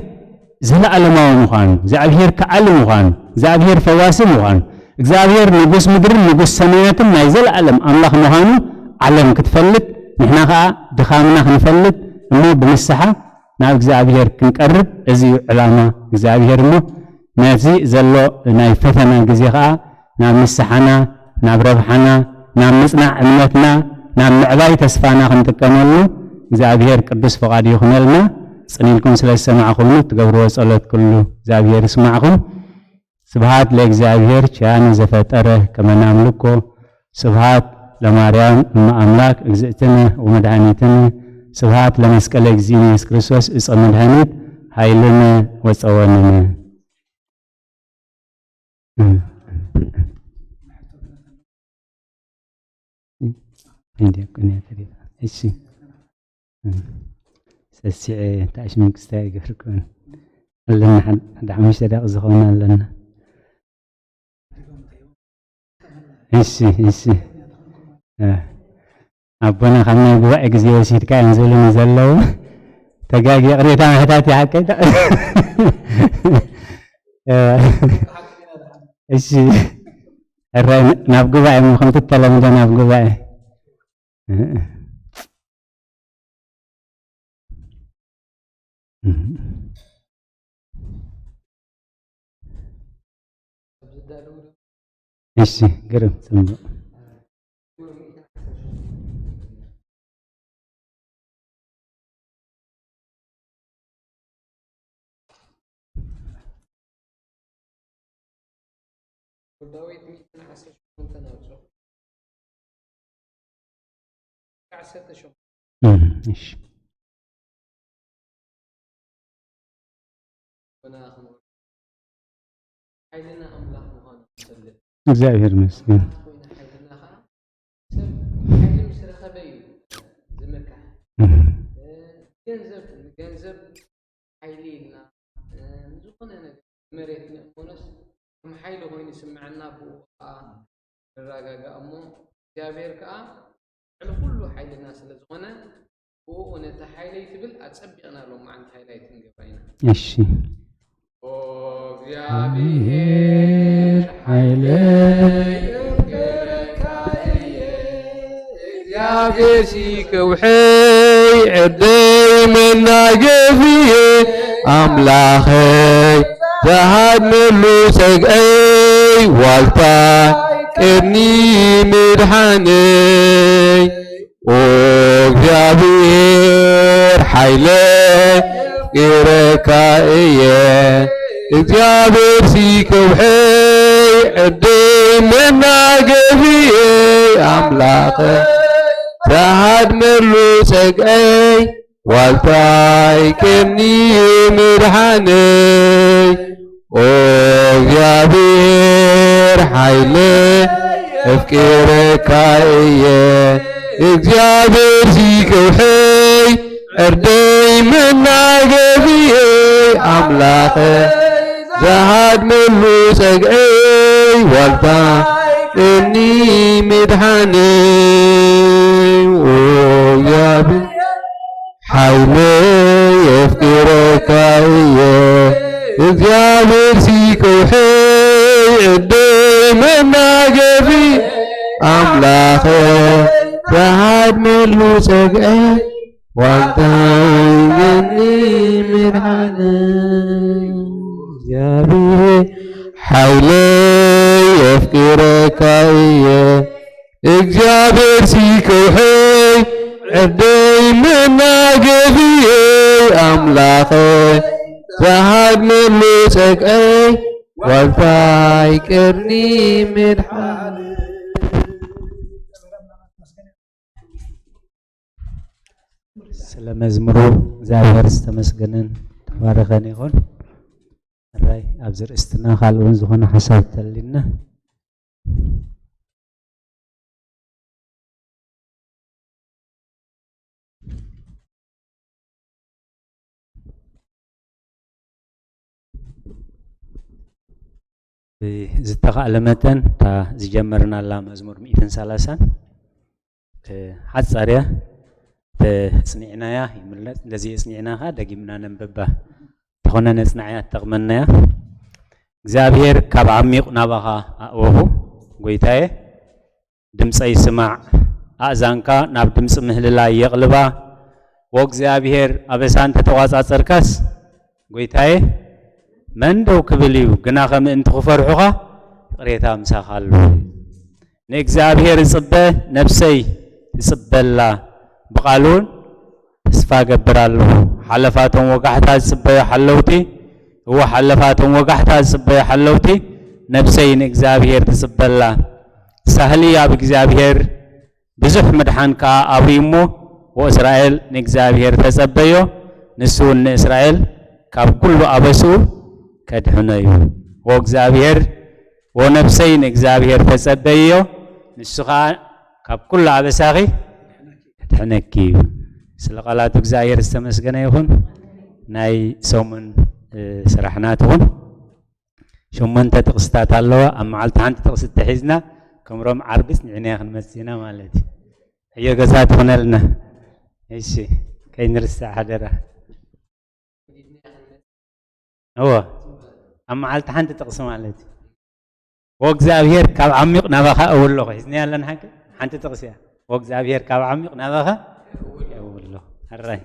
ዘለዓለማዊ ምዃኑ እግዚአብሔር ከዓሊ ምዃኑ እግዚአብሔር ፈዋሲ ምዃኑ እግዚአብሔር ንጉስ ምድርን ንጉስ ሰማያትን ናይ ዘለዓለም ኣምላኽ ምዃኑ ዓለም ክትፈልጥ ንሕና ከዓ ድኻምና ክንፈልጥ እሞ ብምስሓ ናብ እግዚአብሔር ክንቀርብ እዚ ዕላማ እግዚአብሔር እሞ ነዚ ዘሎ ናይ ፈተና ግዜ ከዓ ናብ ምስሓና ናብ ረብሓና ናብ ምጽናዕ እምነትና ናብ ምዕባይ ተስፋና ክንጥቀመሉ እግዚአብሔር ቅዱስ ፈቃዱ ይኹነልና ጽኒልኩም ስለ ዝሰማዕኹም ትገብርዎ ጸሎት ኩሉ እግዚአብሔር ይስማዕኩም ስብሃት ለእግዚአብሔር ቻን ዘፈጠረ ከመናምልኮ ስብሃት ለማርያም እመ አምላክ እግዝእትነ ወመድኃኒትነ ስብሃት ለመስቀለ እግዚእነ ኢየሱስ ክርስቶስ እፀ መድኃኒት ኃይልነ ወፀወንነ እሺ ሰሲዐ ታሽም ክስታይ ገርኩን ኣለና ሓደ 5 ደቂቃ ዝኸውን ኣለና እሺ ኣቦና ካብ ናይ ጉባኤ ግዜ ወሲድካ እዮም ዝብሉኒ ዘለዉ ተጋጊ ቅሬታ ምሕታት ይሓቀይታ እሺ ናብ ጉባኤ ከም ትተለምደ ናብ ጉባኤ እሺ ግርም ጽምዶ ዳዊት 118 ናቸው ካሰተሽም እሺ ወናኸም ኃይልና አምላክ መሆን ይፈልግ እግዚአብሔር ይመስገን ኃይልና ሰብ ኃይል ምስረኸበ እዩ ዝመካ حيلينا نزقنا مريت نقونس هم حيل هو يسمعنا بوقا الرجاء أمو جابير كا على كل حيل الناس اللي زقنا ونت حيلي تبل أتسبقنا لهم عن حيلي تنقبينا እሺ እግዚአብሔር ኃይለይ እግዚአብሔር ሲከውሐይ ዕደይ መናገፊየ አምላኸይ ዘሃድመሉ ፀግአይ ዋልታ ቅድኒ ምድሓነይ ኦ እግዚአብሔር ኃይለይ ይረካ እየ እግዚአብሔር ሲከውሐይ ዕደይ መናገፊየ አምላኸይ ዘሃድመሉ ፀግአይ ዋልታይ ቅድኒ ምድሓነይ ኦ እግዚአብሔር ኃይለይ ኣፍቂረካ እየ እግዚአብሔር ሲከውሐይ ዕደይ መናገፊየ አምላኸይ ዘሃድመሉ ፀግአይ ዋልታ ቅድኒ ምድሓነይ ኦ እግዚአብሔር ኃይለይ ኣፍቂረካ እየ እግዚአብሔር ሲከውሐይ ዕደይ መናገፊየ አምላኸይ ዘሃድመሉ ፀግአይ ዋልታይ ቅድኒ ምድሓነይ እግዚአብሔር ኃይለይ ኣፍቂረካ እየ እግዚአብሔር ሲከውሐይ ዕደይ መናገፊየ አምላኸይ ዘሃድመሉ ፀግአይ ዋልታይ ቅድኒ ምድሓነይ ስለ መዝሙሩ እግዚአብሔር ዝተመስገነን ተባረኸን ይኹን ራይ ኣብዚ ርእስትና ካልእ እውን ዝኾነ ሓሳብ ተሊና ዝተኻእለ መጠን እታ ዝጀመርናላ መዝሙር 130 ሓፃርያ ተጽኒዕናያ ይምለጥ ለዚ የጽኒዕናኻ ደጊምና ነንብባ ተኾነ ነጽናዕያ ተጠቕመናያ እግዚአብሔር ካብ ዓሚቕ ናባኻ ኣእወኹ ጐይታየ ድምፀይ ስማዕ ኣእዛንካ ናብ ድምፂ ምህልላይ የቕልባ ወእግዚአብሔር ኣበሳን ተተዋጻጸርካስ ጐይታየ መን ደው ክብል እዩ ግና ከምእንቲ ክፈርሑኻ ቅሬታ ምሳኻ ኣሎ ንእግዚአብሔር እጽበ ነፍሰይ ትጽበላ بقالون تسفى قبرالله حلفاتهم وقحتها السبية حلوتي هو حلفاتهم وقحتها السبية حلوتي نفسين اكزابير تسبى الله سهلي يا بكزابير بزح مدحان كا أبيمو وإسرائيل نكزابير تسبيو نسون إسرائيل كاب كل أبسو كدحنيو وإكزابير ونفسين اكزابير تسبيو نسخا كاب كل أبساغي تحنكي سلقالات እግዚአብሔር ዝተመስገነ ይኹን ናይ ሰሙን ስራሕናትውን ሸሞንተ ጥቕስታት ኣለዋ ኣብ መዓልቲ ሓንቲ ጥቕሲ ተሒዝና ከምሮም ዓርቢስ ንዕና ክንመፅና ማለት እዩ ሕዮ ገዛ ትኾነልና እሺ ከይንርስዕ ሓደራ እዎ ኣብ መዓልቲ ሓንቲ ጥቕሲ ማለት እዩ ወእግዚአብሔር ካብ ዓሚቕ ናባኻ እውለኹ ሒዝኒያ ኣለና ሓንቲ ጥቕሲ እያ وእግዚአብሔር ካብ ዓሚቕ ናባኻ ይውሎ ኣራይ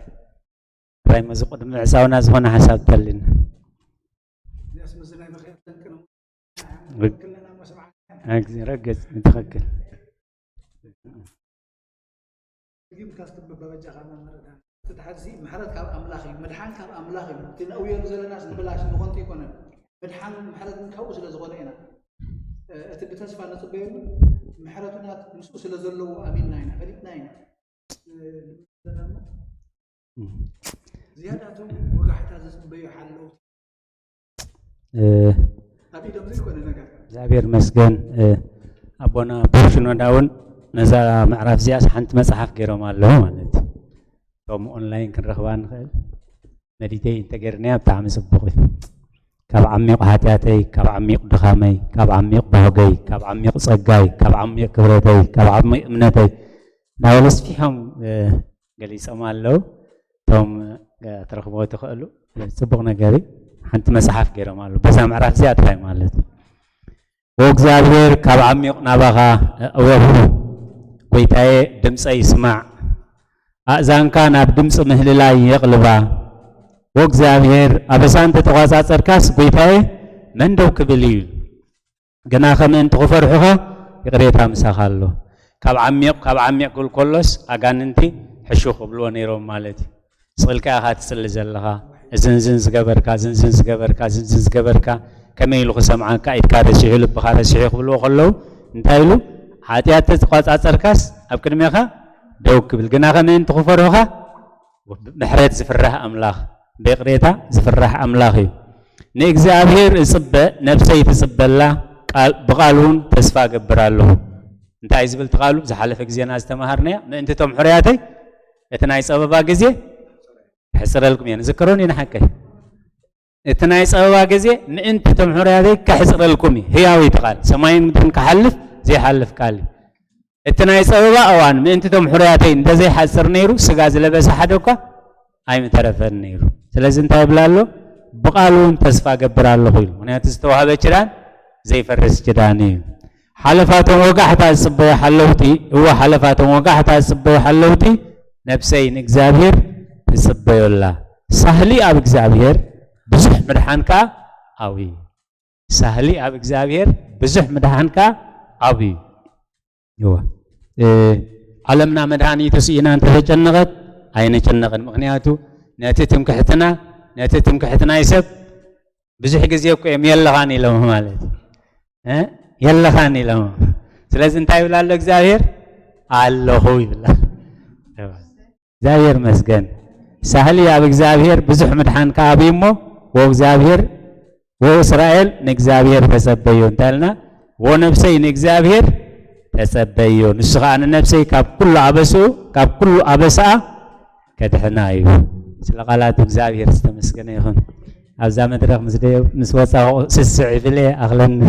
ራይ መዝቁድ ምዕሳውና ዝኾነ ሓሳብ ተሊና ረገፅ ንትኽክል ምሕረት ካብ ኣምላኽ እዩ መድሓን ካብ ኣምላኽ እዩ እቲ ነእውየሉ ዘለና ንብላሽ ንኾንቲ ይኮነን መድሓን ምሕረት ካብኡ ስለ ዝኾነ ኢና እቲ ብተስፋ ንፅበየሉ ምሕረቱናት ምስኡ ስለ ዘለዎ ኣሚንና ኢና ፈሊጥና ኢና ዝያዳቱ ወጋሕታ ዝፅበዩ ሓለው ኣብ ኢዶም ዘይኮነ ነገር እግዚአብሔር መስገን ኣቦና ፖርሽኖዳ እውን ነዛ ምዕራፍ እዚኣስ ሓንቲ መፅሓፍ ገይሮም ኣለዉ ማለት እዩ ቶም ኦንላይን ክንረኽባ ንኽእል መዲተይ እንተገርንያ ብጣዕሚ ጽቡቕ እዩ ካብ ዓሚቕ ሓጢኣተይ ካብ ዓሚቕ ድኻመይ ካብ ዓሚቕ ባህገይ ካብ ዓሚቕ ጸጋይ ካብ ዓሚቕ ክብረተይ ካብ ዓሚቕ እምነተይ እናበለ ስፊሖም ገሊፆም ኣለዉ እቶም ትረኽብዎ ትኽእሉ ጽቡቕ ነገር እዩ ሓንቲ መጽሓፍ ገይሮም ኣለዉ በዛ ምዕራፍ እዚኣ ጥራይ ማለት ወእግዚአብሔር ካብ ዓሚቕ ናባኻ እወሁ ጎይታዬ ድምፀይ ይስማዕ ኣእዛንካ ናብ ድምፂ ምህልላይ የቕልባ ወእግዚአብሔር ኣበሳን ተተቋጻጸርካስ ጎይታዬ መን ደው ክብል እዩ ገና ከምእንቲ ክፈርሑኻ ይቕሬታ ምሳኻ ኣሎ ካብ ዓሚቕ ክብል ከሎስ ኣጋንንቲ ሕሹኽ ክብልዎ ነይሮም ማለት እዩ ስቕልካ ኢኻ ትፅሊ ዘለኻ ዝንዝን ዝገበርካ ከመይ ኢሉ ክሰምዓካ ኢድካ ረሲሑ ልብኻ ረሲሑ ክብልዎ ከለዉ እንታይ ኢሉ ሓጢኣት ተቋጻጸርካስ ኣብ ቅድሜኻ ደው ክብል ግና ከምእንቲ ክፈርሑኻ ምሕረት ዝፍራሕ ኣምላኽ ብቕሬታ ዝፍራሕ ኣምላኽ እዩ ንእግዚአብሔር እጽበእ ነፍሰይ ትጽበላ ብቓል እውን ተስፋ ገብር ኣለሁ እንታይ ዝብል ትቓሉ ዝሓለፈ ግዜና ዝተማሃርናያ ምእንቲ ቶም ሕርያተይ እቲ ናይ ጸበባ ግዜ ክሕፅረልኩም እየ ንዝክሮን ኢና ሓቀይ እቲ ናይ ጸበባ ግዜ ምእንቲ ቶም ሕርያተይ ክሕፅረልኩም እዩ ህያው ይትቓል ሰማይን ምድርን ክሓልፍ ዘይሓልፍ ቃል እዩ እቲ ናይ ጸበባ እዋን ምእንቲ ቶም ሕርያተይ እንተዘይሓፅር ነይሩ ስጋ ዝለበሰ ሓደ እኳ ኣይምተረፈን ነይሩ ስለዚ እንታይ ይብላ ኣሎ ብቓል እውን ተስፋ ገብር ኣለኹ ኢሉ ምክንያቱ ዝተዋህበ ኪዳን ዘይፈርስ ኪዳን እዩ ሓለፋቶም ወጋሕታ ዝጽበዩ ሓለውቲ እዋ ሓለፋቶም ወጋሕታ ዝጽበዩ ሓለውቲ ነፍሰይ ንእግዚአብሔር ትጽበዮላ ሳህሊ ኣብ እግዚአብሔር ብዙሕ ምድሓን ከዓ ኣብዩ ሳህሊ ኣብ እግዚአብሔር ብዙሕ ምድሓን ከዓ ኣብዩ ይዋ ዓለምና መድሃኒቱ ስኢና እንተተጨነቐት ኣይንጨነቕን ምክንያቱ ነቲ ትምክሕትና ይሰብ ብዙሕ ግዜ እኮ እዮም የለኻን ኢሎም ማለት የለኻን ኢሎም ስለዚ እንታይ ይብላ ኣሎ እግዚአብሔር ኣለኹ ይብላ እግዚአብሔር መስገን ሳህሊ ኣብ እግዚአብሔር ብዙሕ ምድሓን ከዓ ኣብዩ እሞ ወእግዚአብሔር ወእስራኤል ንእግዚአብሔር ተጸበዩ እንታይ ኢልና ወነፍሰይ ንእግዚአብሔር ተጸበዩ ንሱ ከዓ ንነፍሰይ ካብ ኩሉ ኣበስኡ ካብ ኩሉ ኣበሳኣ ከድሕና እዩ ስለ ቃላቱ እግዚአብሔር ዝተመስገነ ይኹን ኣብዛ መድረኽ ምስ ወፃኹ ስስዕ ይብል ኣኽለኒ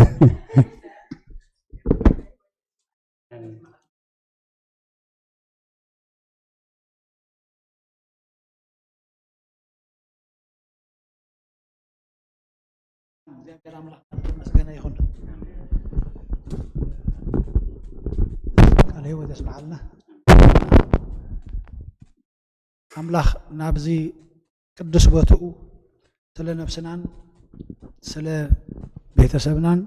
እግዚአብሔር አምላክ ተመስገነ ይሁን ቃል ህይወት ይስማዓልና አምላክ ናብዚ ቅዱስ ቦትኡ ስለ ነፍስናን ስለ ቤተሰብናን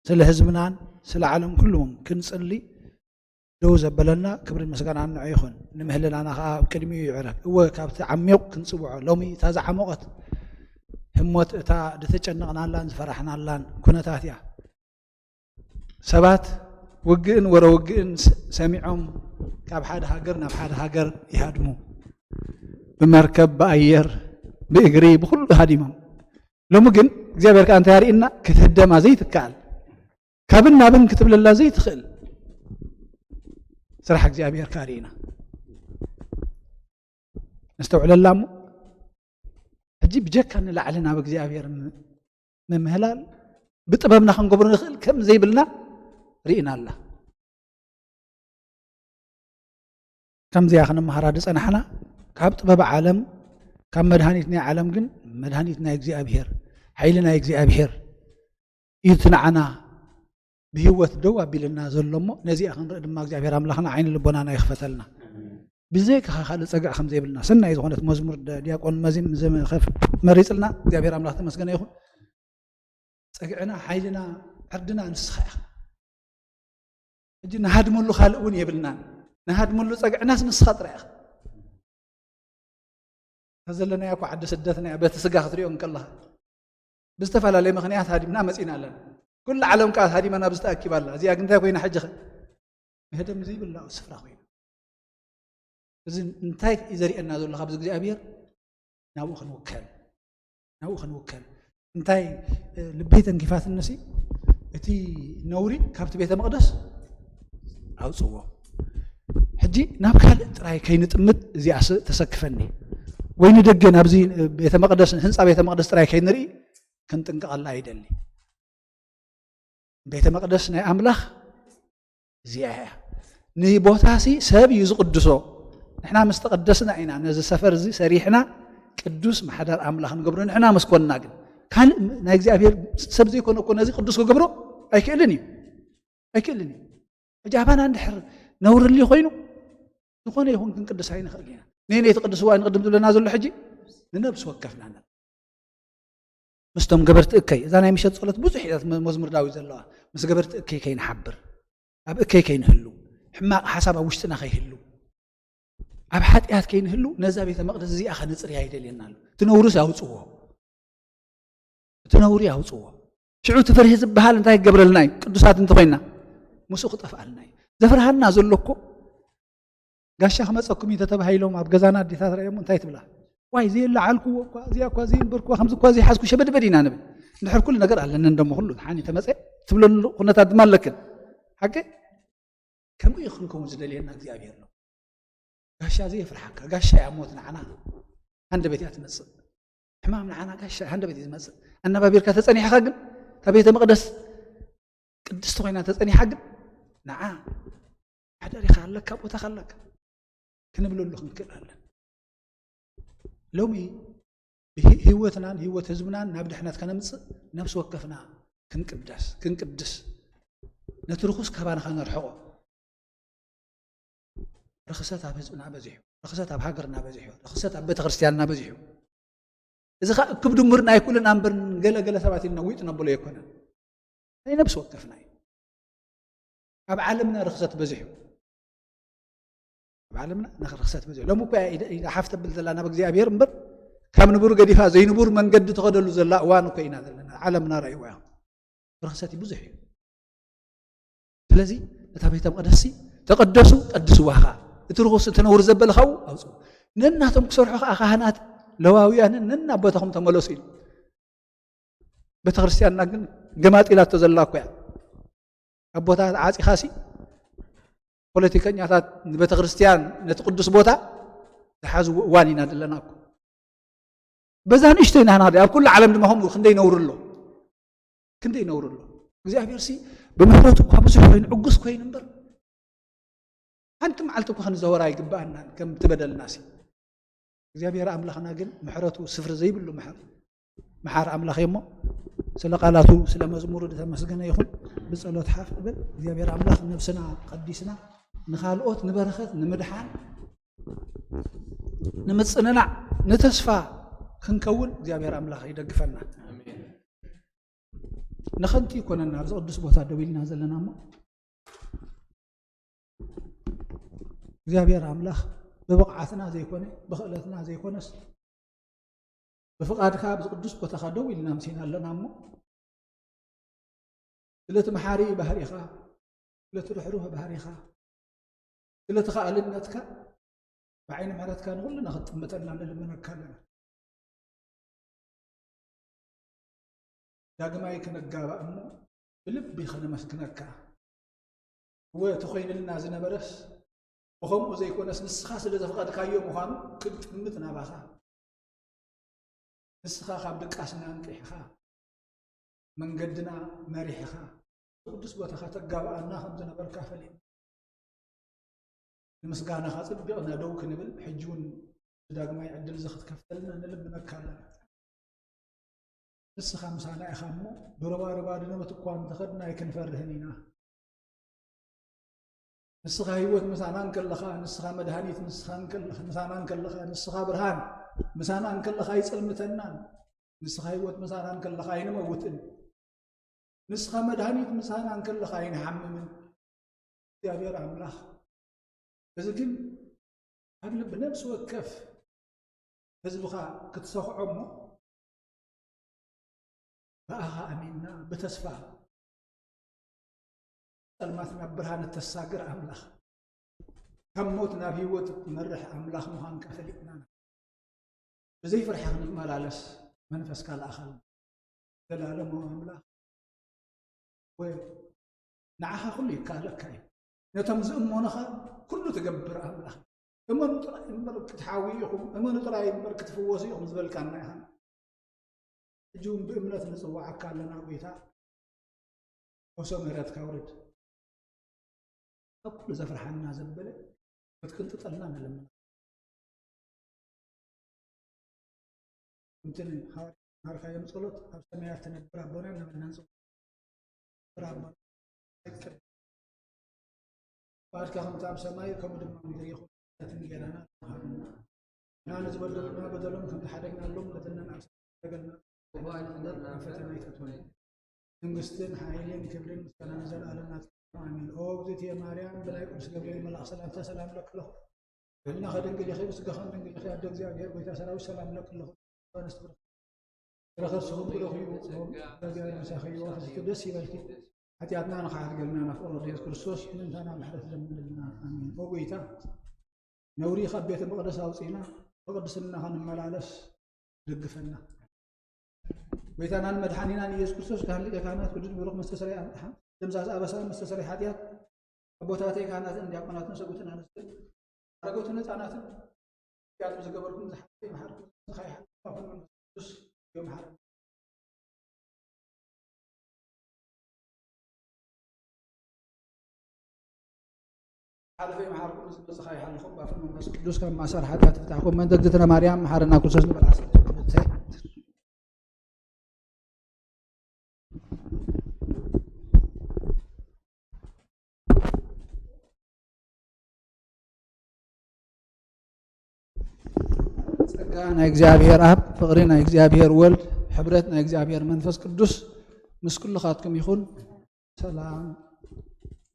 ስለ ህዝብናን ስለ ዓለም ኩሉም ክንጽሊ ደው ዘበለና ክብሪ ምስጋና ንዑ ይኹን ንምህልናና ከዓ ኣብ ቅድሚኡ ይዕረግ እወ ካብቲ ዓሚቕ ክንጽውዖ ሎሚ እታ ዝዓመቐት ህሞት እታ ድተጨነቕናላን ዝፈራሕናላን ኩነታት እያ ሰባት ውግእን ወረውግእን ሰሚዖም ካብ ሓደ ሃገር ናብ ሓደ ሃገር ይሃድሙ ብመርከብ ብኣየር ብእግሪ ብኩሉ ሃዲሞም ሎሚ ግን እግዚአብሔር ከዓ እንታይ ያርኢና ክትህደማ ዘይትከኣል ካብን ናብን ክትብለላ ዘይትኽእል ስራሕ እግዚአብሔር ካርኢና ነስተውዕለላ እሞ ሕጂ ብጀካ ንላዕሊ ናብ እግዚአብሔር ምምህላል ብጥበብና ክንገብሮ ንኽእል ከም ዘይብልና ርኢና ኣላ ከምዚያ ክንመሃራ ድፀናሕና ካብ ጥበብ ዓለም ካብ መድሃኒት ናይ ዓለም ግን መድሃኒት ናይ እግዚአብሔር ሓይሊ ናይ እግዚአብሔር እዩ ትንዓና ብህይወት ደው ኣቢልና ዘሎ እሞ ነዚኣ ክንርኢ ድማ እግዚአብሔር ኣምላኽና ዓይኒ ልቦናና ይኽፈተልና ብዘይካ ካልእ ፀግዕ ከም ዘይብልና ሰናይ ዝኾነት መዝሙር ዲያቆን መዚም ዝመኸፍ መሪፅልና እግዚአብሔር ኣምላኽ ተመስገነ ይኹን ፀግዕና ሓይልና ዕርድና ንስኻ ኢኻ ሕጂ ንሃድመሉ ካልእ እውን የብልናን ንሃድመሉ ፀግዕናስ ንስኻ ጥራይ ኢኻ ተዘለናያ እኳ ዓዲ ስደትናያ በቲ ስጋ ክትሪኦን ከለኻ ብዝተፈላለየ ምኽንያት ሃዲምና መፂና ኣለና ኩሉ ዓለም ቃል ሃዲመና ብዝተኣኪባ ኣላ እዚኣ ግን እንታይ ኮይና ሕጂ ምህደም ዘይብላ ስፍራ ኮይና እዚ እንታይ እዩ ዘሪአና ዘሎ ካብዚ እግዚኣብሔር ናብኡ ክንውከል እንታይ ልበይ ተንኪፋት እነሲ እቲ ነውሪ ካብቲ ቤተ መቕደስ ኣውፅዎ ሕጂ ናብ ካልእ ጥራይ ከይንጥምት እዚኣ ተሰክፈኒ ወይ ንደገን ኣብዚ ቤተ መቅደስ ህንፃ ቤተ መቅደስ ጥራይ ከይንርኢ ክንጥንቀቐላ ይደሊ ቤተ መቅደስ ናይ ኣምላኽ እዚኣ እያ ንቦታሲ ሰብ እዩ ዝቅድሶ ንሕና ምስ ተቀደስና ኢና ነዚ ሰፈር እዚ ሰሪሕና ቅዱስ ማሕደር ኣምላኽ ንገብሮ ንሕና መስኮንና ግን ካልእ ናይ እግዚኣብሔር ሰብ ዘይኮነ እኮ ነዚ ቅዱስ ክገብሮ ኣይክእልን እዩ ሕጂ ኣባና እንድሕር ነውርሊ ኮይኑ ዝኾነ ይኹን ክንቅድስ ኣይንኽእል ኢና ነይ ትቅድስዋ ንቅድም ዝብለና ዘሎ ሕጂ ንነብሲ ወከፍና ምስቶም ገበርቲ እከይ እዛ ናይ ምሸት ጸሎት ብዙሕ ኢታት መዝሙር ዳዊት ዘለዋ ምስ ገበርቲ እከይ ከይንሓብር ኣብ እከይ ከይንህሉ ሕማቕ ሓሳብ ኣብ ውሽጥና ከይህሉ ኣብ ሓጢኣት ከይንህሉ ነዛ ቤተ መቅደስ እዚኣ ኸነፅርያ ይደልየና ኣሎ እቲ ነውሩ ያውፅዎ ሽዑ ትፈርሒ ዝበሃል እንታይ ክገብረልና እዩ ቅዱሳት እንተኮይንና ምስኡ ክጠፍኣልና እዩ ዘፍርሃና ዘሎ እኮ ጋሻ ክመፀኩም እዩ ተተባሂሎም ኣብ ገዛና ኣዴታት ራእዮም እንታይ ትብላ ዋይ ዘየላዓልክዎ እኳ እዚኣ እኳ ዘየንበርክዎ ከምዚ እኳ ዘይሓዝኩ ሸበድበድ ኢና ንብል እንድሕር ኩሉ ነገር ኣለና እንደሞ ኩሉ ሓኒ ተመፀ ትብለሉ ኩነታት ድማ ኣለክን ሓቂ ከምኡ እዩ ክንከውን ዝደልየና እግዚኣብሔር ነው ጋሻ ዘየፍርሓካ ጋሻ እያ ሞት ንዓና ሃንደበት እያ ትመፅእ ሕማም ንዓና ጋሻ ሃንደበት እዩ ዝመፅእ ኣነባቢርካ ተፀኒሕኻ ግን እታ ቤተ መቅደስ ቅድስቲ ኮይና ተፀኒሓ ግን ንዓ ሓደሪኻ ኣለካ ቦታኻ ኣለካ ክንብለሉ ክንክእል ኣለና ሎሚ ህይወትናን ህይወት ህዝብናን ናብ ድሕነት ከነምፅእ ነብሲ ወከፍና ክንቅድስ ነቲ ርኩስ ካባና ከነርሕቆ ርክሰት ኣብ ህዝብና በዚሑ ርክሰት ኣብ ሃገርና በዚሑ ርክሰት ኣብ ቤተ ክርስቲያንና በዚሑ እዚ ኸ እክብ ድምር ናይ ኩልና እምበር ገለገለ ሰባት ነዊጥ ነብሎ የኮነን ናይ ነብሲ ወከፍና እዩ ኣብ ዓለምና ርክሰት በዚሑ ኣብ ዓለምና ርክሰት በዚሑ ሎሚ እኳ ሓፍ ተብል ዘላ ናብ እግዚኣብሔር እምበር ካብ ንቡር ገዲፋ ዘይንቡር መንገዲ ተኸደሉ ዘላ እዋን እኮ ኢና ዘለና ዓለምና ራእይዋ ርክሰት ብዙሕ እዩ ስለዚ እታ ቤተ መቅደስ ተቀደሱ ቀድስዋኻ እቲ ርኩስ እትነውር ዘበልኻው ኣውፅኡ ነናቶም ክሰርሑ ከዓ ካህናት ለዋውያንን ነናቦታኹም ተመለሱ ኢሉ ቤተ ክርስቲያንና ግን ገማጢላቶ ዘላ እኮ እያ ኣብ ቦታት ዓፂኻሲ ፖለቲከኛታት ንቤተ ክርስቲያን ነቲ ቅዱስ ቦታ ዝሓዝዎ እዋን ኢና ዘለና እኮ በዛ ንእሽቶ ኢና ህና ኣብ ኩሉ ዓለም ድማ ከምኡ ክንደይ ነውሩ ኣሎ እግዚኣብሔር ብምሕረቱ እኳ ብዙሕ ኮይኑ ዕጉስ ኮይኑ እምበር ሓንቲ መዓልቲ እኳ ክንዘወራ ይግባአና ከም ትበደልና እግዚኣብሔር ኣምላኽና ግን ምሕረቱ ስፍሪ ዘይብሉ መሓር ኣምላኽ እሞ ስለ ቃላቱ ስለ መዝሙሩ ተመስገነ ይኹን ብጸሎት ሓፍ እብል እግዚኣብሔር ኣምላኽ ነብስና ቀዲስና ንኻልኦት ንበረኸት ንምድሓን ንምፅንናዕ ንተስፋ ክንከውን እግዚኣብሔር ኣምላኽ ይደግፈና ንኸንቲ ይኮነና ኣብዚ ቅዱስ ቦታ ደው ኢልና ዘለና እሞ እግዚአብሔር አምላክ በብቅዓትና ዘይኮነ በክእለትና ዘይኮነስ በፍቃድካ ብቅዱስ ቦታኻ ደው ኢልና ምሲና ኣለና እሞ ስለቲ መሓሪ ባህሪኻ ስለቲ ርሕሩህ ባህሪኻ ስለቲ ኸኣልነትካ ብዓይኒ ምሕረትካ ንኹልና ክትጥመጠና ንልምነካ ኣለና ዳግማይ ክነጋባእ እሞ ብልቢ ኸነመስግነካ ወተኾይንልና ዝነበረስ وهم زيكون نسخة سلسلة فقط كايو مخانو كنت متنا باخا نسخة خابدك عشان نكحها من قدنا مريحها قدس بوتها تقابع أنا خمسنا بركافلين المسقانا خاطب بيعنا دوك نبل حجون داق ما يعدل زخت كفتلنا نلب نكالا نسخة مسانا إخامو بربا ربادنا وتقوان تخدنا يكن فرهنينا نسخة هيوت مسانا نكلخا نسخة مدهانيت نسخة نكلخا مسانا نكلخا نسخة برهان مسانا نكلخا يسأل متنان نسخة هيوت مسانا نكلخا ينموتن نسخة مدهانيت مسانا نكلخا ينحممن يا بير أملاخ إذا كن قبل بنفس وكف هزبخا كتصخ عمو بأها أميننا بتسفى المثنى برهان التساقر أملاخ كم موتنا في وقت مرح أملاخ مهان كفلتنا بزي فرحة ملالس منفس كالآخر دلالة مو أملاخ ونعها كل كالك نتمز أمونها كله تقبر أملاخ እመኑ ክትሓዊኹም እመኑ ጥራይ እምበር ክትፍወሱ ኢኹም ዝበልካና ኢኻ እጁም ብእምነት ንፅዋዓካ ኣለና ጌታ ወሶ ምህረትካ ውርድ ኣብ ኩሉ ዘፍርሓና ዘበለ ክትክንጥጠልና ንለምና እንትን ሃርካዮም ጸሎት ኣብ ሰማያት ትነብር ኣቦና ንበልና ንፅውዕ ኣቦና ባርካ ከምቲ ኣብ ሰማይ ከምኡ ድማ ምድሪ ይኹን ትንገረና ናን ዝበደሉና በደሎም ከም ተሓደግናሎም ለተናን ኣብ ሰገልና ፈተና ይተትሆን መንግስትን ሓይልን ክብርን ምስጋናን ዘለኣለምና አሜን። ኦ እግዝእትየ ማርያም ብናይ ቅዱስ ገብርኤል መልአክ ሰላምታ ሰላም ለክለኹ ብልና ከድንግል ይኸ ስጋኸን ድንግል ይኸ ኣደ እግዚአብሔር ጎይታ ሰራዊት ሰላም ለክለኹ ረኸስኹም ብረኺቡ እግዚአብሔር መሳኸይዎ ሕዝቱ ደስ ይበልኪ ኃጢአትና ንኸሓድገልና ናፍቆ ኢየሱስ ክርስቶስ ምንታና ምሕረት ለምንልና አሜን። ኦ ጎይታ ነውሪ ካብ ቤተ መቅደስ ኣውፂና በቅድስና ክንመላለስ ደግፈና ጎይታናን መድሓኒናን ኢየሱስ ክርስቶስ ካህን ሊቀ ካህናት ቅዱስ ብሩክ መስተሰረይ ደምሳሳ ኣበሳን መስተሰረይ ሓጢአት ኣቦታተይ ካህናትን ዲያቆናትን ሰጉትን ኣንስትን ኣረጎትን ህፃናትን ኃጢአት ብዝገበርኩም ዝሓፈይ መሓርኩም ንኻይሓፍን መንፈስ ቅዱስ يمحر حلفي محاركم بس خاي حلكم بافن منفس قدوس كما مسار حاجات تفتحكم من دقتنا مريم محارنا كرسوس بالعصر ጸጋና እግዚአብሔር አብ ፍቅርና እግዚአብሔር ወልድ ሕብረትና እግዚአብሔር መንፈስ ቅዱስ ምስ ኩልኻትኩም ይኹን። ሰላም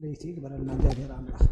ለይቲ ግበረልና እግዚአብሔር አምላክ